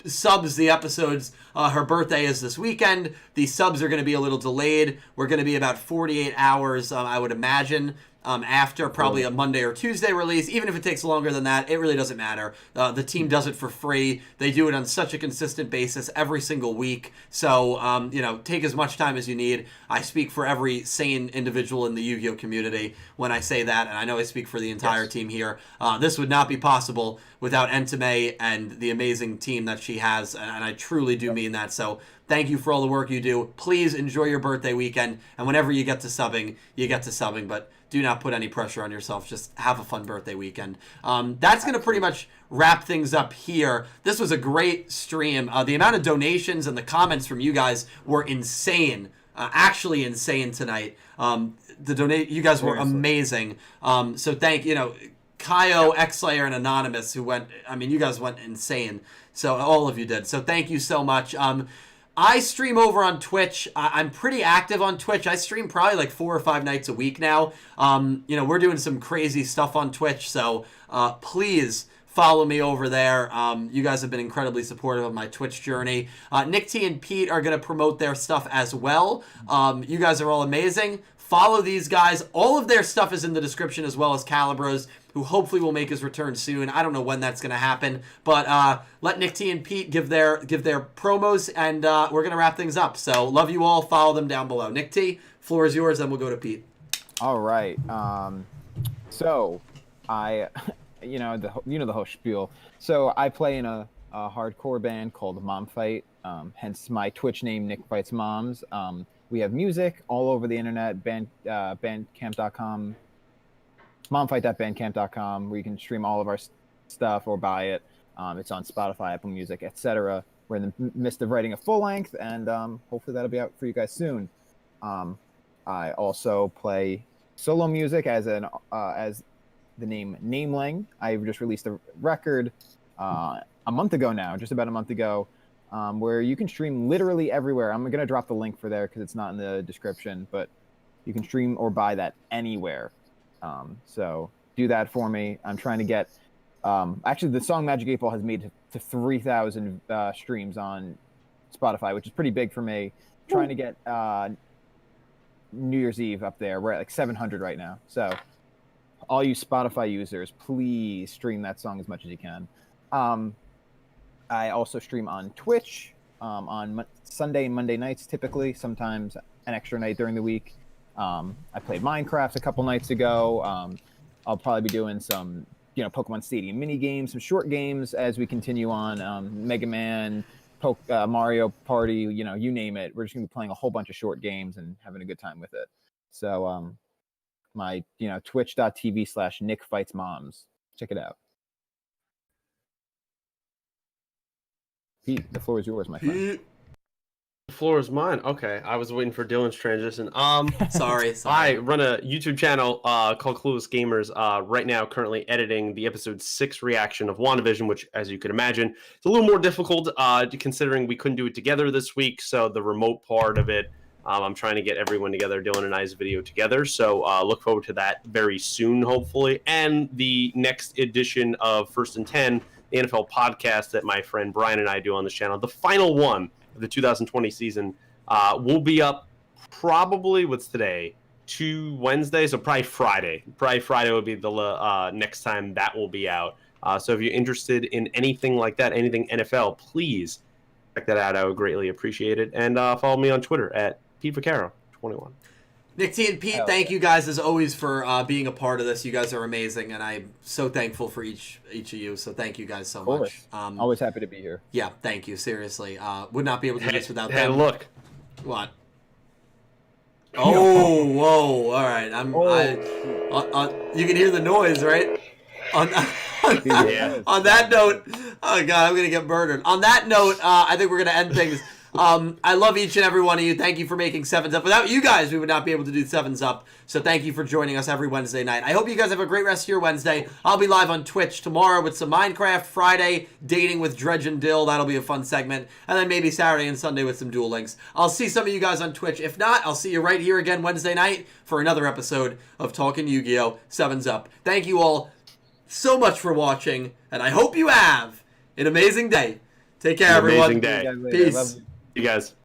subs the episodes, her birthday is this weekend. The subs are going to be a little delayed. We're going to be about 48 hours, I would imagine, after probably a Monday or Tuesday release. Even if it takes longer than that, it really doesn't matter. The team does it for free. They do it on such a consistent basis every single week. So, take as much time as you need. I speak for every sane individual in the Yu-Gi-Oh! Community when I say that, and I know I speak for the entire team here. This would not be possible without Entame and the amazing team that she has, and I truly do mean that. So, thank you for all the work you do. Please enjoy your birthday weekend, and whenever you get to subbing, you get to subbing, but do not put any pressure on yourself. Just have a fun birthday weekend. That's going to pretty much wrap things up here. This was a great stream. The amount of donations and the comments from you guys were insane. Actually insane tonight. You guys were amazing. So thank Kaio, X-Slayer, and Anonymous, who went, you guys went insane. So all of you did. So thank you so much. I stream over on Twitch. I'm pretty active on Twitch. I stream probably like 4 or 5 nights a week now. We're doing some crazy stuff on Twitch, so please follow me over there. You guys have been incredibly supportive of my Twitch journey. Nick T and Pete are going to promote their stuff as well. You guys are all amazing. Follow these guys. All of their stuff is in the description, as well as Calibro's, who hopefully will make his return soon. I don't know when that's going to happen, but let Nick T and Pete give their promos, and we're going to wrap things up. So love you all. Follow them down below. Nick T, floor is yours, then we'll go to Pete. All right. So the whole spiel. So I play in a hardcore band called Mom Fight, hence my Twitch name, Nick Fights Moms. We have music all over the internet, bandcamp.com, momfight.bandcamp.com, where you can stream all of our stuff or buy it. It's on Spotify, Apple Music, etc. We're in the midst of writing a full length, and hopefully that'll be out for you guys soon. I also play solo music as the name Nameling. I've just released a record a month ago now, just about a month ago, where you can stream literally everywhere. I'm going to drop the link for there because it's not in the description, but you can stream or buy that anywhere. So do that for me. I'm trying to get... actually, the song Magic 8 Ball has made to 3,000 streams on Spotify, which is pretty big for me. Trying to get New Year's Eve up there. We're at like 700 right now. So all you Spotify users, please stream that song as much as you can. I also stream on Twitch on Sunday and Monday nights, typically. Sometimes an extra night during the week. I played Minecraft a couple nights ago. I'll probably be doing some, Pokemon Stadium mini games, some short games as we continue on. Mega Man, Mario Party, you name it. We're just gonna be playing a whole bunch of short games and having a good time with it. So, my, twitch.tv/NickFightsMoms. Check it out. Pete, the floor is yours, my friend. The floor is mine. Okay, I was waiting for Dylan's transition. Sorry. I run a YouTube channel called Clueless Gamers. Right now, currently editing the episode 6 reaction of WandaVision, which, as you can imagine, it's a little more difficult considering we couldn't do it together this week. So the remote part of it, I'm trying to get everyone together, Dylan and I's video together. So look forward to that very soon, hopefully. And the next edition of First and 10, the NFL podcast that my friend Brian and I do on this channel, the final one of the 2020 season, will be up probably, what's today? Wednesday, so probably Friday. Probably Friday will be the next time that will be out. So if you're interested in anything like that, anything NFL, please check that out. I would greatly appreciate it. And follow me on Twitter at PeteVaccaro21. Nick T and Pete, thank you guys as always for being a part of this. You guys are amazing, and I'm so thankful for each of you. So thank you guys so much. Always happy to be here. Yeah, thank you. Seriously, would not be able to do this without them. Hey, look. What? Oh, whoa! All right, you can hear the noise, right? On that note, oh god, I'm gonna get murdered. On that note, I think we're gonna end things. I love each and every one of you. Thank you for making Sevens Up. Without you guys, we would not be able to do Sevens Up. So thank you for joining us every Wednesday night. I hope you guys have a great rest of your Wednesday. I'll be live on Twitch tomorrow with some Minecraft. Friday, dating with Dredge and Dill. That'll be a fun segment. And then maybe Saturday and Sunday with some Duel Links. I'll see some of you guys on Twitch. If not, I'll see you right here again Wednesday night for another episode of Talking Yu-Gi-Oh! Sevens Up. Thank you all so much for watching, and I hope you have an amazing day. Take care, everyone. Amazing day. Peace. You guys.